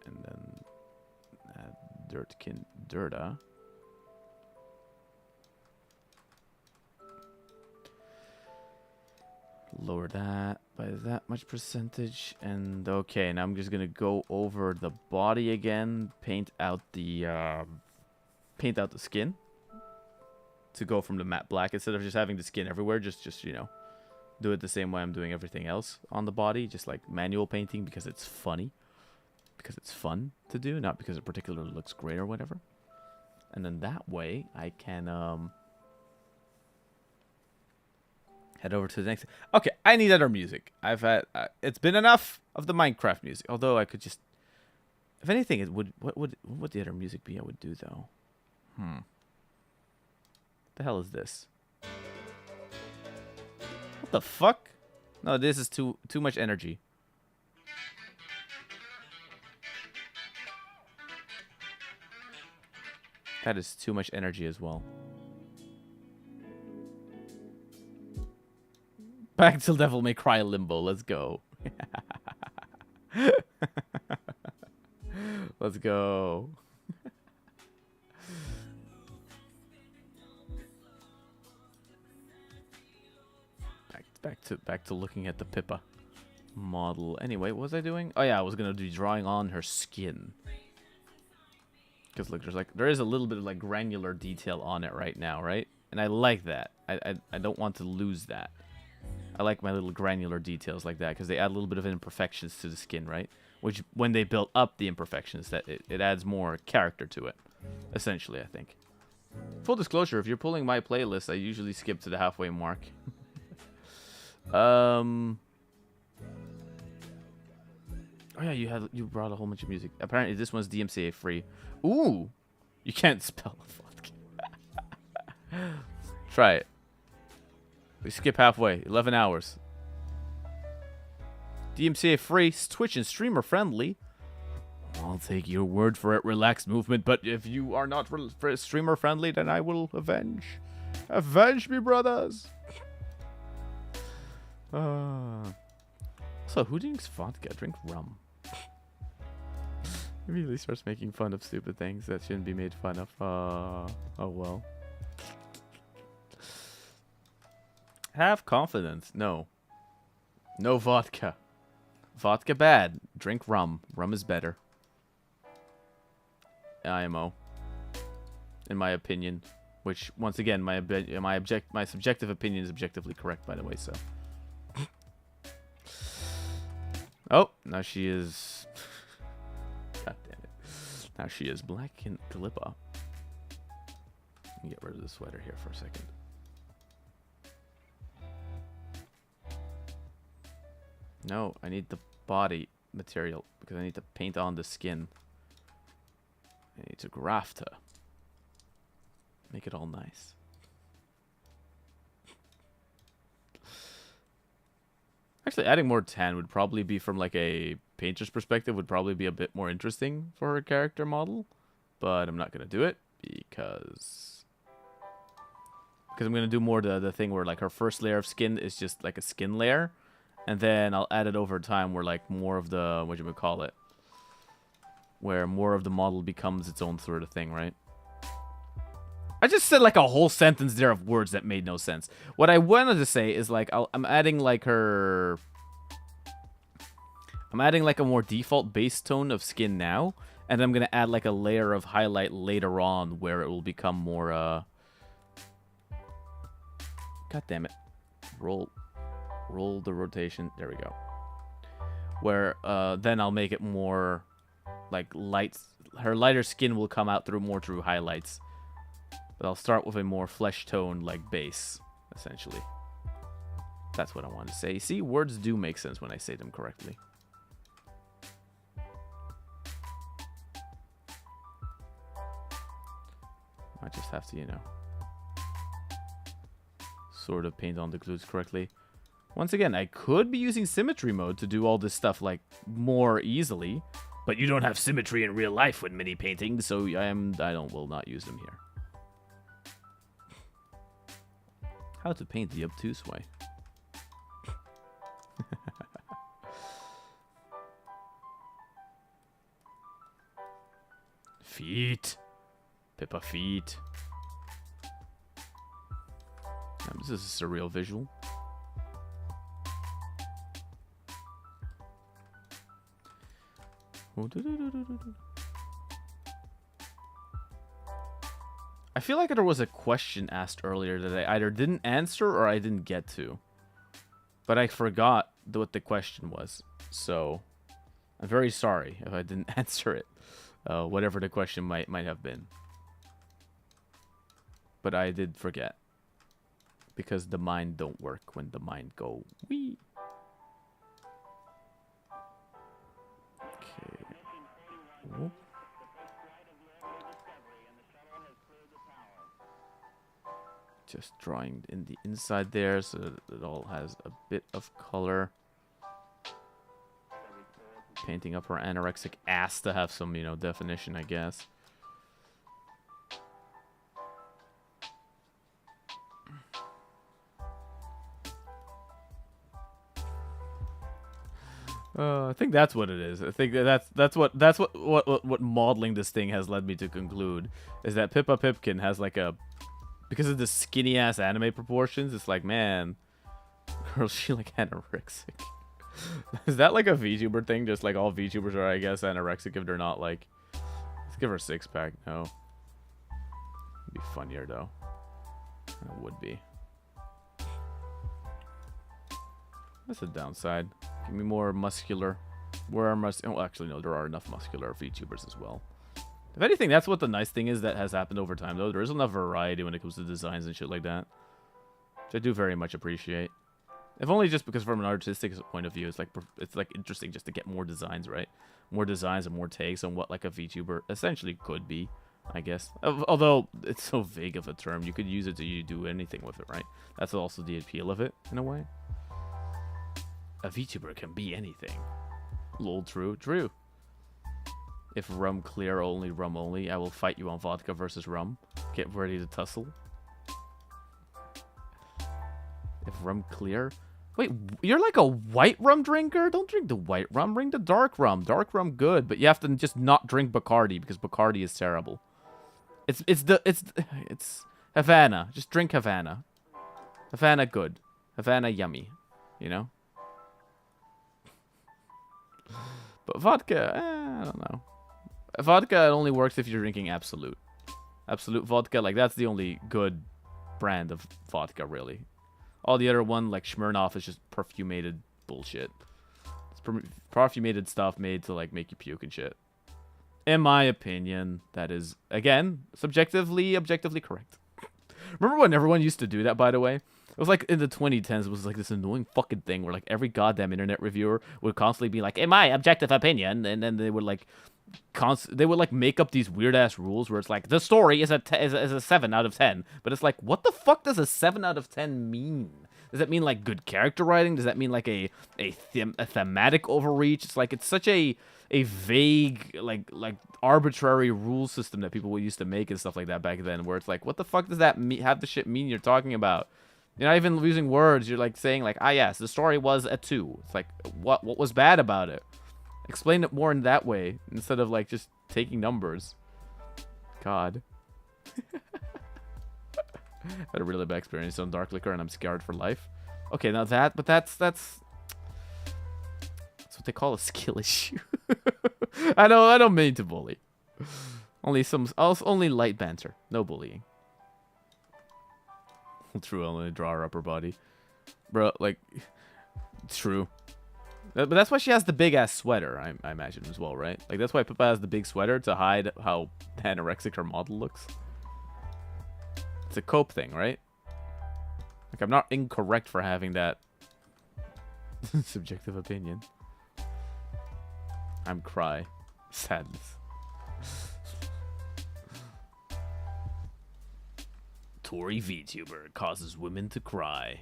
And then add dirta. Lower that. by that much percentage. And okay, now I'm just gonna go over the body again, paint out the skin to go from the matte black instead of just having the skin everywhere. Just you know, do it the same way I'm doing everything else on the body, just like manual painting because it's funny, because it's fun to do, not because it particularly looks great or whatever. And then that way I can head over to the next. Okay, I need other music. I've had it's been enough of the Minecraft music. Although I could just, if anything, it would. What would the other music be? I would do though. The hell is this? What the fuck? No, this is too much energy. That is too much energy as well. Back till Devil May Cry Limbo. Let's go. Let's go. Back to looking at the Pippa model. Anyway, what was I doing? Oh yeah, I was gonna be drawing on her skin. Because look, there is a little bit of like granular detail on it right now, right? And I like that. I don't want to lose that. I like my little granular details like that because they add a little bit of imperfections to the skin, right? Which when they build up the imperfections, that it adds more character to it. Essentially, I think. Full disclosure, if you're pulling my playlist, I usually skip to the halfway mark. Oh yeah, you brought a whole bunch of music. Apparently this one's DMCA free. Ooh, you can't spell vodka. Try it. We skip halfway. 11 hours. DMCA free. Twitch and streamer friendly. I'll take your word for it. Relaxed movement. But if you are not streamer friendly, then I will avenge. Avenge me, brothers. So who drinks vodka? Drink rum. Immediately starts making fun of stupid things that shouldn't be made fun of. Oh well. Have confidence. No. No vodka. Vodka bad. Drink rum. Rum is better. IMO. In my opinion. Which, once again, my subjective opinion is objectively correct, by the way, so. Oh, now she is... God damn it. Now she is black in Calippa. Let me get rid of the sweater here for a second. No, I need the body material because I need to paint on the skin. I need to graft her. Make it all nice. Actually, adding more tan would probably be, from like a painter's perspective, would probably be a bit more interesting for her character model. But I'm not going to do it because I'm going to do more the thing where like her first layer of skin is just like a skin layer. And then I'll add it over time where like more of the, whatchamacallit, where more of the model becomes its own sort of thing, right? I just said like a whole sentence there of words that made no sense. What I wanted to say is like I'm adding like a more default base tone of skin now, and I'm gonna add like a layer of highlight later on where it will become more God damn it. Roll the rotation. There we go. Where then I'll make it more like light. Her lighter skin will come out through highlights. But I'll start with a more flesh tone like base, essentially. That's what I wanted to say. See, words do make sense when I say them correctly. I just have to, you know, sort of paint on the glues correctly. Once again, I could be using symmetry mode to do all this stuff like more easily, but you don't have symmetry in real life with mini painting, so will not use them here. How to paint the obtuse way. Feet. Pippa feet. This is a surreal visual. I feel like there was a question asked earlier that I either didn't answer or I didn't get to. But I forgot what the question was. So I'm very sorry if I didn't answer it. Whatever the question might have been. But I did forget. Because the mind don't work when the mind go wee. Okay. Whoop. Just drawing in the inside there so that it all has a bit of color. Painting up her anorexic ass to have some, you know, definition, I guess. I think that's what it is. I think that's what modeling this thing has led me to conclude is that Pippa Pipkin has like a, because of the skinny ass anime proportions, it's like, man, girl, she like anorexic. Is that like a VTuber thing? Just like all VTubers are, I guess, anorexic if they're not like. Let's give her a 6-pack. No, it'd be funnier though. It would be. That's a downside. Give me more muscular. Where are well, actually, no, there are enough muscular VTubers as well. If anything, that's what the nice thing is that has happened over time, though. There is enough variety when it comes to designs and shit like that. Which I do very much appreciate. If only just because from an artistic point of view, it's like interesting just to get more designs, right? More designs and more takes on what like a VTuber essentially could be, I guess. Although it's so vague of a term, you could use it to do anything with it, right? That's also the appeal of it, in a way. A VTuber can be anything. Lol, true. If rum clear only, rum only, I will fight you on vodka versus rum. Get ready to tussle. If rum clear... Wait, you're like a white rum drinker? Don't drink the white rum, drink the dark rum. Dark rum good, but you have to just not drink Bacardi because Bacardi is terrible. It's Havana. Just drink Havana. Havana good. Havana yummy. You know? But vodka, I don't know. Vodka only works if you're drinking Absolute. Absolute vodka, like that's the only good brand of vodka, really. All the other one, like Smirnoff, is just perfumated bullshit. It's perfumated stuff made to like make you puke and shit. In my opinion, that is, again, objectively correct. Remember when everyone used to do that, by the way? It was like in the 2010s, it was like this annoying fucking thing where like every goddamn internet reviewer would constantly be like, in my objective opinion, and then they would like make up these weird ass rules where it's like the story is a 7 out of 10, but it's like, what the fuck does a 7 out of 10 mean? Does that mean like good character writing? Does that mean like a thematic overreach? It's like it's such a vague like arbitrary rule system that people used to make and stuff like that back then, where it's like, what the fuck does that have the shit mean you're talking about? You're not even using words. You're like saying like, ah yes, the story was a 2. It's like, what was bad about it? Explain it more in that way instead of like just taking numbers. God. I had a really bad experience on dark liquor and I'm scarred for life. Okay, now that's what they call a skill issue. I don't mean to bully. Only light banter, no bullying. True, I'll only draw her upper body. Bro, like, true. But that's why she has the big-ass sweater, I imagine, as well, right? Like, that's why Pippa has the big sweater, to hide how anorexic her model looks. It's a cope thing, right? Like, I'm not incorrect for having that subjective opinion. I'm cry. Sadness. Tori VTuber causes women to cry.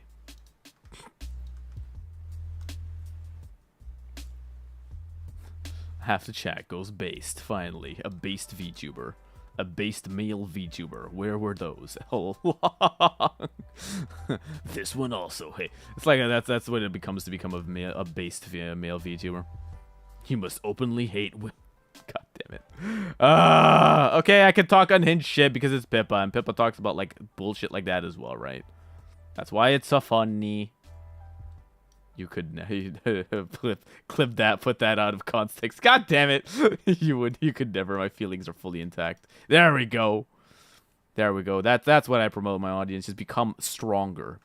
Half the chat goes based, finally. A based VTuber. A based male VTuber. Where were those? How long? This one also. Hey, it's like that's what it becomes to become a based male VTuber. You must openly hate women. God damn it. Okay, I can talk unhinged shit because it's Pippa, and Pippa talks about like bullshit like that as well, right? That's why it's so funny. You could clip that, put that out of context. God damn it! You could never. My feelings are fully intact. There we go. There we go. That's what I promote my audience. Just become stronger.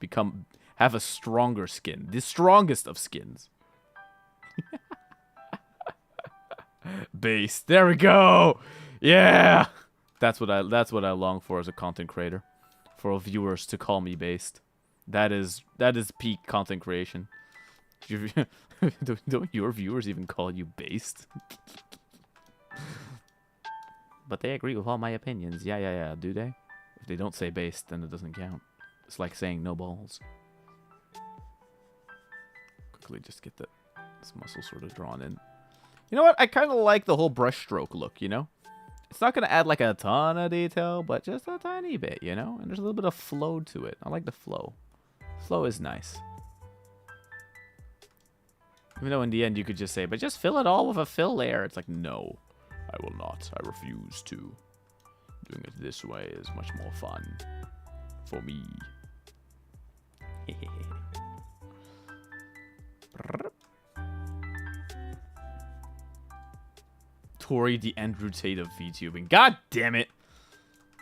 Have a stronger skin. The strongest of skins. Based. There we go. Yeah. That's what I long for as a content creator. For viewers to call me based. That is peak content creation. Don't your viewers even call you based? But they agree with all my opinions. Yeah. Do they? If they don't say based, then it doesn't count. It's like saying no balls. Quickly just get this muscle sort of drawn in. You know what? I kind of like the whole brushstroke look, you know? It's not going to add like a ton of detail, but just a tiny bit, you know? And there's a little bit of flow to it. I like the flow. Flow is nice. Even though in the end you could just say, but just fill it all with a fill layer. It's like, no, I will not. I refuse to. Doing it this way is much more fun for me. Tori, the Andrew Tate of VTubing. God damn it.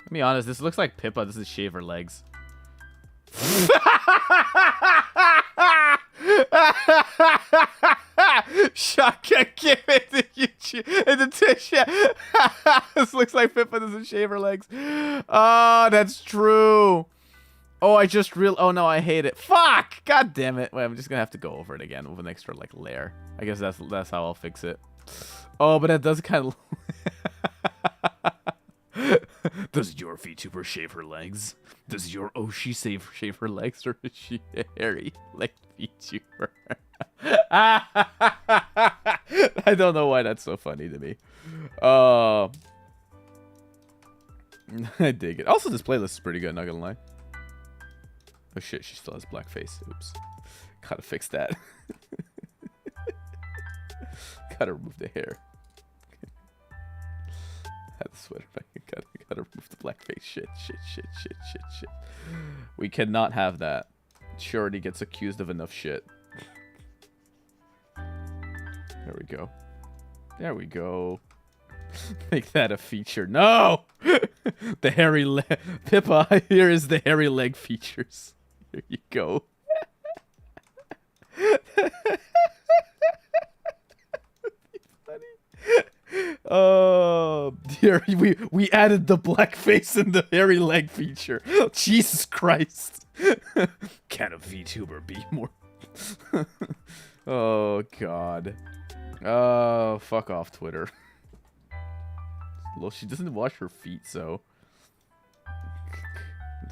Let me be honest, this looks like Pippa. This is shave her legs. Shotgun, give it to YouTube. And the this looks like Pippa doesn't shave her legs. Oh, that's true. Oh, I just oh no, I hate it. Fuck! God damn it. Wait, I'm just gonna have to go over it again with an extra like layer. I guess that's how I'll fix it. Oh, but it does kind of. Does your VTuber shave her legs? Does your Oshi shave her legs, or is she a hairy like VTuber? I don't know why that's so funny to me. I dig it. Also, this playlist is pretty good, not gonna lie. Oh shit, she still has blackface. Oops. Gotta fix that. Gotta remove the hair. Had the sweater back. Gotta remove the blackface. Shit. We cannot have that. She already gets accused of enough shit. There we go. There we go. Make that a feature. No! The hairy leg. Pippa, here is the hairy leg features. Here you go. Oh, dear. We added the blackface and the hairy leg feature. Jesus Christ. Can a VTuber be more? Oh, God. Oh, fuck off, Twitter. Well, she doesn't wash her feet, so.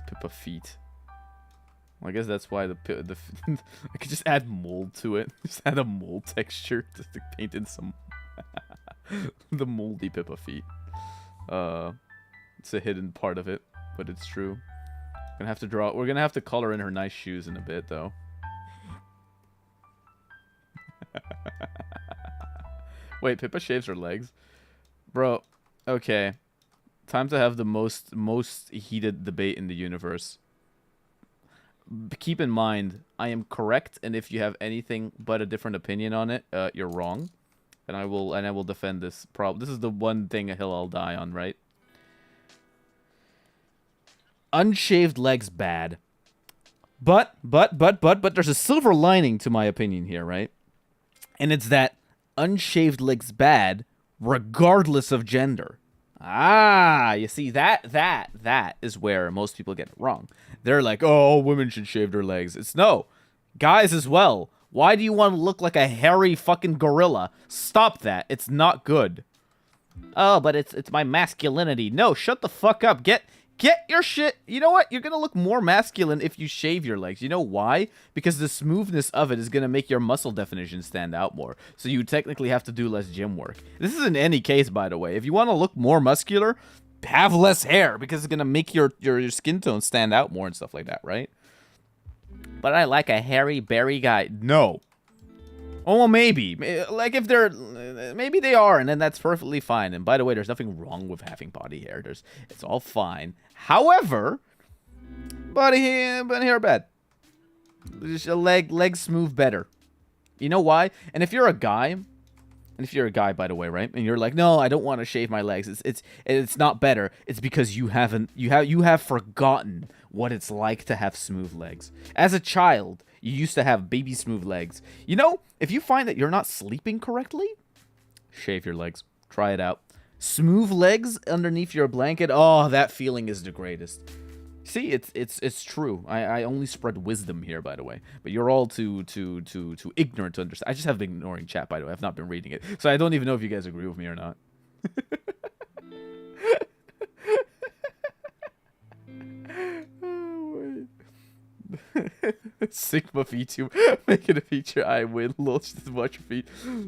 Pippa feet. Well, I guess that's why I could just add mold to it. Just add a mold texture just to paint in some. The moldy Pippa feet. It's a hidden part of it, but it's true. We're gonna have to color in her nice shoes in a bit, though. Wait, Pippa shaves her legs? Bro, okay. Time to have the most heated debate in the universe. Keep in mind, I am correct, and if you have anything but a different opinion on it, you're wrong. And I will defend this This is the one thing a hill I'll die on, right? Unshaved legs bad. But there's a silver lining to my opinion here, right? And it's that unshaved legs bad regardless of gender. Ah, you see, that is where most people get it wrong. They're like, oh, women should shave their legs. It's no. Guys as well. Why do you want to look like a hairy fucking gorilla? Stop that. It's not good. Oh, but it's my masculinity. No, shut the fuck up. Get your shit. You know what? You're going to look more masculine if you shave your legs. You know why? Because the smoothness of it is going to make your muscle definition stand out more. So you technically have to do less gym work. This is in any case, by the way. If you want to look more muscular, have less hair because it's going to make your skin tone stand out more and stuff like that, right? But I like a hairy, berry guy. No. Oh, well, maybe. Like, if they're... Maybe they are, and then that's perfectly fine. And by the way, there's nothing wrong with having body hair. It's all fine. However, body hair bad. Just a legs move better. You know why? And if you're a guy, by the way, right? And you're like, no, I don't want to shave my legs. It's not better. It's because you have forgotten what it's like to have smooth legs. As a child, you used to have baby smooth legs. You know, if you find that you're not sleeping correctly, shave your legs. Try it out. Smooth legs underneath your blanket. Oh, that feeling is the greatest. See, it's true. I only spread wisdom here, by the way. But you're all too ignorant to understand. I just have been ignoring chat, by the way. I've not been reading it, so I don't even know if you guys agree with me or not. Sigma VTuber making a feature. I win. Launch this watch feed.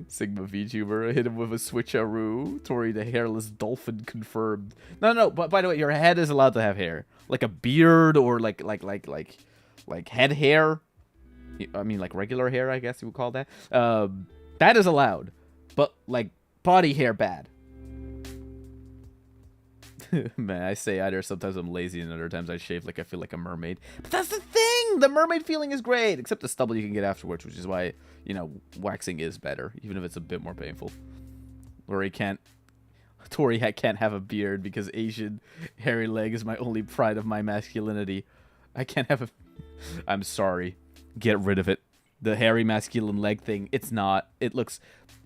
Sigma VTuber hit him with a switcheroo. Tori the hairless dolphin confirmed. No. But by the way, your head is allowed to have hair, like a beard or like head hair. I mean, like regular hair, I guess you would call that. That is allowed, but like body hair bad. Man, I say either sometimes I'm lazy and other times I shave like I feel like a mermaid. But that's the thing! The mermaid feeling is great, except the stubble you can get afterwards, which is why, you know, waxing is better, even if it's a bit more painful. Tori can't have a beard because Asian hairy leg is my only pride of my masculinity. I can't have a... I'm sorry. Get rid of it. The hairy masculine leg thing, it's not. It looks...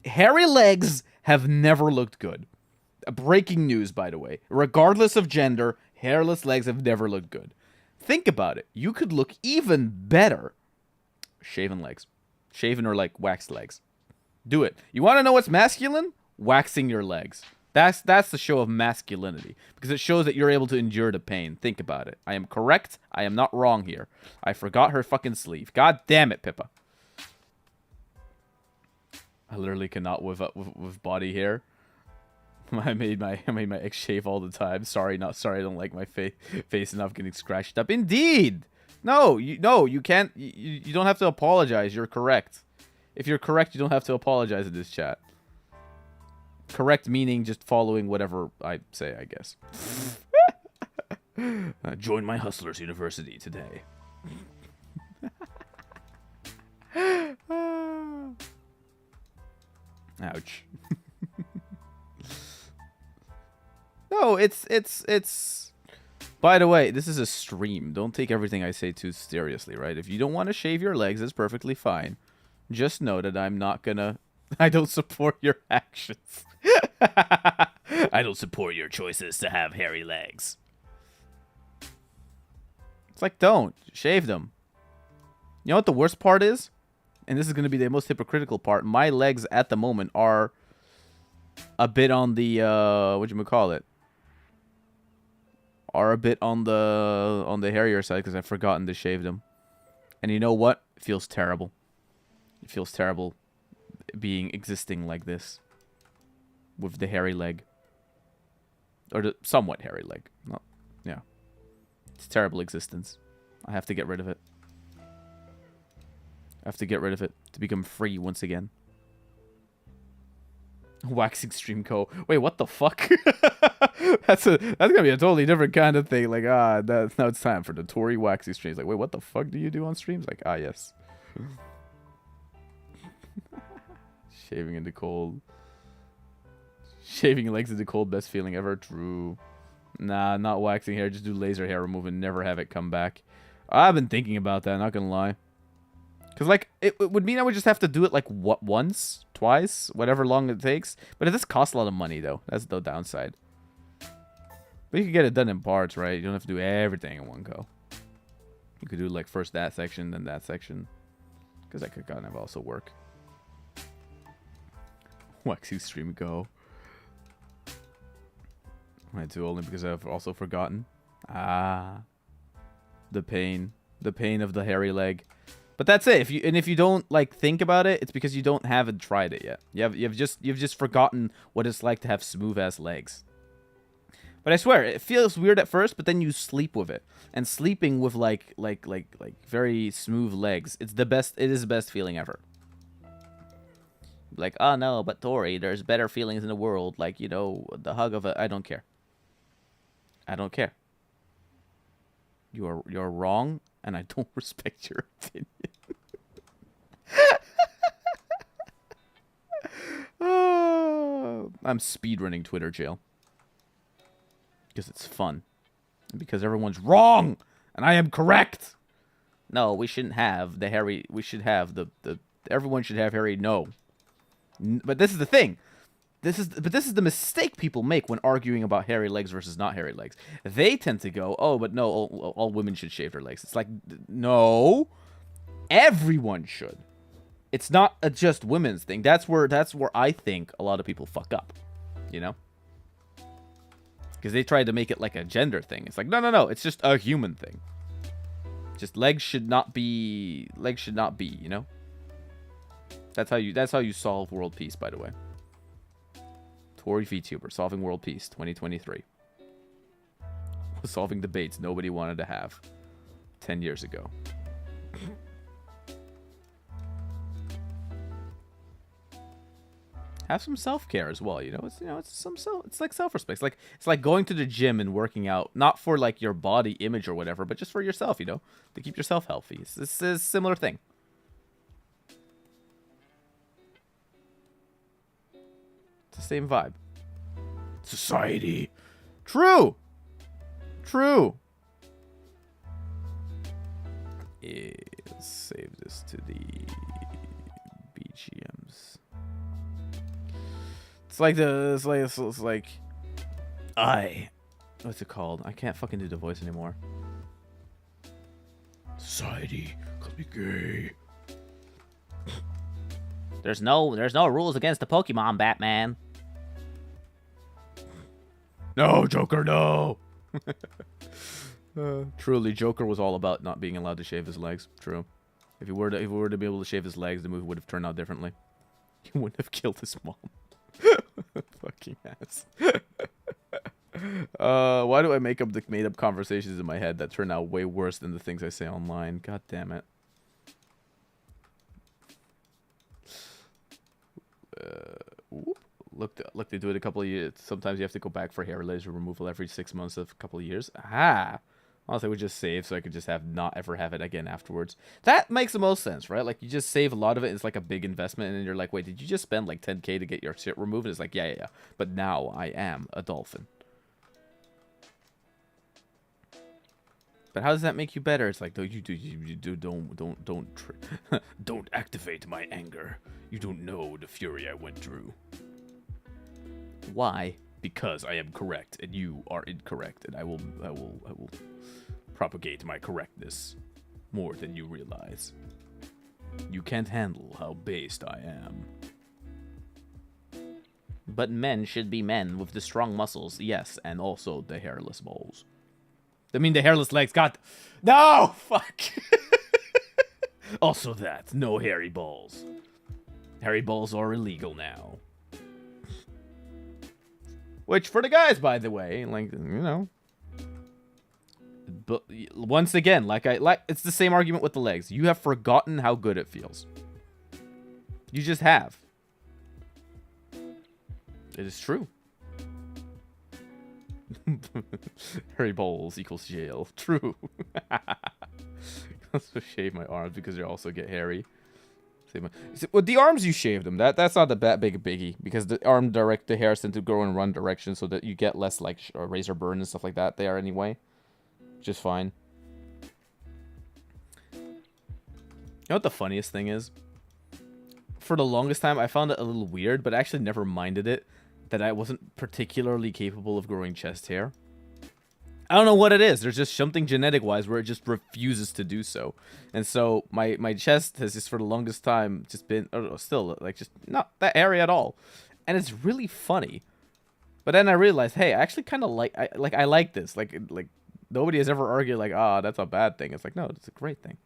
Hairy legs have never looked good. Breaking news, by the way. Regardless of gender, hairless legs have never looked good. Think about it. You could look even better. Shaven legs. Shaven or like waxed legs. Do it. You want to know what's masculine? Waxing your legs. That's the show of masculinity. Because it shows that you're able to endure the pain. Think about it. I am correct. I am not wrong here. I forgot her fucking sleeve. God damn it, Pippa. I literally cannot with body hair. I made my ex shave all the time. Sorry, not sorry. I don't like my face enough getting scratched up. Indeed. No, you can't. You don't have to apologize. You're correct. If you're correct, you don't have to apologize in this chat. Correct meaning just following whatever I say, I guess. Join my Hustlers University today. Ouch. No, it's... By the way, this is a stream. Don't take everything I say too seriously, right? If you don't want to shave your legs, it's perfectly fine. Just know that I'm not gonna... I don't support your actions. I don't support your choices to have hairy legs. It's like, don't. Shave them. You know what the worst part is? And this is going to be the most hypocritical part. My legs at the moment are a bit on the... whatchamacallit? Are a bit on the hairier side because I've forgotten to shave them. And you know what? It feels terrible. It feels terrible existing like this. With the hairy leg. Or the somewhat hairy leg. Not, yeah. It's a terrible existence. I have to get rid of it. I have to get rid of it to become free once again. Waxing stream co. Wait, what the fuck? that's gonna be a totally different kind of thing. Like, now it's time for the Tori waxing streams. Like, wait, what the fuck do you do on streams? Like, yes. Shaving in the cold. Shaving legs in the cold, best feeling ever. True. Nah, not waxing hair. Just do laser hair removal and never have it come back. I've been thinking about that, not gonna lie. Because, like, it would mean I would just have to do it, like, once? Twice? Whatever long it takes. But it does cost a lot of money, though. That's the downside. But you can get it done in parts, right? You don't have to do everything in one go. You could do, like, first that section, then that section. Because that could kind of also work. Waxing stream go. I do only because I've also forgotten. The pain. The pain of the hairy leg. But that's it. If you don't like think about it, it's because you haven't tried it yet. You've just forgotten what it's like to have smooth ass legs. But I swear, it feels weird at first, but then you sleep with it. And sleeping with like very smooth legs, it is the best feeling ever. Like, oh no, but Tori, there's better feelings in the world, like, you know, the hug of I don't care. I don't care. You're wrong, and I don't respect your opinion. I'm speedrunning Twitter jail. Because it's fun. And because everyone's wrong! And I am correct! No, we shouldn't have the hairy... We should have the everyone should have hairy... No. But this is the thing. This is the mistake people make when arguing about hairy legs versus not hairy legs. They tend to go, oh, but no, all women should shave their legs. It's like, no. Everyone should. It's not a just women's thing. That's where I think a lot of people fuck up. You know? Because they tried to make it like a gender thing. It's like, no. It's just a human thing. Just legs should not be, you know? That's how you solve world peace, by the way. Tori VTuber, solving world peace, 2023. Solving debates nobody wanted to have 10 years ago. Have some self-care as well, you know. It's like self-respect. It's like going to the gym and working out, not for like your body image or whatever, but just for yourself, you know, to keep yourself healthy. It's a similar thing. It's the same vibe. Society. True. Save this to the BGMs. It's like what's it called? I can't fucking do the voice anymore. Society could be gay. There's no rules against the Pokemon, Batman. No, Joker, no. Truly, Joker was all about not being allowed to shave his legs. True. If he were to be able to shave his legs, the movie would have turned out differently. He wouldn't have killed his mom. Fucking ass. Why do I make up the made-up conversations in my head that turn out way worse than the things I say online? God damn it. Look, they do it a couple of years. Sometimes you have to go back for hair laser removal every 6 months of a couple of years. Ah, honestly, I would just save so I could just not ever have it again afterwards. That makes the most sense, right? Like, you just save a lot of it. It's like a big investment, and then you're like, wait, did you just spend like 10K to get your shit removed? And it's like, yeah. But now I am a dolphin. But how does that make you better? It's like, don't activate my anger. You don't know the fury I went through. Why? Because I am correct and you are incorrect, and I will propagate my correctness more than you realize. You can't handle how based I am. But men should be men with the strong muscles, yes, and also the hairless balls. I mean, the hairless legs. God, no, fuck. Also that, no hairy balls. Hairy balls are illegal now. Which, for the guys, by the way, like, you know. But once again, it's the same argument with the legs. You have forgotten how good it feels. You just have. It is true. Hairy balls equals jail. True. I also shave my arms because they also get hairy. With the arms, you shave them. That's not that big a biggie, because the the hairs tend to grow in one direction, so that you get less like razor burn and stuff like that there anyway. Just fine. You know what the funniest thing is? For the longest time, I found it a little weird, but I actually never minded it, that I wasn't particularly capable of growing chest hair. I don't know what it is. There's just something genetic-wise where it just refuses to do so. And so my chest has just for the longest time just been, still, like, just not that hairy at all. And it's really funny. But then I realized, hey, I actually kind of I like this. Like nobody has ever argued like, that's a bad thing. It's like, no, it's a great thing.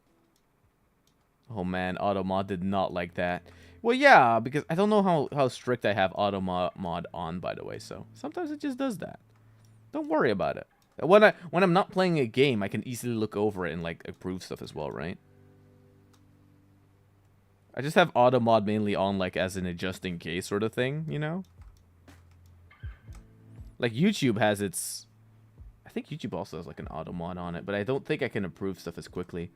Oh man, Automod did not like that. Well, yeah, because I don't know how strict I have Automod on, by the way. So sometimes it just does that. Don't worry about it. When I'm not playing a game, I can easily look over it and like approve stuff as well, right? I just have Automod mainly on like as an adjust in case sort of thing, you know? Like YouTube has its... I think YouTube also has like an Automod on it, but I don't think I can approve stuff as quickly.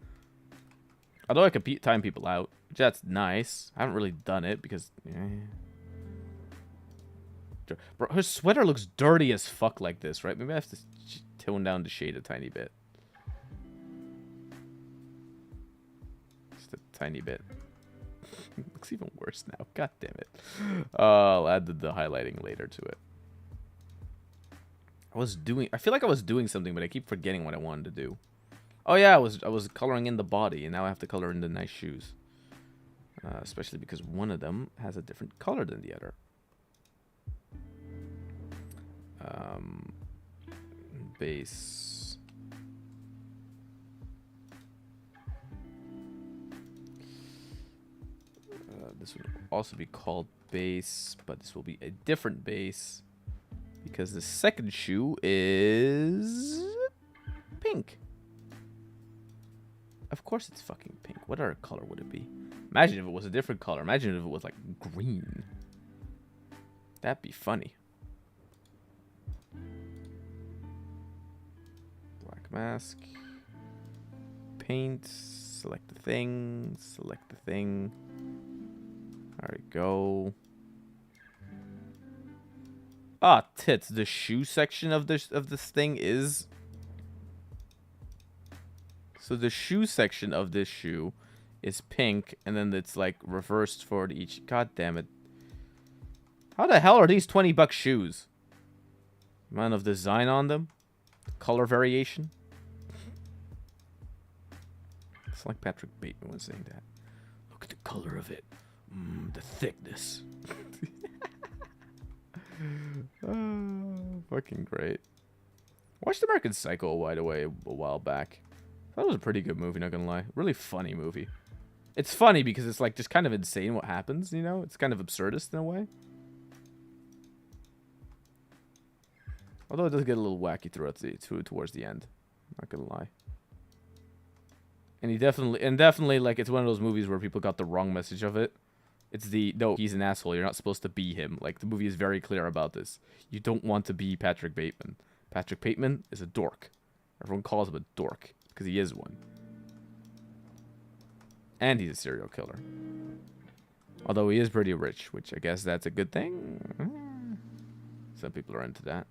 Although I can time people out, which that's nice. I haven't really done it because... Bro, her sweater looks dirty as fuck like this, right? Maybe I have to tone down the shade a tiny bit. Just a tiny bit. Looks even worse now. God damn it. I'll add the highlighting later to it. I feel like I was doing something, but I keep forgetting what I wanted to do. Oh yeah, I was coloring in the body, and now I have to color in the nice shoes. Especially because one of them has a different color than the other. Base. This would also be called base, but this will be a different base because the second shoe is pink. Of course it's fucking pink. What other color would it be? Imagine if it was a different color. Imagine if it was like green. That'd be funny. Black mask. Paint. Select the thing. Select the thing. There we go. Ah, tits. The shoe section of this thing is... So the shoe section of this shoe is pink, and then it's like reversed for each. God damn it. How the hell are these $20 shoes? Amount of design on them? Color variation? It's like Patrick Bateman was saying that. Look at the color of it. The thickness. Fucking great. Watched American Psycho a while back. That was a pretty good movie, not gonna lie. Really funny movie. It's funny because it's like just kind of insane what happens, you know? It's kind of absurdist in a way. Although it does get a little wacky towards the end. Not gonna lie. And definitely like it's one of those movies where people got the wrong message of it. It's no, he's an asshole. You're not supposed to be him. Like the movie is very clear about this. You don't want to be Patrick Bateman. Patrick Bateman is a dork. Everyone calls him a dork because he is one. And he's a serial killer. Although he is pretty rich, which I guess that's a good thing. Some people are into that.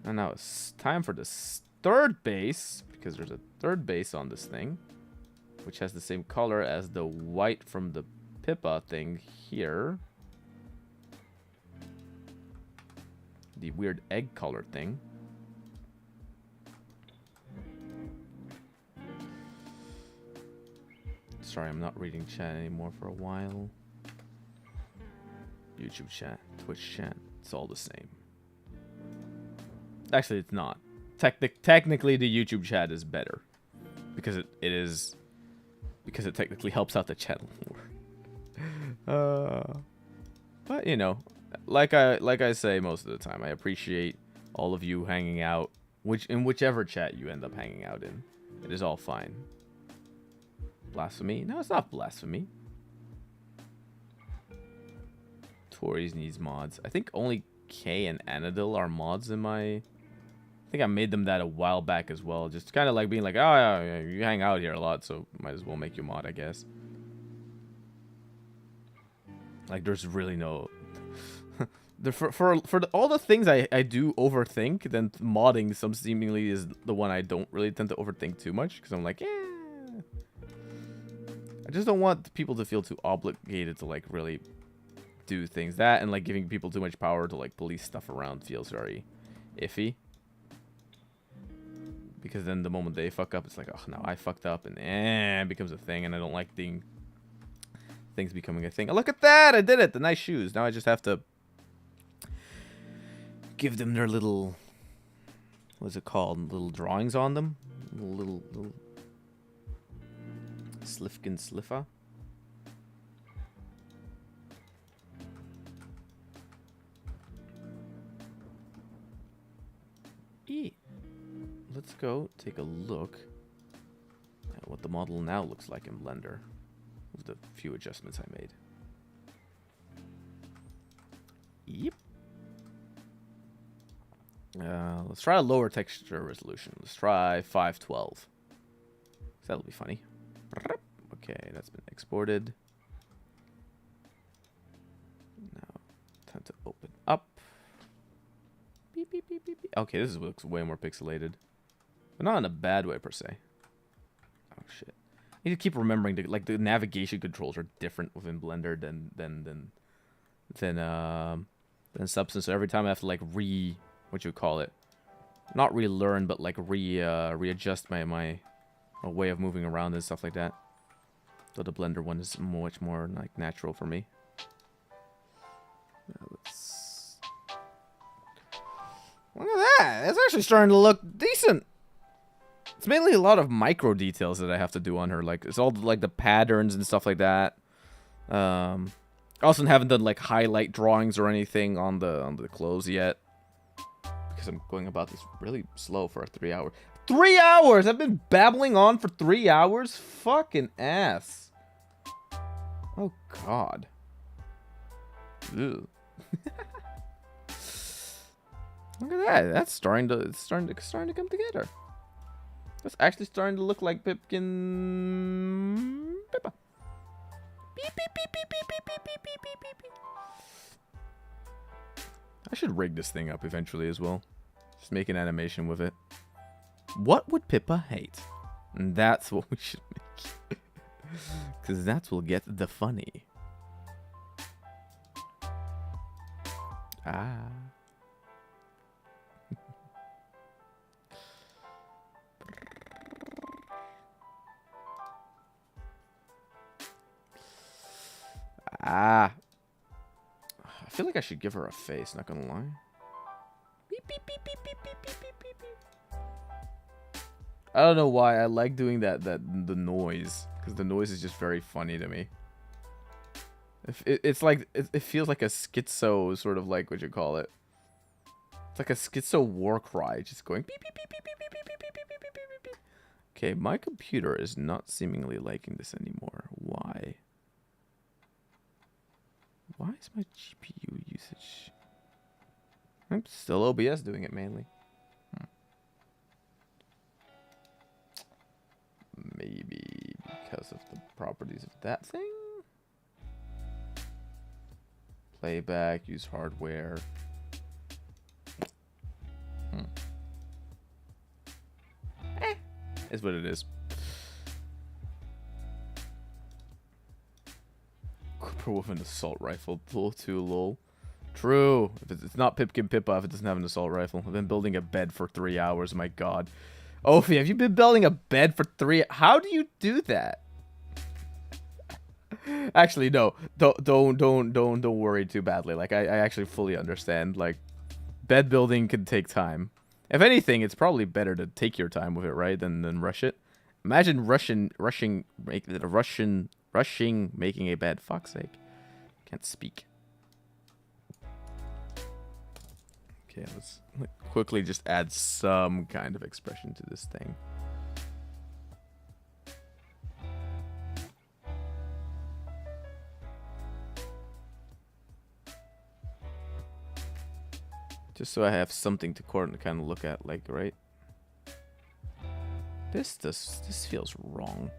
And now it's time for the third base, because there's a third base on this thing, which has the same color as the white from the Pippa thing here. The weird egg color thing. Sorry, I'm not reading chat anymore for a while. YouTube chat, Twitch chat, it's all the same. Actually, it's not. Technically, the YouTube chat is better because it technically helps out the channel more. But you know, like I say most of the time, I appreciate all of you hanging out, in whichever chat you end up hanging out in. It is all fine. Blasphemy? No, it's not blasphemy. Tori's needs mods. I think only Kay and Anadil are mods in my... I think I made them that a while back as well. Just kind of like being like, oh, yeah, you hang out here a lot, so might as well make you mod, I guess. Like, there's really no... for all the things I do overthink, then modding some seemingly is the one I don't really tend to overthink too much. Because I'm like, yeah... I just don't want people to feel too obligated to, like, really do things. That and, like, giving people too much power to, like, police stuff around feels very iffy. Because then the moment they fuck up, it's like, oh, no, I fucked up. And it becomes a thing. And I don't like things becoming a thing. Oh, look at that! I did it! The nice shoes. Now I just have to give them their little... What's it called? Little drawings on them? Little Slifkin Sliffa. Let's go take a look at what the model now looks like in Blender with the few adjustments I made. Yep. Let's try a lower texture resolution. Let's try 512. That'll be funny. Okay, that's been exported. Okay, this looks way more pixelated. But not in a bad way, per se. Oh, shit. I need to keep remembering, like, the navigation controls are different within Blender than Substance. So every time I have to, like, what you call it? Not relearn, but, like, readjust my way of moving around and stuff like that. So the Blender one is much more, like, natural for me. Let's... Look at that! It's actually starting to look decent! It's mainly a lot of micro details that I have to do on her. Like, it's all, like, the patterns and stuff like that. I also haven't done, like, highlight drawings or anything on the clothes yet. Because I'm going about this really slow for a 3 hour. 3 hours! I've been babbling on for 3 hours? Fucking ass. Oh, God. Ew. Look at that. That's starting to come together. That's actually starting to look like Pipkin Pippa. Beep, beep, beep, beep, beep, beep, beep, beep, beep, beep, beep. I should rig this thing up eventually as well. Just make an animation with it. What would Pippa hate? And that's what we should make. Because that will get the funny. Ah. Ah. I feel like I should give her a face, not gonna lie. Beep, beep, beep, beep, beep, beep, beep, beep, beep, beep. I don't know why I like doing the noise, because the noise is just very funny to me. It's like it feels like a schizo sort of, like, what you call it. It's like a schizo war cry, just going beep beep beep beep beep beep beep beep beep beep beep beep beep. Okay, my computer is not seemingly liking this anymore. Why? Why is my GPU usage? I'm still OBS doing it mainly. Maybe because of the properties of that thing? Playback, use hardware. Is what it is. Cooper with an assault rifle. Too low. True. If it's not Pipkin Pippa if it doesn't have an assault rifle. I've been building a bed for 3 hours. My God. Ophi, have you been building a bed for 3? How do you do that? Actually, no. Don't worry too badly. Like, I actually fully understand. Like, bed building can take time. If anything, it's probably better to take your time with it, right? Than rush it. Imagine rushing making a bed. Fuck's sake. Can't speak. Okay, let's quickly just add some kind of expression to this thing. Just so I have something to kind of look at, like, right? This feels wrong.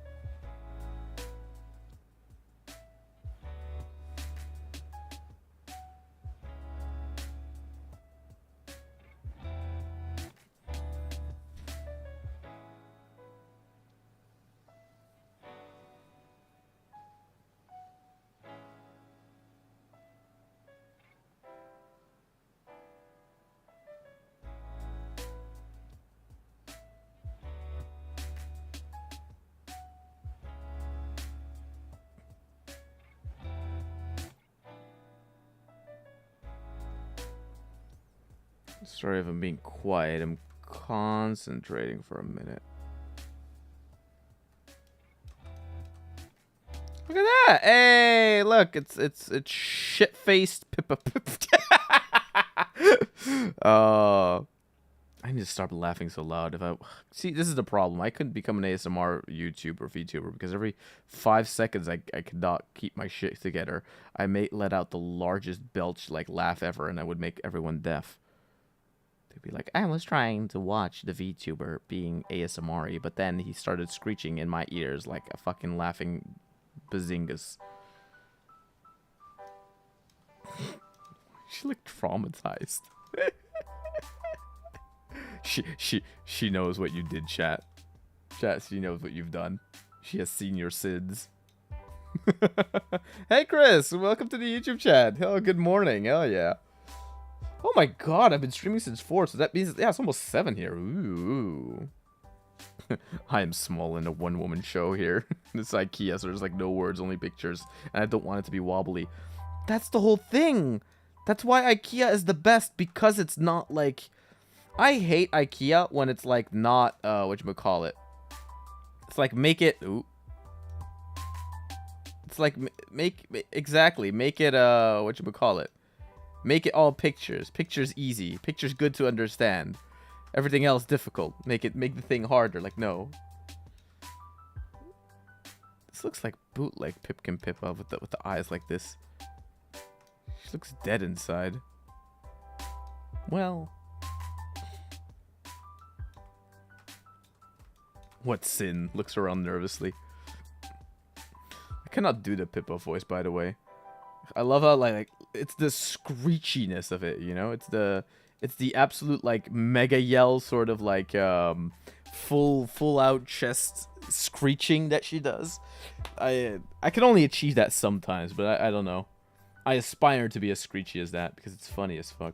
Sorry if I'm being quiet. I'm concentrating for a minute. Look at that! Hey, look, it's shit-faced Pippa. I need to stop laughing so loud. See, this is the problem. I couldn't become an ASMR YouTuber or VTuber because every 5 seconds I could not keep my shit together. I may let out the largest belch like laugh ever, and I would make everyone deaf. They'd be like, I was trying to watch the VTuber being ASMR-y, but then he started screeching in my ears like a fucking laughing bazingas. She looked traumatized. She knows what you did, chat. Chat, she knows what you've done. She has seen your sins. Hey, Chris, welcome to the YouTube chat. Oh, good morning. Hell yeah. Oh my god, I've been streaming since 4, so that means, yeah, it's almost 7 here. Ooh. I am small in a one-woman show here. It's IKEA, so there's like no words, only pictures, and I don't want it to be wobbly. That's the whole thing. That's why IKEA is the best, because it's not like... I hate IKEA when it's like not, whatchamacallit. It's like make it... Ooh. It's like exactly, make it, whatchamacallit. Make it all pictures. Pictures easy. Pictures good to understand. Everything else difficult. Make the thing harder. Like, no. This looks like bootleg Pipkin Pippa with the eyes like this. She looks dead inside. Well. What sin? Looks around nervously. I cannot do the Pippa voice, by the way. I love how like it's the screechiness of it, you know? It's the absolute like mega yell, sort of like full out chest screeching that she does. I can only achieve that sometimes, but I don't know. I aspire to be as screechy as that because it's funny as fuck.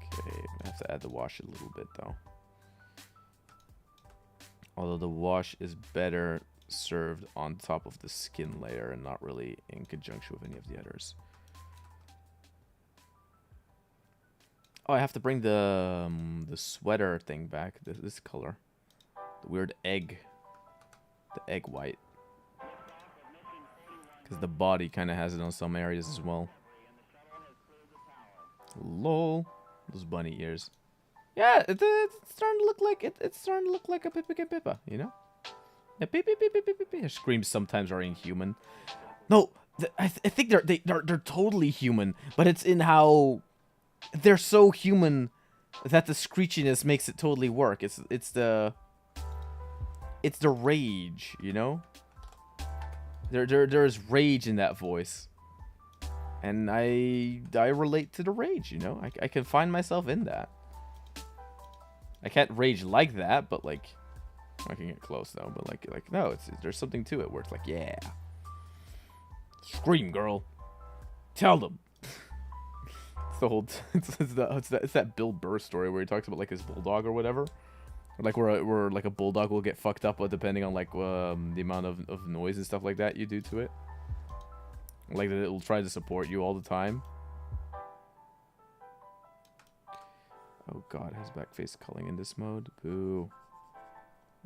Okay, I have to add the wash a little bit though. Although the wash is better served on top of the skin layer and not really in conjunction with any of the others. Oh, I have to bring the sweater thing back. This color. The weird egg. The egg white. Because the body kind of has it on some areas as well. Lol. Those bunny ears. Yeah, it's starting to look like it's starting to look like a pippa, you know? Yeah, pipipipipi. Her screams sometimes are inhuman. No, I think they're totally human, but it's in how they're so human that the screechiness makes it totally work. It's the rage, you know? There's rage in that voice, and I relate to the rage, you know? I can find myself in that. I can't rage like that, but like I can get close though. But like no, there's something to it where it's like, yeah, scream, girl, tell them. It's the whole it's that Bill Burr story where he talks about like his bulldog or whatever, like where like a bulldog will get fucked up depending on like the amount of noise and stuff like that you do to it. Like that it will try to support you all the time. Oh god, his back face culling in this mode. Boo.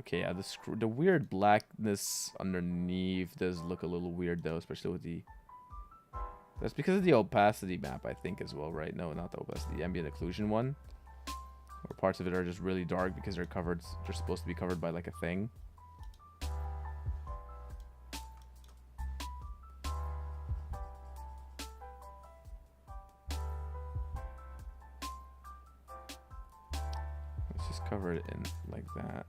Okay, yeah, the weird blackness underneath does look a little weird though, especially with the... That's because of the opacity map, I think, as well, right? No, not the opacity, the ambient occlusion one. Where parts of it are just really dark because they're supposed to be covered by like a thing. Cover it in like that,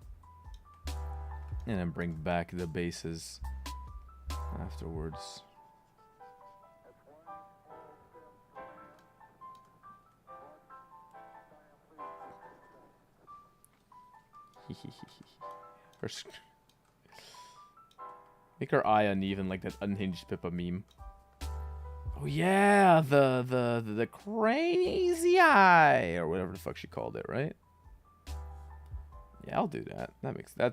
and then bring back the bases afterwards. Make her eye uneven like that unhinged Pippa meme. Oh yeah, the crazy eye or whatever the fuck she called it, right? Yeah, I'll do that.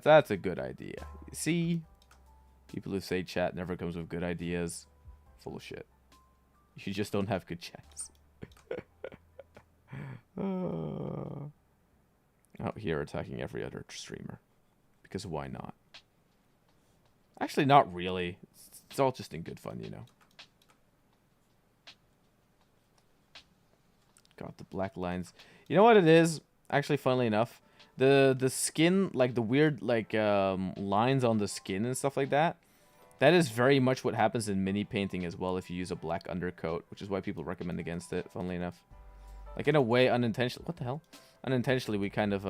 That's a good idea. See? People who say chat never comes with good ideas. Full of shit. You just don't have good chats. Out here attacking every other streamer. Because why not? Actually, not really. It's all just in good fun, you know. Got the black lines. You know what it is? Actually, funnily enough. The skin, like the weird like lines on the skin and stuff like that, that is very much what happens in mini painting as well if you use a black undercoat, which is why people recommend against it, funnily enough. Like in a way, unintentionally, what the hell? Unintentionally, we kind of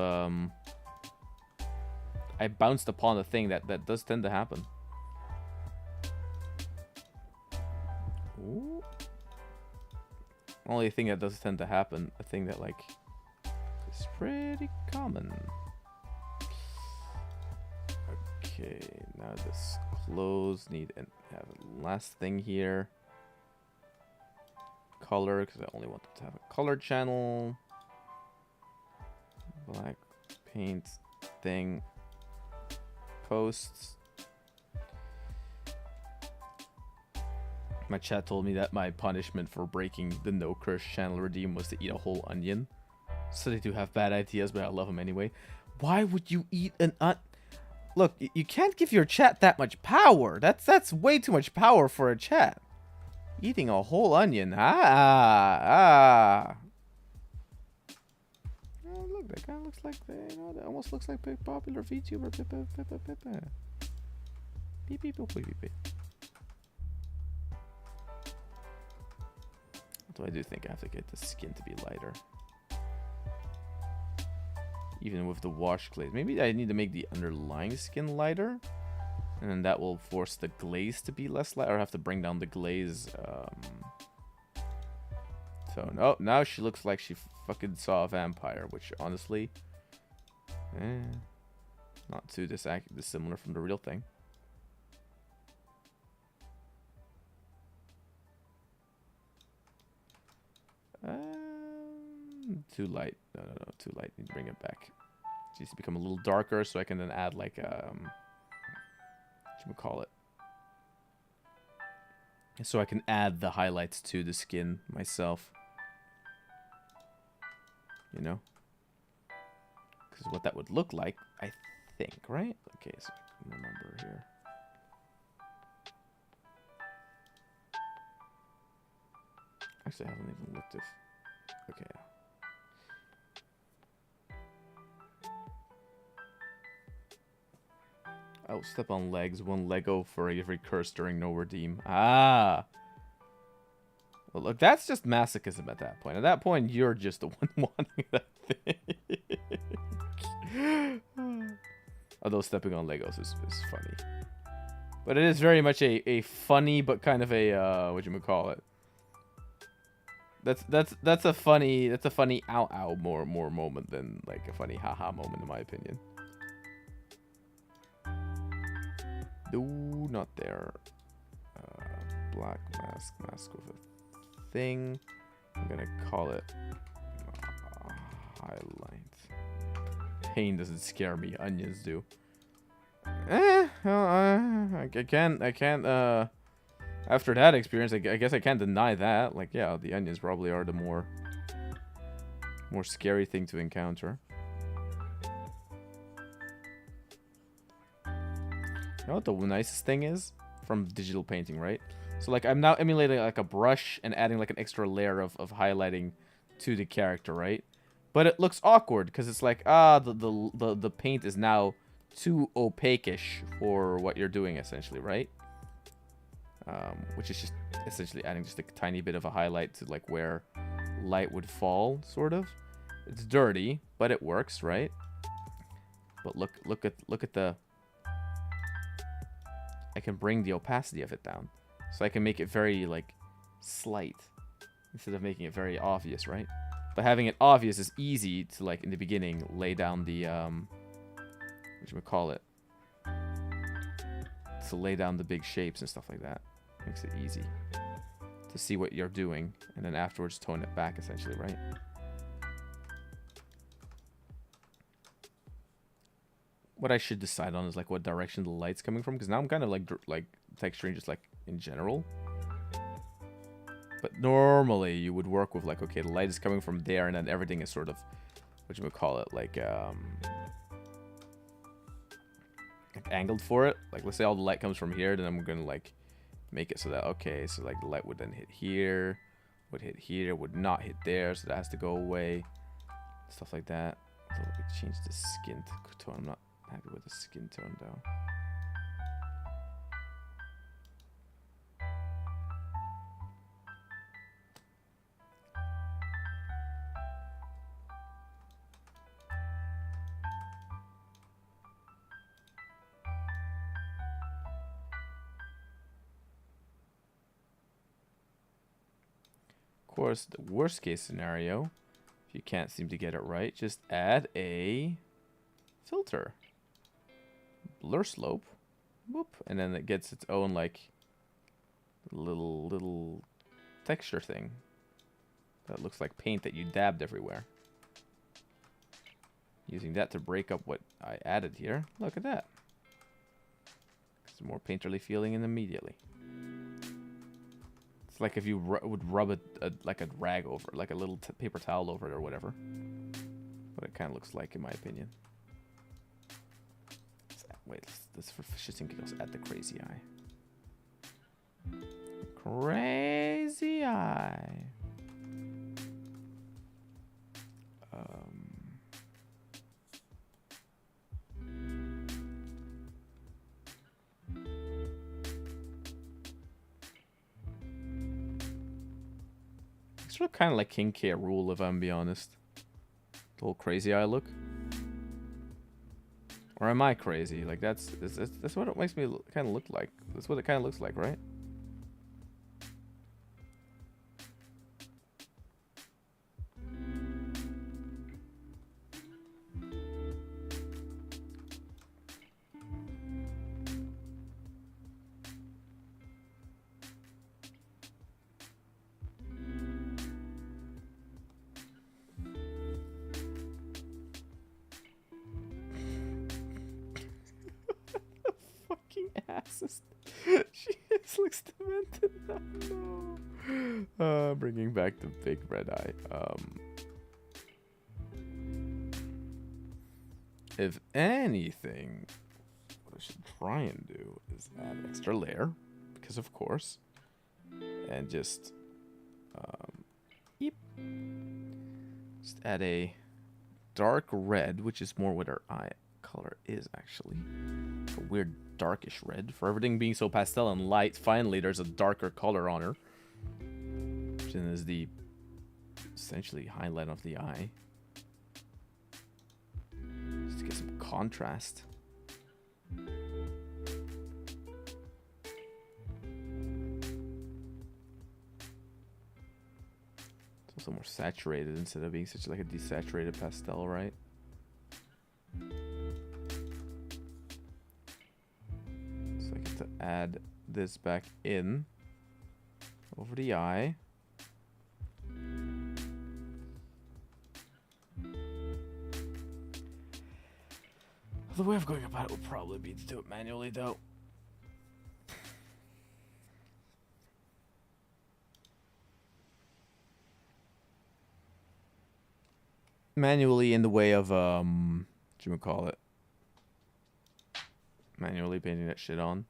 I bounced upon a thing that does tend to happen. Ooh. Only thing that does tend to happen, a thing that like is pretty common. Okay, now this clothes need and have a last thing here. Color, because I only want them to have a color channel. Black paint thing. Posts. My chat told me that my punishment for breaking the no curse channel redeem was to eat a whole onion. So they do have bad ideas, but I love them anyway. Why would you eat an Look, you can't give your chat that much power. That's way too much power for a chat. Eating a whole onion. Oh, look, that kind of looks like that almost looks like a popular VTuber. Pippa. Pipipipipi. So I do think I have to get the skin to be lighter. Even with the wash glaze. Maybe I need to make the underlying skin lighter. And then that will force the glaze to be less light. Or have to bring down the glaze. So, no, now she looks like she fucking saw a vampire. Which, honestly, not too dissimilar from the real thing. Too light. No, too light. Need to bring it back. It needs to become a little darker so I can then add like whatchamacallit. So I can add the highlights to the skin myself. You know? Because what that would look like, I think, right? Okay, so I can remember here. Actually, I haven't even looked if... Okay. I'll step on legs. 1 Lego for every curse during no redeem. Ah! Well, look, that's just masochism at that point. At that point, you're just the one wanting that thing. Although stepping on Legos is funny. But it is very much a funny, but kind of a, whatchamacallit. That's a funny ow more moment than like a funny haha moment in my opinion. No, not there. Black mask with a thing. I'm gonna call it highlight. Pain doesn't scare me. Onions do. I can't. After that experience, I guess I can't deny that. Like, yeah, the onions probably are the more scary thing to encounter. You know what the nicest thing is? From digital painting, right? So, like, I'm now emulating, like, a brush and adding, like, an extra layer of highlighting to the character, right? But it looks awkward, because it's like, the paint is now too opaque-ish for what you're doing, essentially, right? Which is just essentially adding just a tiny bit of a highlight to like where light would fall, sort of. It's dirty, but it works, right? But look at the. I can bring the opacity of it down, so I can make it very like slight instead of making it very obvious, right? But having it obvious is easy to like in the beginning lay down the whatchamacallit, to lay down the big shapes and stuff like that. Makes it easy to see what you're doing, and then afterwards tone it back, essentially, right? What I should decide on is like what direction the light's coming from, because now I'm kind of like texturing just like in general. But normally you would work with like, okay, the light is coming from there, and then everything is sort of whatchamacallit, like angled for it. Like, let's say all the light comes from here, then I'm gonna like make it so that, okay, so like the light would then hit here, would hit here, would not hit there, so that has to go away, stuff like that. So let me change the skin tone. I'm not happy with the skin tone though. course, the worst case scenario, if you can't seem to get it right, just add a filter. Blur slope. Whoop. And then it gets its own, like, little texture thing. That looks like paint that you dabbed everywhere. Using that to break up what I added here. Look at that. Some more painterly feeling in immediately. It's like if you would rub like a rag over, like a little paper towel over it or whatever. What it kind of looks like, in my opinion. Wait, let's for shits and giggles add the crazy eye. Crazy eye. Sort of kind of like King K. Rool, if I'm being honest. The whole crazy eye look. Or am I crazy? Like that's what it makes me kind of look like. That's what it kind of looks like, right? She looks demented. No. Bringing back the big red eye. If anything, what I should try and do is add an extra layer, because of course, and just add a dark red, which is more what our eye color is actually. A weird darkish red. For everything being so pastel and light, finally there's a darker color on her. Which then is the essentially highlight of the eye. Just to get some contrast. It's also more saturated instead of being such like a desaturated pastel, right? To add this back in over the eye. The way of going about it would probably be to do it manually, though. Manually in the way of what you would call it? Manually painting that shit on.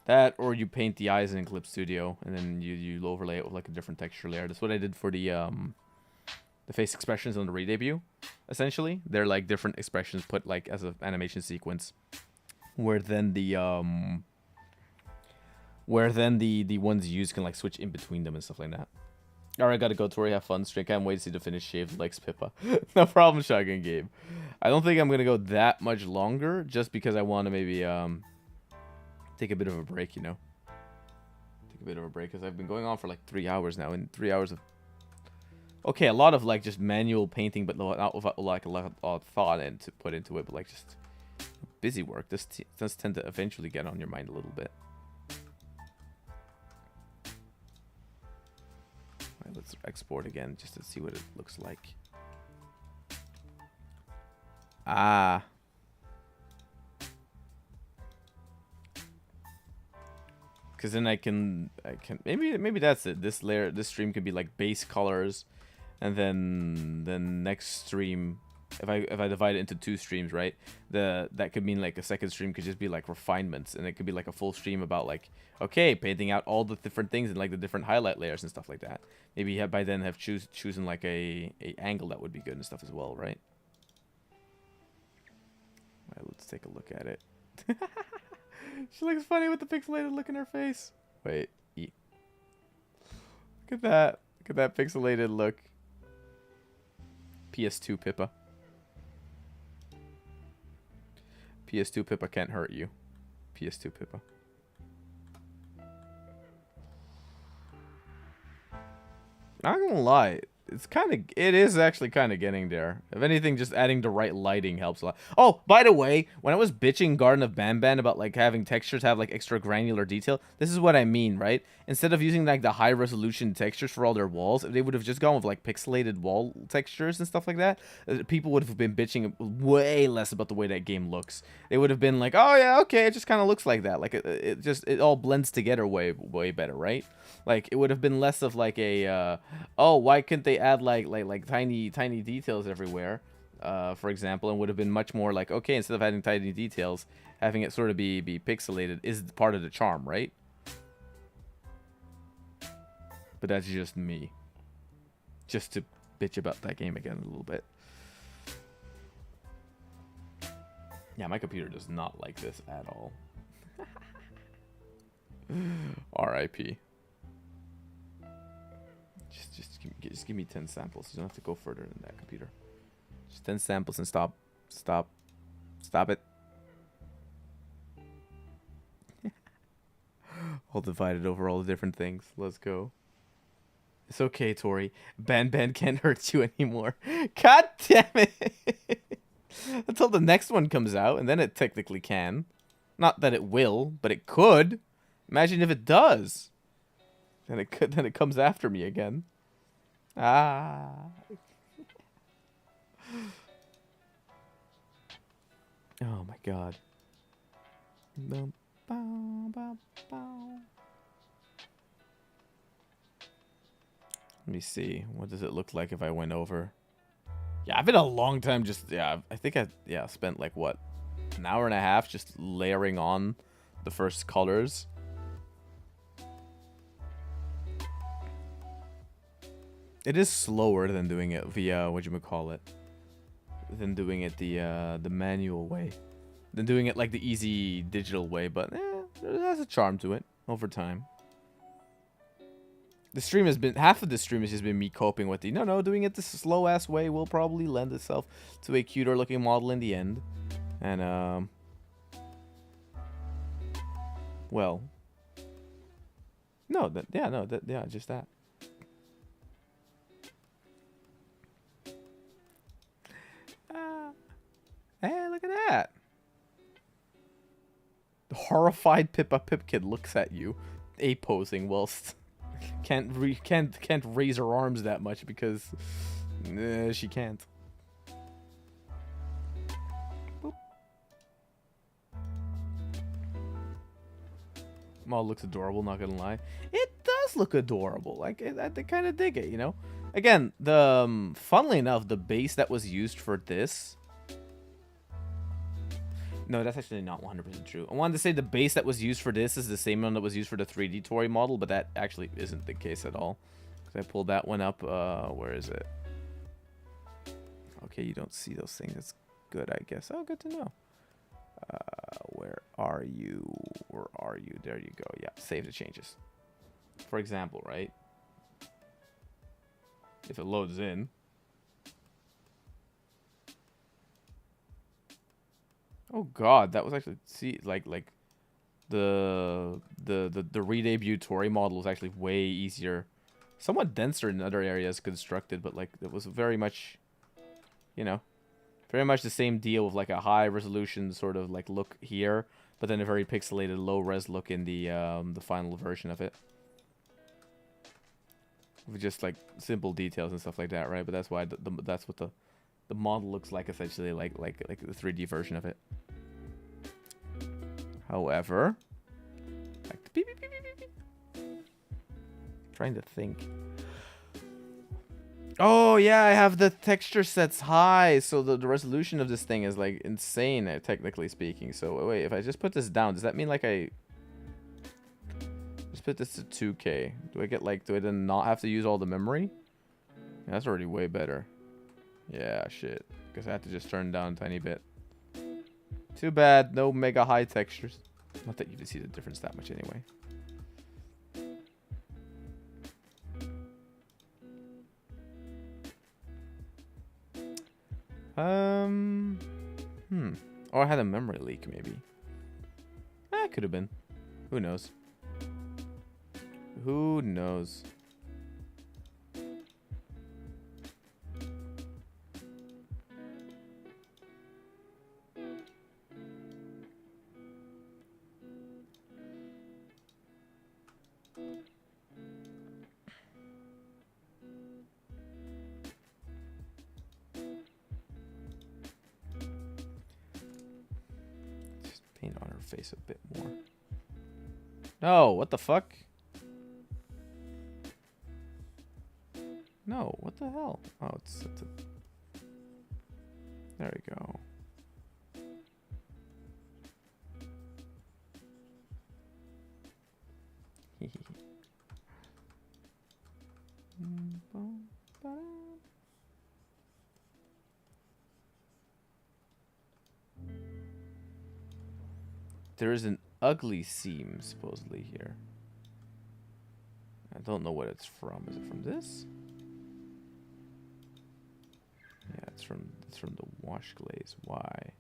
That, or you paint the eyes in Clip Studio, and then you overlay it with like a different texture layer. That's what I did for the face expressions on the re-debut. Essentially, they're like different expressions put like as an animation sequence, where then the ones used can like switch in between them and stuff like that. All right, gotta go. Tori, have fun. Straight. Can't wait to see the finished shaved legs, Pippa. No problem, Shotgun Game. I don't think I'm gonna go that much longer, just because I want to maybe take a bit of a break, you know. Take a bit of a break, because I've been going on for like 3 hours now, and 3 hours of... Okay, a lot of like just manual painting, but not with like a lot of thought and to put into it, but like just busy work. This does tend to eventually get on your mind a little bit. Right, let's export again, just to see what it looks like. Ah... Because then I can maybe that's it. This stream could be like base colors, and then the next stream, if I divide it into 2 streams, right? That could mean like a second stream could just be like refinements, and it could be like a full stream about like, okay, painting out all the different things and like the different highlight layers and stuff like that. Maybe you have by then have chosen like a angle that would be good and stuff as well, right? All right, let's take a look at it. She looks funny with the pixelated look in her face. Wait. Look at that. Look at that pixelated look. PS2 Pippa. PS2 Pippa can't hurt you. PS2 Pippa. Not gonna lie, it is actually kind of getting there. If anything, just adding the right lighting helps a lot. Oh, by the way, when I was bitching Garden of Banban about like having textures have like extra granular detail, this is what I mean, right? Instead of using like the high resolution textures for all their walls, if they would have just gone with like pixelated wall textures and stuff like that, people would have been bitching way less about the way that game looks. They would have been like, oh yeah, okay, it just kind of looks like that. Like it all blends together way better, right? Like it would have been less of like a oh, why couldn't they add like tiny details everywhere, for example, and would have been much more like, okay, instead of adding tiny details, having it sort of be pixelated is part of the charm, right? But that's just me, just to bitch about that game again a little bit. Yeah, my computer does not like this at all. R.I.P. Just give me 10 samples. You don't have to go further than that, computer. Just 10 samples and stop it. All divided over all the different things. Let's go. It's okay, Tori. Ban can't hurt you anymore. God damn it. Until the next one comes out, and then it technically can. Not that it will, but it could. Imagine if it does. Then it comes after me again. Ah. Oh my god. Let me see. What does it look like if I went over? Yeah, I've been a long time just... Yeah, I think I spent like, what? An hour and a half just layering on the first colors. It is slower than doing it via, whatchamacallit, than doing it the manual way. Than doing it like the easy digital way, but it has a charm to it over time. The stream has been, half of the stream has just been me coping with the, no, doing it the slow ass way will probably lend itself to a cuter looking model in the end. And, well, no, just that. Hey, look at that. The horrified Pippa Pipkin looks at you, posing whilst can't raise her arms that much because she can't. Boop. Maul looks adorable, not gonna lie. It does look adorable. Like I kind of dig it, you know. Again, the funnily enough, the base that was used for this. No, that's actually not 100% true. I wanted to say the base that was used for this is the same one that was used for the 3D Tori model, but that actually isn't the case at all. Because I pulled that one up. Where is it? Okay, you don't see those things. That's good, I guess. Oh, good to know. Where are you? Where are you? There you go. Yeah, save the changes. For example, right? If it loads in. Oh god, that was actually like the re-debut Tori model was actually way easier, somewhat denser in other areas constructed, but like it was very much, you know, very much the same deal with like a high resolution sort of like look here, but then a very pixelated low res look in the final version of it, with just like simple details and stuff like that, right? But that's why that's what the model looks like, essentially, like the 3D version of it. However, like the beep, beep, beep, beep, beep. Trying to think. Oh yeah, I have the texture sets high, so the resolution of this thing is like insane, technically speaking. So wait, if I just put this down, does that mean like I just put this to 2K? Do I get like, do I then not have to use all the memory? Yeah, that's already way better. Yeah, shit. Because I have to just turn down a tiny bit. Too bad, no mega high textures. Not that you can see the difference that much anyway. Or I had a memory leak, maybe. Could have been. Who knows? Who knows? Paint on her face a bit more. No, what the fuck? No, what the hell? Oh, it's a... There we go. There is an ugly seam supposedly here. I don't know what it's from. Is it from this? Yeah, it's from the wash glaze. Why?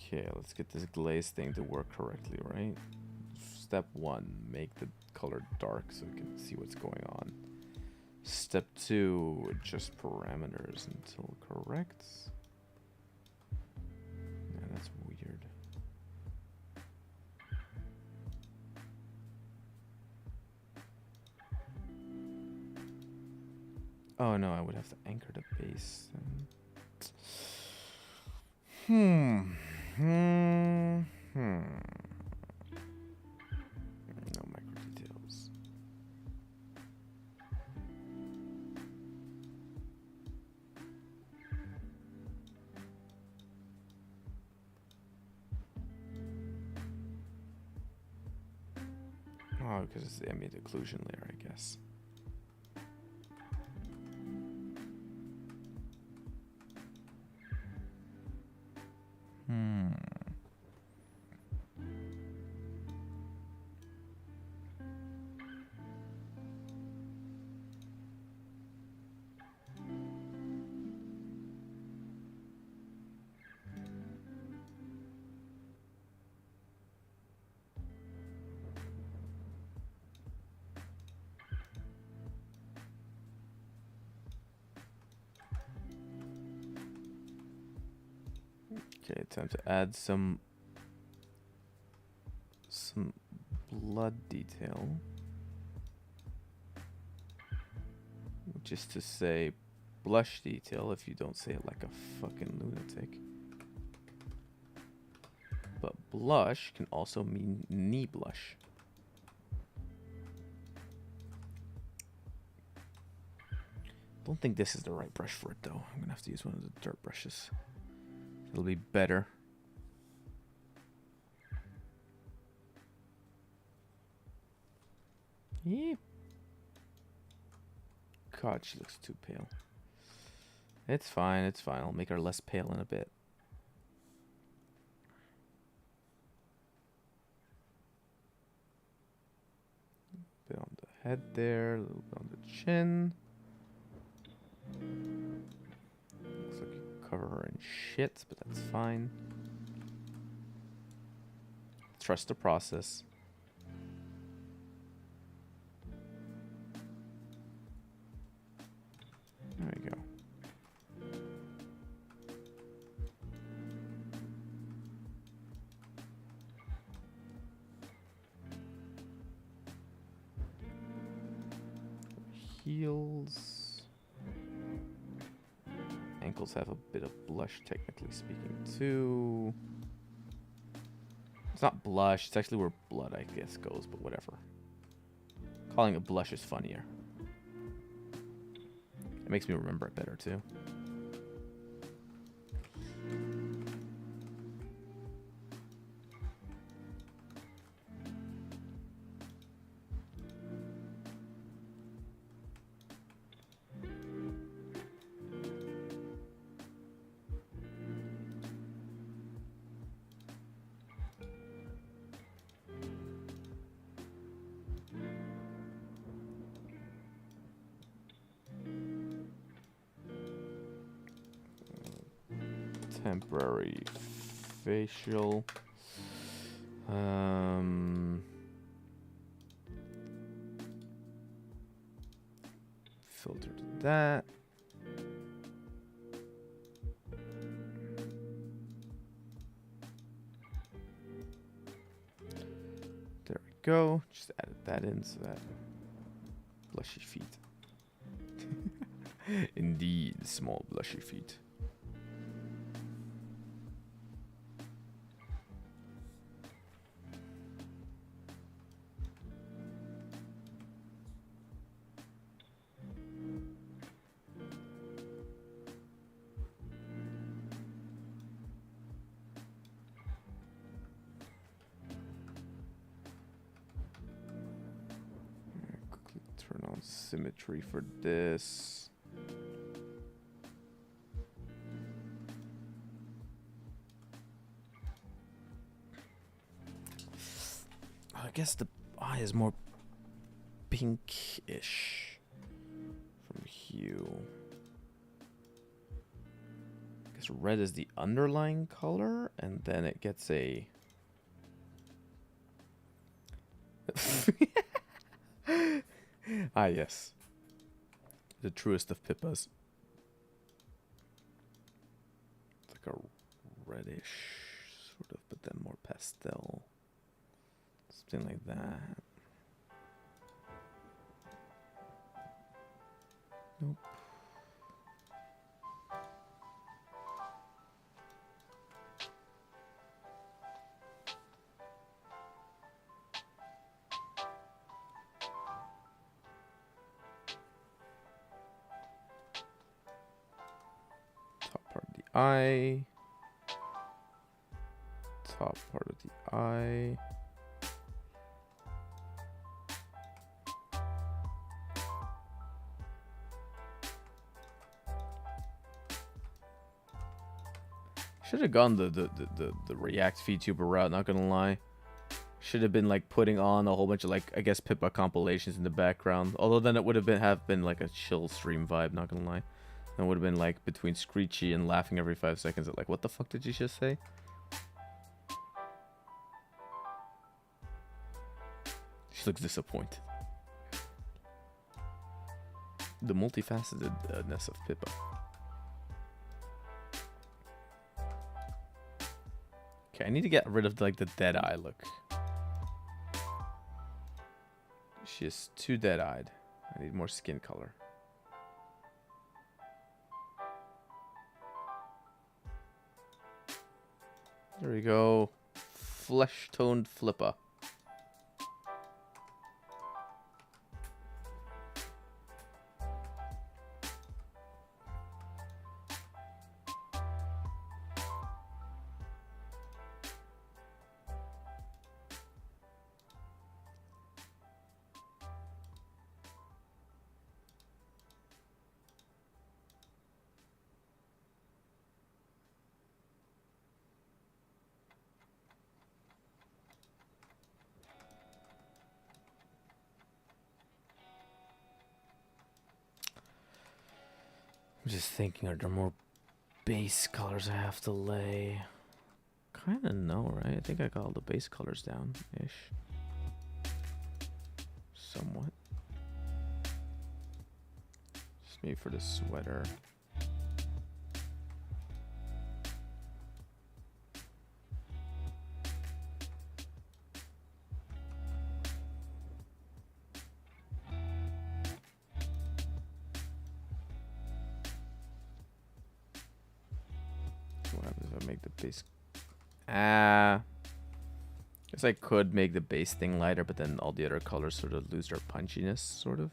Okay, let's get this glaze thing to work correctly, right? Step 1, make the color dark so we can see what's going on. Step 2, adjust parameters until correct. Yeah, that's weird. Oh no, I would have to anchor the base then. No micro details. Oh, because it's the ambient occlusion layer, I guess. Okay, time to add some blood detail, which is to say blush detail if you don't say it like a fucking lunatic. But blush can also mean knee blush. Don't think this is the right brush for it though. I'm gonna have to use one of the dirt brushes. It'll be better. Yep. God, she looks too pale. It's fine, it's fine. I'll make her less pale in a bit. A bit on the head there, a little bit on the chin. Looks like you cover her in shit, but that's fine. Trust the process. There we go. Heels. Ankles have a bit of blush, technically speaking, too. It's not blush, it's actually where blood, I guess, goes, but whatever. Calling it blush is funnier. It makes me remember it better, too. Temporary facial. Filter to that. go. Just added that in so that blushy feet. Indeed, small blushy feet. Quickly turn on symmetry for this. I guess the eye is more pinkish from hue. I guess red is the underlying color, and then it gets a... ah, yes. The truest of Pippas. It's like a reddish, sort of, but then more pastel. Something like that. Nope. Top part of the eye. Top part of the eye. Should have gone the React VTuber route, not gonna lie. Should have been like putting on a whole bunch of like, I guess, Pippa compilations in the background. Although then it would have been like a chill stream vibe, not gonna lie. It would have been like between screechy and laughing every 5 seconds at like, what the fuck did you just say? She looks disappointed. The multifacetedness of Pippa. Okay, I need to get rid of like the dead eye look. She is too dead-eyed. I need more skin color. There we go. Flesh-toned Flippa. I'm just thinking, are there more base colors I have to lay? Kinda no, right? I think I got all the base colors down-ish. Somewhat. Just maybe for the sweater. What happens if I make the base? Guess I could make the base thing lighter, but then all the other colors sort of lose their punchiness, sort of.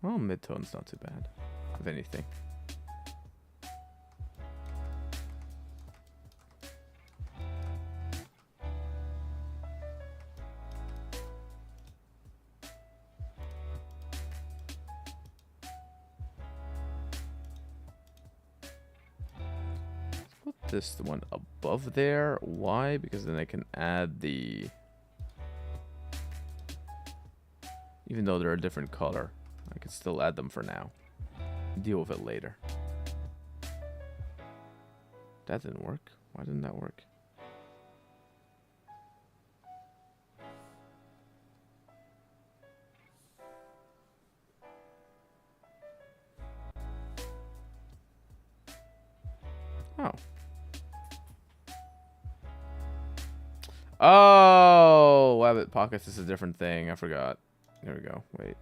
Well, mid-tone's not too bad, if anything. This one above there. Why? Because then I can add the, even though they're a different color, I can still add them for now. Deal with it later. That didn't work. Why didn't that work? Oh, Wabbit Pockets is a different thing. I forgot. There we go. Wait.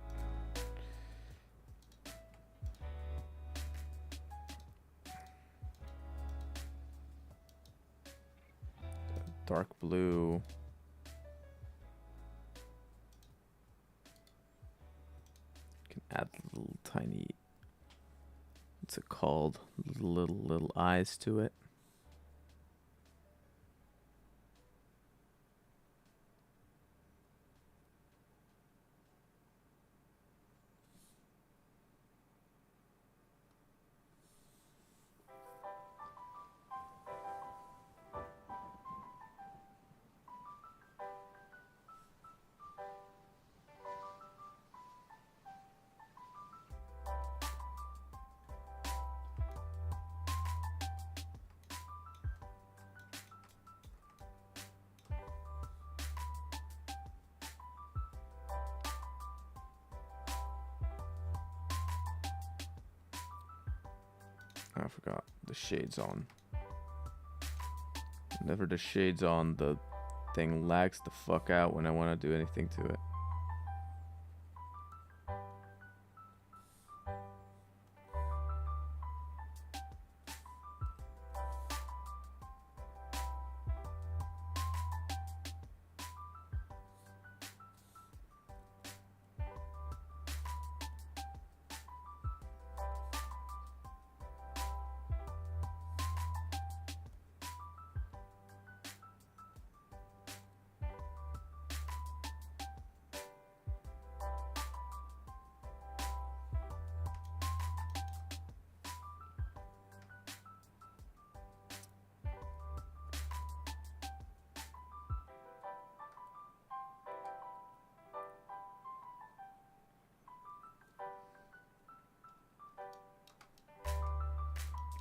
Dark blue. Can add little tiny, what's it called? Little eyes to it. I forgot the shades on. Whenever the shades on, the thing lags the fuck out when I want to do anything to it.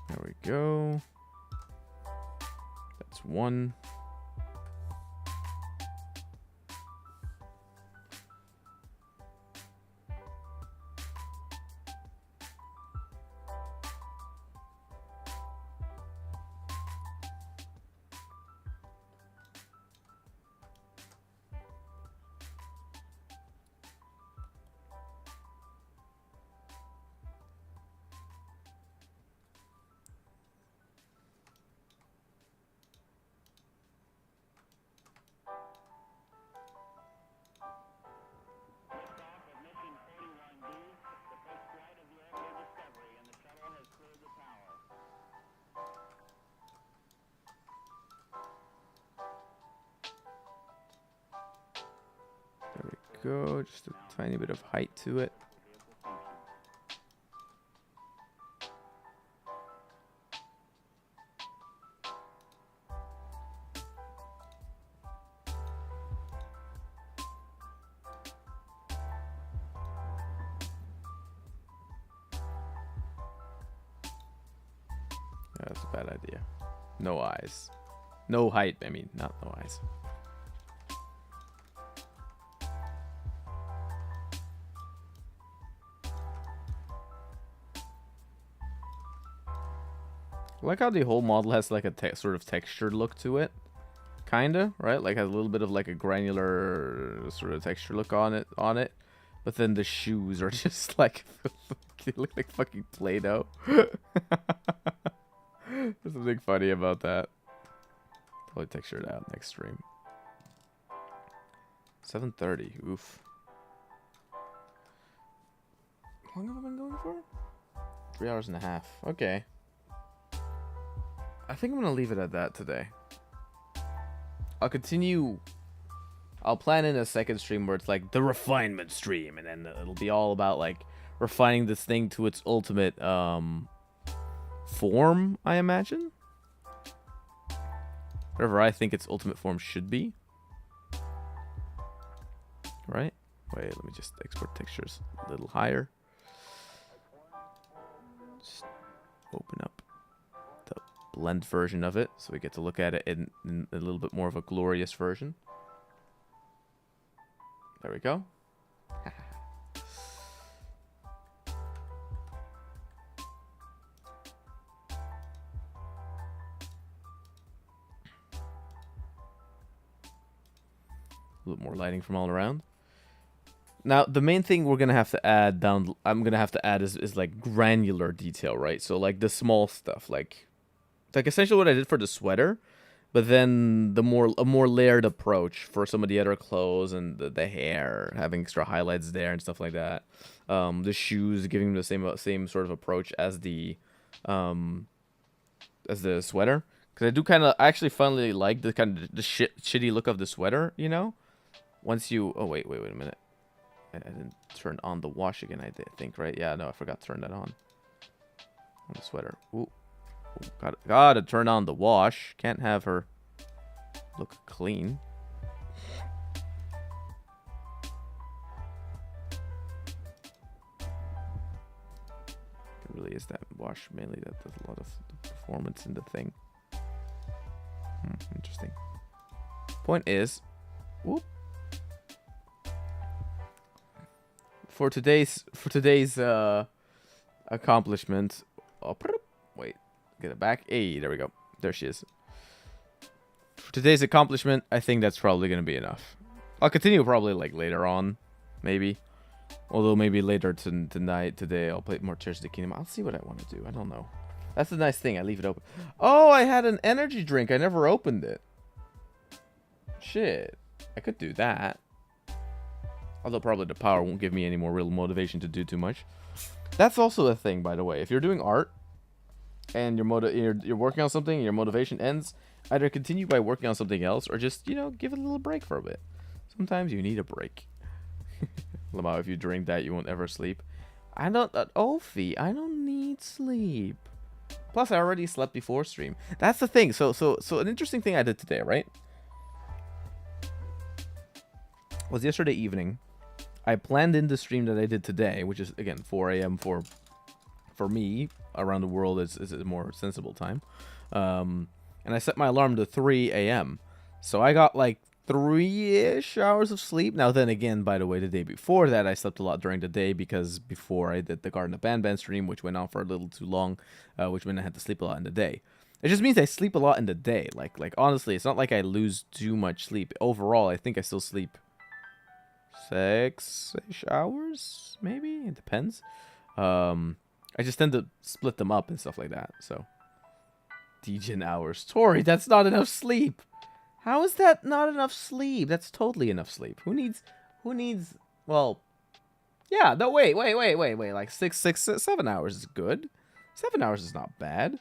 There we go. That's one. There we go. Just a tiny bit of height to it. That's a bad idea. No eyes. No height, I mean, not no eyes. I like how the whole model has like a sort of textured look to it. Kinda, right? Like has a little bit of like a granular sort of texture look on it. But then the shoes are just like they look like fucking Play-Doh. There's something funny about that. Probably texture it out next stream. 7:30. Oof. How long have I been going for? 3 hours and a half. Okay. I think I'm gonna leave it at that today. I'll continue. I'll plan in a second stream where it's like the refinement stream, and then it'll be all about like refining this thing to its ultimate form, I imagine. Whatever I think its ultimate form should be. Right? Wait, let me just export textures a little higher. Just open up the blend version of it so we get to look at it in a little bit more of a glorious version. There we go. A little more lighting from all around. Now, the main thing we're gonna have to add down, I'm gonna have to add is like granular detail, right? So like the small stuff, like essentially what I did for the sweater, but then a more layered approach for some of the other clothes and the hair, having extra highlights there and stuff like that. The shoes, giving them the same sort of approach as the sweater, because I actually finally like the kind of the shitty look of the sweater, you know. Once you, oh wait a minute. I didn't turn on the wash again, I think, right? Yeah, no, I forgot to turn that on the sweater. Ooh. Gotta turn on the wash. Can't have her look clean. It really is that wash mainly that does a lot of the performance in the thing. Interesting. Point is, whoop. For today's accomplishment, wait, get it back. Hey, there we go. There she is. For today's accomplishment, I think that's probably gonna be enough. I'll continue probably like later on, maybe. Although maybe later today, I'll play more Tears of the Kingdom. I'll see what I want to do. I don't know. That's the nice thing. I leave it open. Oh, I had an energy drink. I never opened it. Shit, I could do that. Although probably the power won't give me any more real motivation to do too much. That's also a thing, by the way. If you're doing art and you're working on something and your motivation ends, either continue by working on something else or just, you know, give it a little break for a bit. Sometimes you need a break. Lamau, if you drink that, you won't ever sleep. I don't need sleep. Plus, I already slept before stream. That's the thing. So an interesting thing I did today, right? Was yesterday evening. I planned in the stream that I did today, which is, again, 4 a.m. for me. Around the world is a more sensible time. And I set my alarm to 3 a.m. So I got like 3-ish hours of sleep. Now then again, by the way, the day before that, I slept a lot during the day because before I did the Garden of Banban stream, which went on for a little too long, which meant I had to sleep a lot in the day. It just means I sleep a lot in the day. Like honestly, it's not like I lose too much sleep. Overall, I think I still sleep 6-ish hours, maybe. It depends. I just tend to split them up and stuff like that. So, Degen hours. Tori, that's not enough sleep. How is that not enough sleep? That's totally enough sleep. Who needs? Well, yeah. No, wait. Like 7 hours is good. 7 hours is not bad.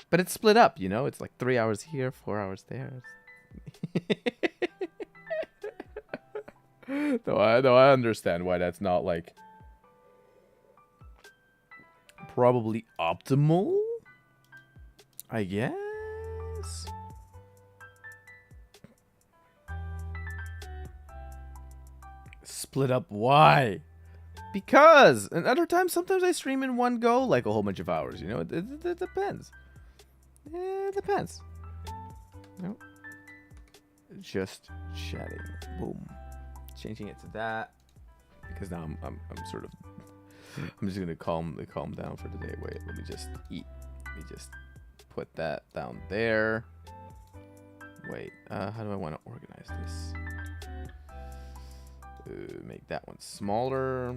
But it's split up, you know. It's like 3 hours here, 4 hours there. No, I understand why that's not like probably optimal, I guess. Split up, why? Because, and other times, sometimes I stream in one go, like a whole bunch of hours, you know, it depends. It depends. No. Just chatting. Boom. Changing it to that because now I'm sort of I'm just gonna calm down for the day. Wait, let me just eat. Let me just put that down there. Wait, how do I want to organize this? Make that one smaller.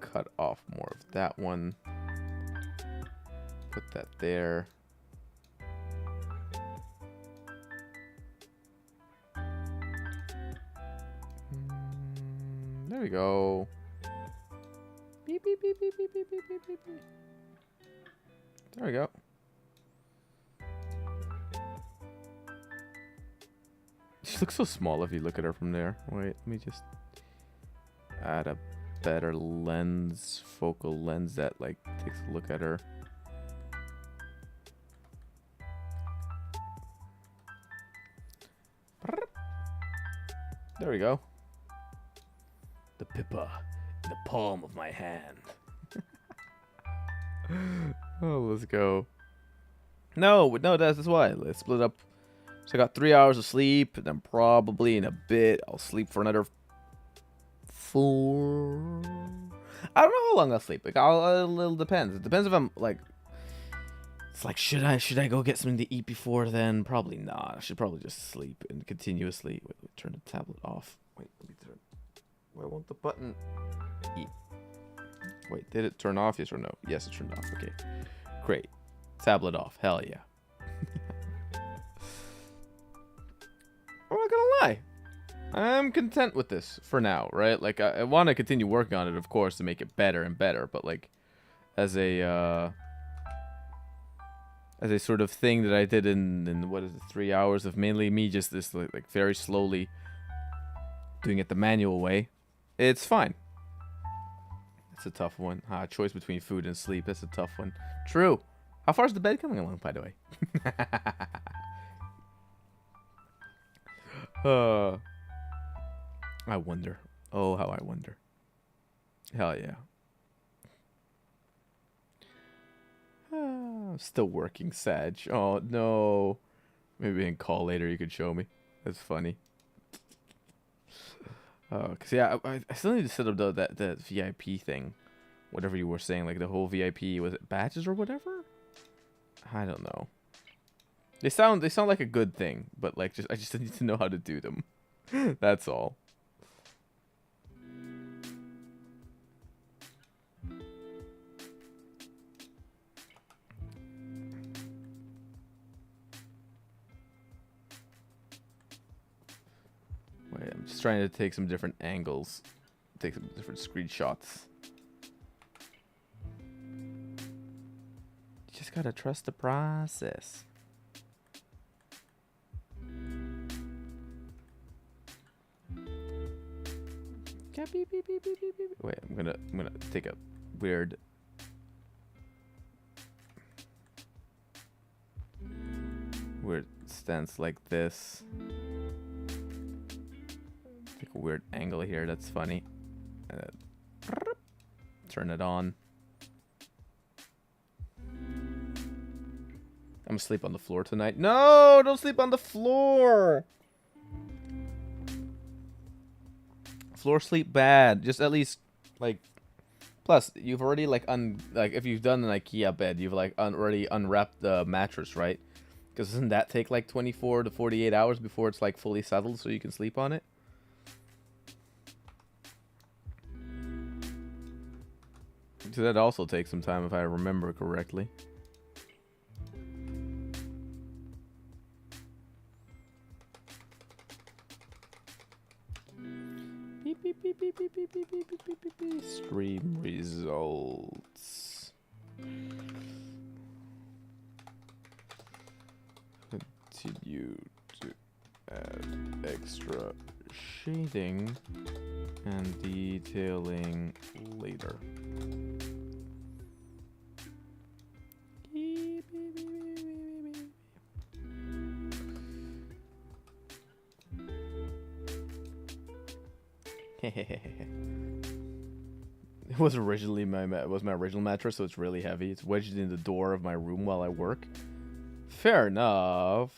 Cut off more of that one. Put that there. There we go. Beep, beep, beep, beep, beep, beep, beep, beep, beep. There we go. She looks so small if you look at her from there. Wait, let me just add a better lens, focal lens that like takes a look at her. There we go. The pippa in the palm of my hand. Oh, let's go. No, that's why. Let's split up. So I got 3 hours of sleep, and then probably in a bit I'll sleep for another 4. I don't know how long I'll sleep. Like, it'll depends. It depends if I'm like. It's like, should I go get something to eat before then? Probably not. I should probably just sleep and continuously. Wait, turn the tablet off. Wait, let me turn. Why won't the button eat? Wait, did it turn off? Yes or no? Yes, it turned off. Okay, great. Tablet off. Hell yeah. I'm not gonna lie. I'm content with this for now, right? Like, I want to continue working on it, of course, to make it better and better. But like, as a sort of thing that I did in what is it, 3 hours of mainly me just this like very slowly doing it the manual way, it's fine. It's a tough one. Choice between food and sleep. That's a tough one. True. How far is the bed coming along, by the way? I wonder. Oh, how I wonder. Hell yeah. Still working, Sag. Oh, no. Maybe in call later you could show me. That's funny. Cause yeah, I still need to set up that VIP thing. Whatever you were saying, like the whole VIP, was it badges or whatever? I don't know. They sound like a good thing, but like I just need to know how to do them. That's all. Wait, I'm just trying to take some different angles, take some different screenshots. You just gotta trust the process. Wait, I'm gonna take a weird stance like this. Take a weird angle here. That's funny. Turn it on. I'm gonna sleep on the floor tonight. No, don't sleep on the floor. Floor sleep bad. Just at least like. Plus, you've already like if you've done an IKEA bed, you've like already unwrapped the mattress, right? Because doesn't that take like 24 to 48 hours before it's like fully settled, so you can sleep on it? So that also takes some time if I remember correctly. Stream results. Continue to add extra shading and detailing later. It was originally my original mattress, so it's really heavy. It's wedged in the door of my room while I work. Fair enough.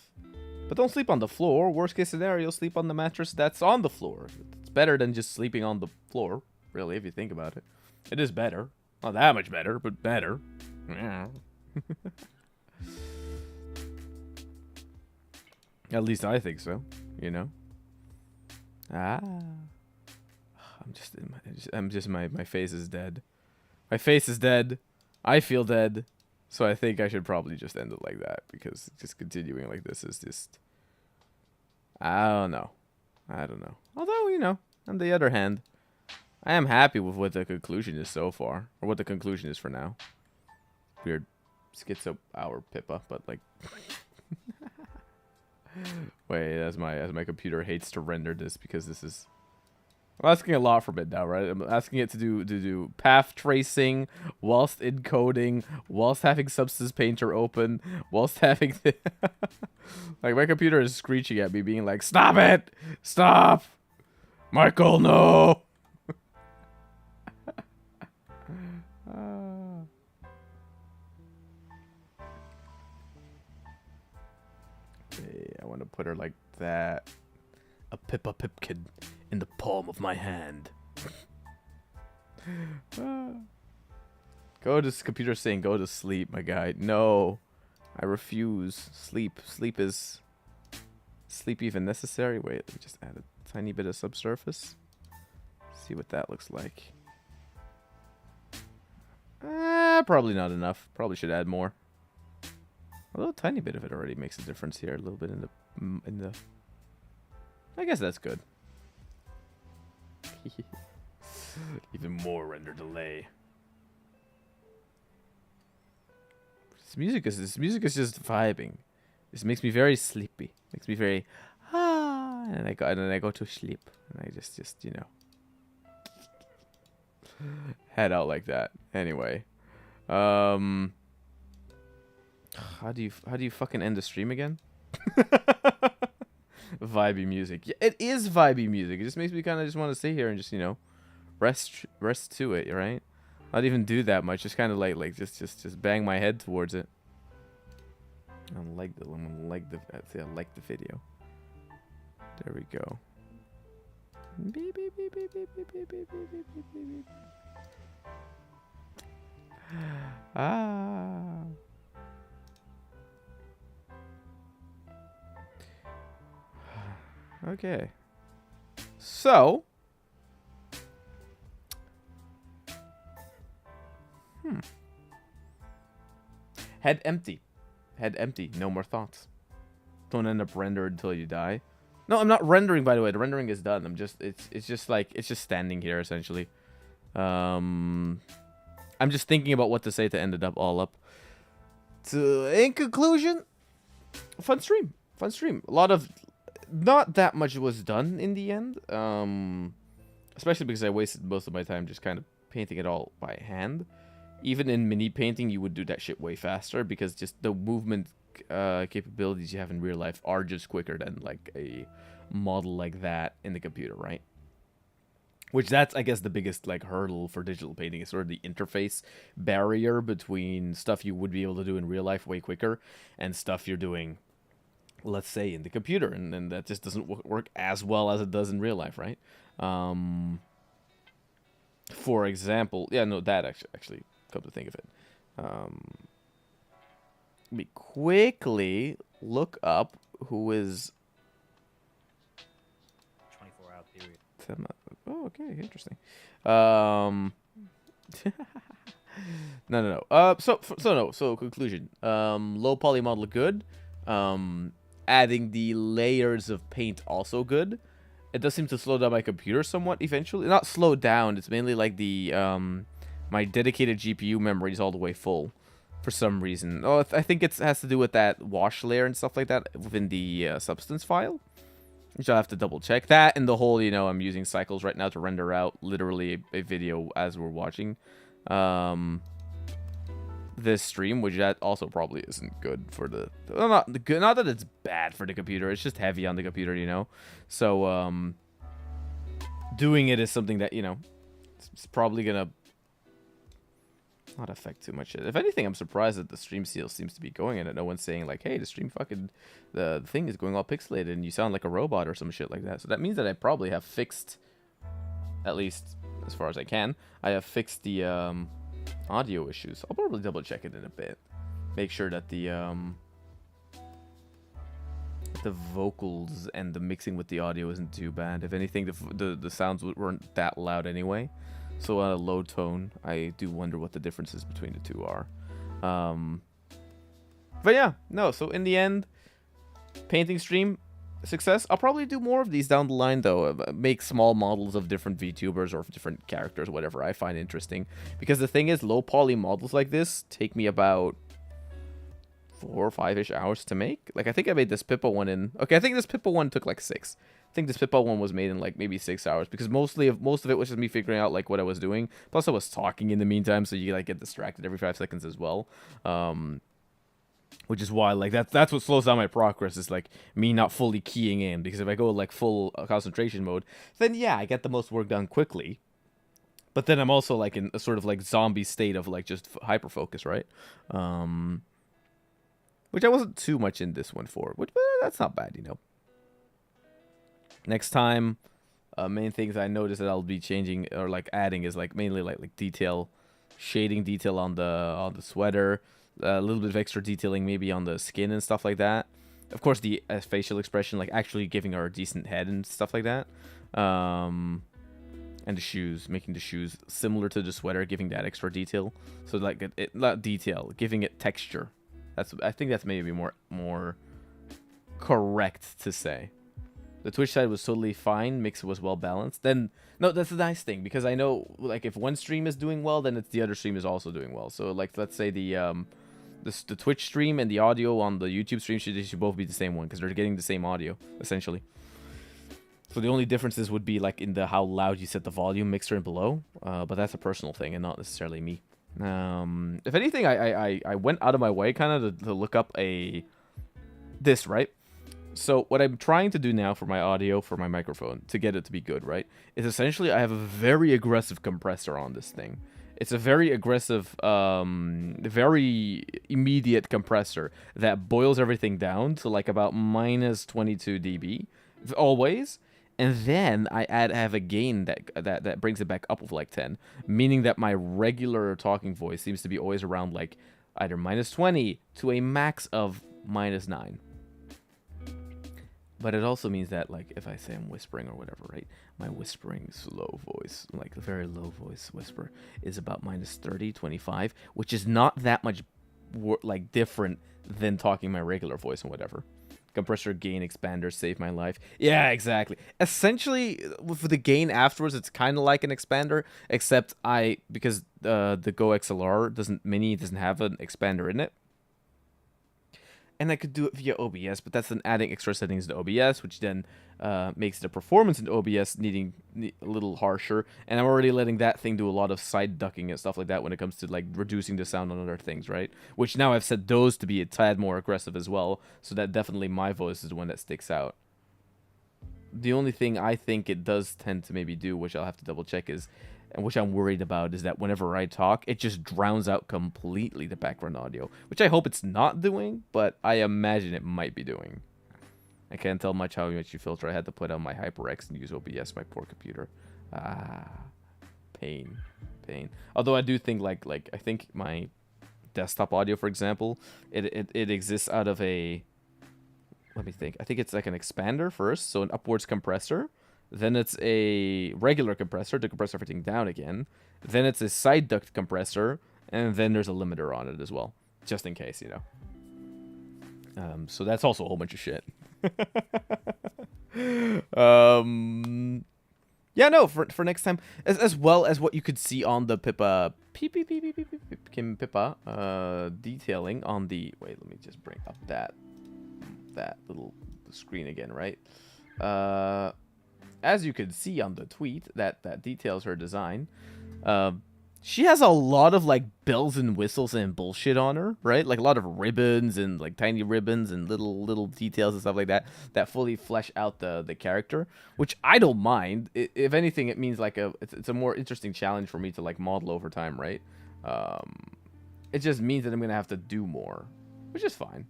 But don't sleep on the floor. Worst case scenario, sleep on the mattress that's on the floor. It's better than just sleeping on the floor, really, if you think about it. It is better. Not that much better, but better. Yeah. At least I think so, you know? My face is dead. My face is dead. I feel dead. So I think I should probably just end it like that, because just continuing like this is just, I don't know. Although, you know, on the other hand, I am happy with what the conclusion is so far, or what the conclusion is for now. Weird schizo hour Pippa, but like wait, as my computer hates to render this, because this is, I'm asking a lot from it now, right? I'm asking it to do path tracing whilst encoding, whilst having Substance Painter open, whilst having like, my computer is screeching at me, being like, "Stop it! Stop! Michael, no!" Okay, I want to put her like that. A Pippa Pipkin in the palm of my hand. Go to computer saying go to sleep, my guy. No. I refuse. Sleep. Sleep is... Sleep even necessary? Wait, let me just add a tiny bit of subsurface. See what that looks like. Probably not enough. Probably should add more. A little tiny bit of it already makes a difference here. A little bit in the... I guess that's good. Even more render delay. This music is just vibing. This makes me very sleepy. Makes me very and then I go to sleep and I just you know head out like that. Anyway, how do you fucking end the stream again? Vibey music. Yeah, it is vibey music. It just makes me kind of just want to sit here and just, you know, rest to it, right? Not even do that much. Just kind of like just bang my head towards it. I like the video. There we go. Beep, beep, beep, beep, beep, beep, beep, beep, beep, beep, beep. Ah. Okay. So. Head empty. Head empty. No more thoughts. Don't end up rendered until you die. No, I'm not rendering, by the way. The rendering is done. It's just standing here essentially. I'm just thinking about what to say to end it up all up. So, in conclusion, fun stream. Fun stream. A lot of, not that much was done in the end. Especially because I wasted most of my time just kind of painting it all by hand. Even in mini painting, you would do that shit way faster because just the movement capabilities you have in real life are just quicker than like a model like that in the computer, right? Which that's, I guess, the biggest like hurdle for digital painting is sort of the interface barrier between stuff you would be able to do in real life way quicker and stuff you're doing, let's say, in the computer, and that just doesn't work as well as it does in real life, right? For example, yeah, no, that actually come to think of it. Let me quickly look up who is 24-hour period. Oh, okay, interesting. No. So conclusion. Low poly model good. Adding the layers of paint also good. It does seem to slow down my computer somewhat eventually. Not slow down. It's mainly like the my dedicated GPU memory is all the way full for some reason. Oh, I think it has to do with that wash layer and stuff like that within the substance file. Which I'll have to double check that, and the whole, you know, I'm using cycles right now to render out literally a video as we're watching this stream, which that also probably isn't good for the, well, not that it's bad for the computer, it's just heavy on the computer, you know. So doing it is something that, you know, it's probably gonna not affect too much. If anything, I'm surprised that the stream seal seems to be going in it. No one's saying like, hey, the stream fucking, the thing is going all pixelated and you sound like a robot or some shit like that. So that means that I probably have fixed, at least as far as I can, I have fixed the audio issues. I'll probably double check it in a bit. Make sure that the vocals and the mixing with the audio isn't too bad. If anything, the sounds weren't that loud anyway. So on a low tone, I do wonder what the differences between the two are. But yeah, no, so in the end, painting stream, success. I'll probably do more of these down the line, though. Make small models of different VTubers or different characters, whatever I find interesting. Because the thing is, low poly models like this take me about 4 or 5-ish hours to make. Like, I think I made this Pippa one in... Okay, I think this Pippa one took like 6. I think this Pippa one was made in like maybe 6 hours because most of it was just me figuring out like what I was doing. Plus I was talking in the meantime, so you like get distracted every 5 seconds as well. Which is why like that's what slows down my progress, is like me not fully keying in, because if I go like full concentration mode, then yeah, I get the most work done quickly. But then I'm also like in a sort of like zombie state of like just hyper focus, right? Which I wasn't too much in this one for, which that's not bad, you know. Next time, main things I noticed that I'll be changing or like adding is like mainly like detail, shading detail on the sweater, a little bit of extra detailing maybe on the skin and stuff like that. Of course, the facial expression, like actually giving her a decent head and stuff like that. And the shoes, making the shoes similar to the sweater, giving that extra detail. So like not detail, giving it texture. I think that's maybe more correct to say. The Twitch side was totally fine. Mix was well balanced. Then no, that's a nice thing because I know like if one stream is doing well, then it's the other stream is also doing well. So like let's say the Twitch stream and the audio on the YouTube stream should both be the same one because they're getting the same audio essentially. So the only differences would be like in the how loud you set the volume mixer and below, but that's a personal thing and not necessarily me. If anything, I went out of my way kind of to look up this, right? So what I'm trying to do now for my audio, for my microphone, to get it to be good, right, is essentially I have a very aggressive compressor on this thing. It's a very aggressive, very immediate compressor that boils everything down to like about minus 22 dB, always. And then I have a gain that brings it back up with like 10, meaning that my regular talking voice seems to be always around like either minus 20 to a max of minus 9. But it also means that, like, if I say I'm whispering or whatever, right, my whispering slow voice, like a very low voice whisper, is about minus 30, 25, which is not that much, like, different than talking my regular voice and whatever. Compressor gain expander saved my life. Yeah, exactly. Essentially, with the gain afterwards, it's kind of like an expander, except because the Go XLR doesn't have an expander in it. And I could do it via OBS, but that's then adding extra settings to OBS, which then makes the performance in OBS needing a little harsher. And I'm already letting that thing do a lot of side ducking and stuff like that when it comes to like reducing the sound on other things, right? Which now I've set those to be a tad more aggressive as well, so that definitely my voice is the one that sticks out. The only thing I think it does tend to maybe do, which I'll have to double check, is, and which I'm worried about, is that whenever I talk, it just drowns out completely the background audio, which I hope it's not doing, but I imagine it might be doing. I can't tell much how much you filter. I had to put on my HyperX and use OBS, my poor computer. Pain. Although I do think I think my desktop audio, for example, it exists out of a, let me think. I think it's like an expander first, so an upwards compressor. Then it's a regular compressor to compress everything down again. Then it's a side duct compressor, and then there's a limiter on it as well, just in case, you know. So that's also a whole bunch of shit. Yeah, no, for next time, as well as what you could see on the Pippa, Pipkin Pippa, detailing on the, wait, let me just bring up that little screen again, right? As you can see on the tweet that details her design, she has a lot of like bells and whistles and bullshit on her, right? Like a lot of ribbons and like tiny ribbons and little details and stuff like that fully flesh out the character, which I don't mind. If anything, it means like it's a more interesting challenge for me to like model over time, right? It just means that I'm gonna have to do more, which is fine.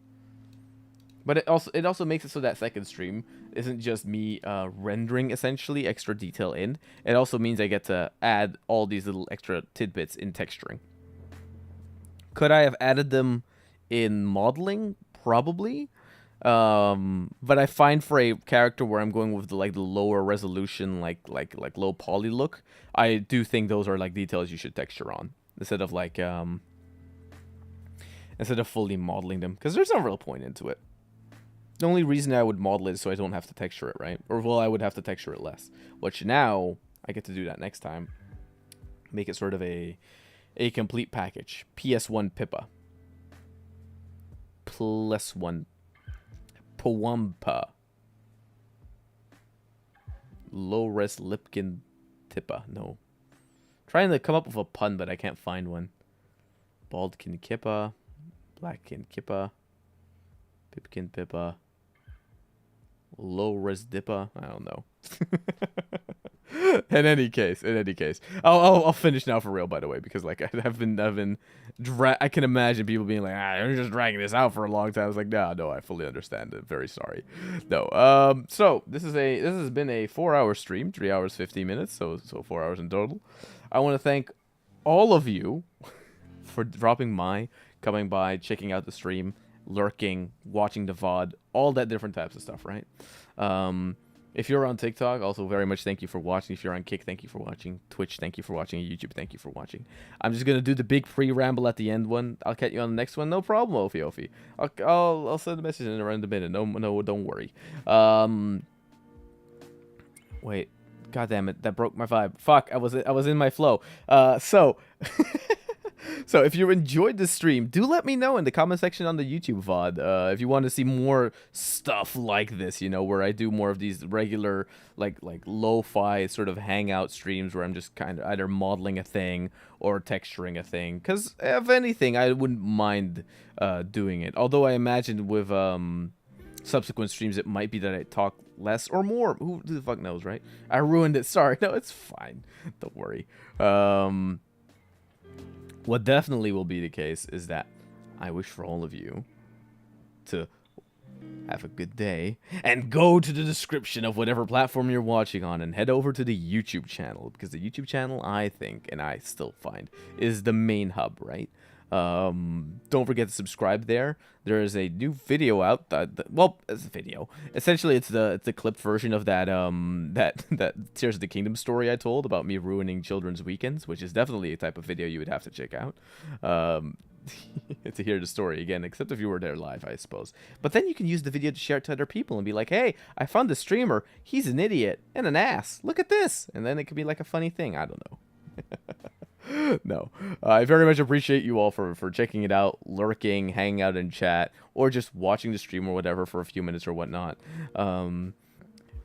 But it also makes it so that second stream isn't just me rendering essentially extra detail in. It also means I get to add all these little extra tidbits in texturing. Could I have added them in modeling? Probably. But I find for a character where I'm going with the lower resolution, like low poly look, I do think those are like details you should texture on instead of fully modeling them, because there's no real point into it. The only reason I would model it is so I don't have to texture it, right? Or, well, I would have to texture it less. Which now, I get to do that next time. Make it sort of a complete package. PS1 Pippa. Plus one Pawampa. Low-res Lipkin Tippa. No. Trying to come up with a pun, but I can't find one. Baldkin Kippa. Blackkin Kippa. Pipkin Pippa. Low-res Dippa. I don't know. In any case, I'll finish now for real. By the way, because like I've been I can imagine people being like, you're just dragging this out for a long time. I was like, no, I fully understand it. Very sorry. No. So this has been a 4-hour stream, 3 hours 15 minutes. So 4 hours in total. I want to thank all of you for dropping my coming by, checking out the stream, lurking, watching the VOD, all that different types of stuff, right? If you're on TikTok, also very much thank you for watching. If you're on Kick, thank you for watching. Twitch, thank you for watching. YouTube, thank you for watching. I'm just gonna do the big pre-ramble at the end one. I'll catch you on the next one. No problem, Ofi. I'll send a message in around a minute. No, don't worry. Wait, god damn it, that broke my vibe. Fuck, I was in my flow. So if you enjoyed the stream, do let me know in the comment section on the YouTube VOD. If you want to see more stuff like this, you know, where I do more of these regular, like lo-fi sort of hangout streams where I'm just kind of either modeling a thing or texturing a thing. Because if anything, I wouldn't mind doing it. Although I imagine with subsequent streams, it might be that I talk less or more. Who the fuck knows, right? I ruined it. Sorry. No, it's fine. Don't worry. What definitely will be the case is that I wish for all of you to have a good day and go to the description of whatever platform you're watching on and head over to the YouTube channel, because the YouTube channel, I think, and I still find, is the main hub, right? Don't forget to subscribe there. There is a new video out. Well, it's a video. Essentially, it's the clipped version of that that Tears of the Kingdom story I told about me ruining children's weekends, which is definitely a type of video you would have to check out. To hear the story again, except if you were there live, I suppose. But then you can use the video to share it to other people and be like, hey, I found the streamer. He's an idiot and an ass. Look at this. And then it could be like a funny thing. I don't know. No, I very much appreciate you all for checking it out, lurking, hanging out in chat, or just watching the stream or whatever for a few minutes or whatnot.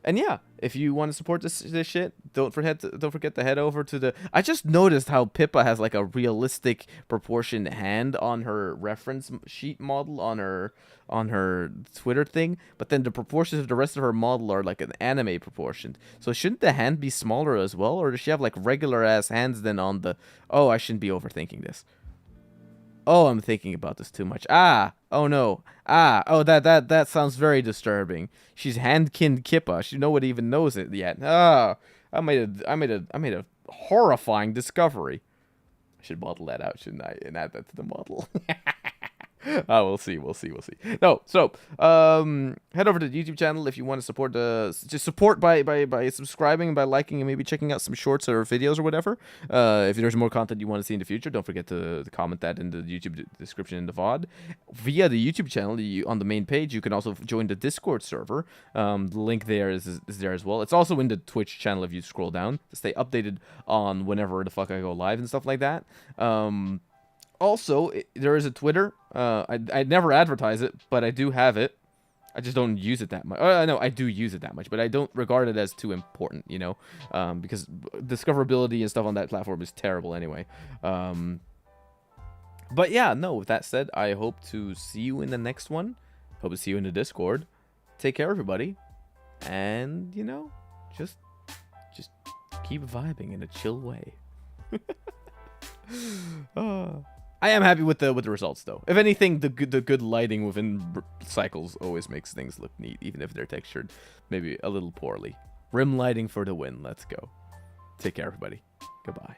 And yeah, if you want to support this shit, don't forget to head over to the. I just noticed how Pippa has like a realistic proportioned hand on her reference sheet model on her Twitter thing, but then the proportions of the rest of her model are like an anime proportioned. So shouldn't the hand be smaller as well, or does she have like regular ass hands then on the? Oh, I shouldn't be overthinking this. Oh, I'm thinking about this too much. Oh no. Oh, that sounds very disturbing. She's hand-kinned Kippa. Nobody even knows it yet. I made a horrifying discovery. I should model that out, shouldn't I? And add that to the model. We'll see. No, so head over to the YouTube channel if you want to support just support by subscribing, by liking, and maybe checking out some shorts or videos or whatever. If there's more content you want to see in the future, don't forget to comment that in the YouTube description in the VOD. Via the YouTube channel, on the main page, you can also join the Discord server. The link there is there as well. It's also in the Twitch channel if you scroll down to stay updated on whenever the fuck I go live and stuff like that. Also, there is a Twitter. I never advertise it, but I do have it. I just don't use it that much. No, I do use it that much, but I don't regard it as too important, you know, because discoverability and stuff on that platform is terrible anyway. But yeah, no, with that said, I hope to see you in the next one. Hope to see you in the Discord. Take care, everybody. And, you know, just keep vibing in a chill way. I am happy with the results, though. If anything, the good lighting within cycles always makes things look neat, even if they're textured maybe a little poorly. Rim lighting for the win. Let's go. Take care, everybody. Goodbye.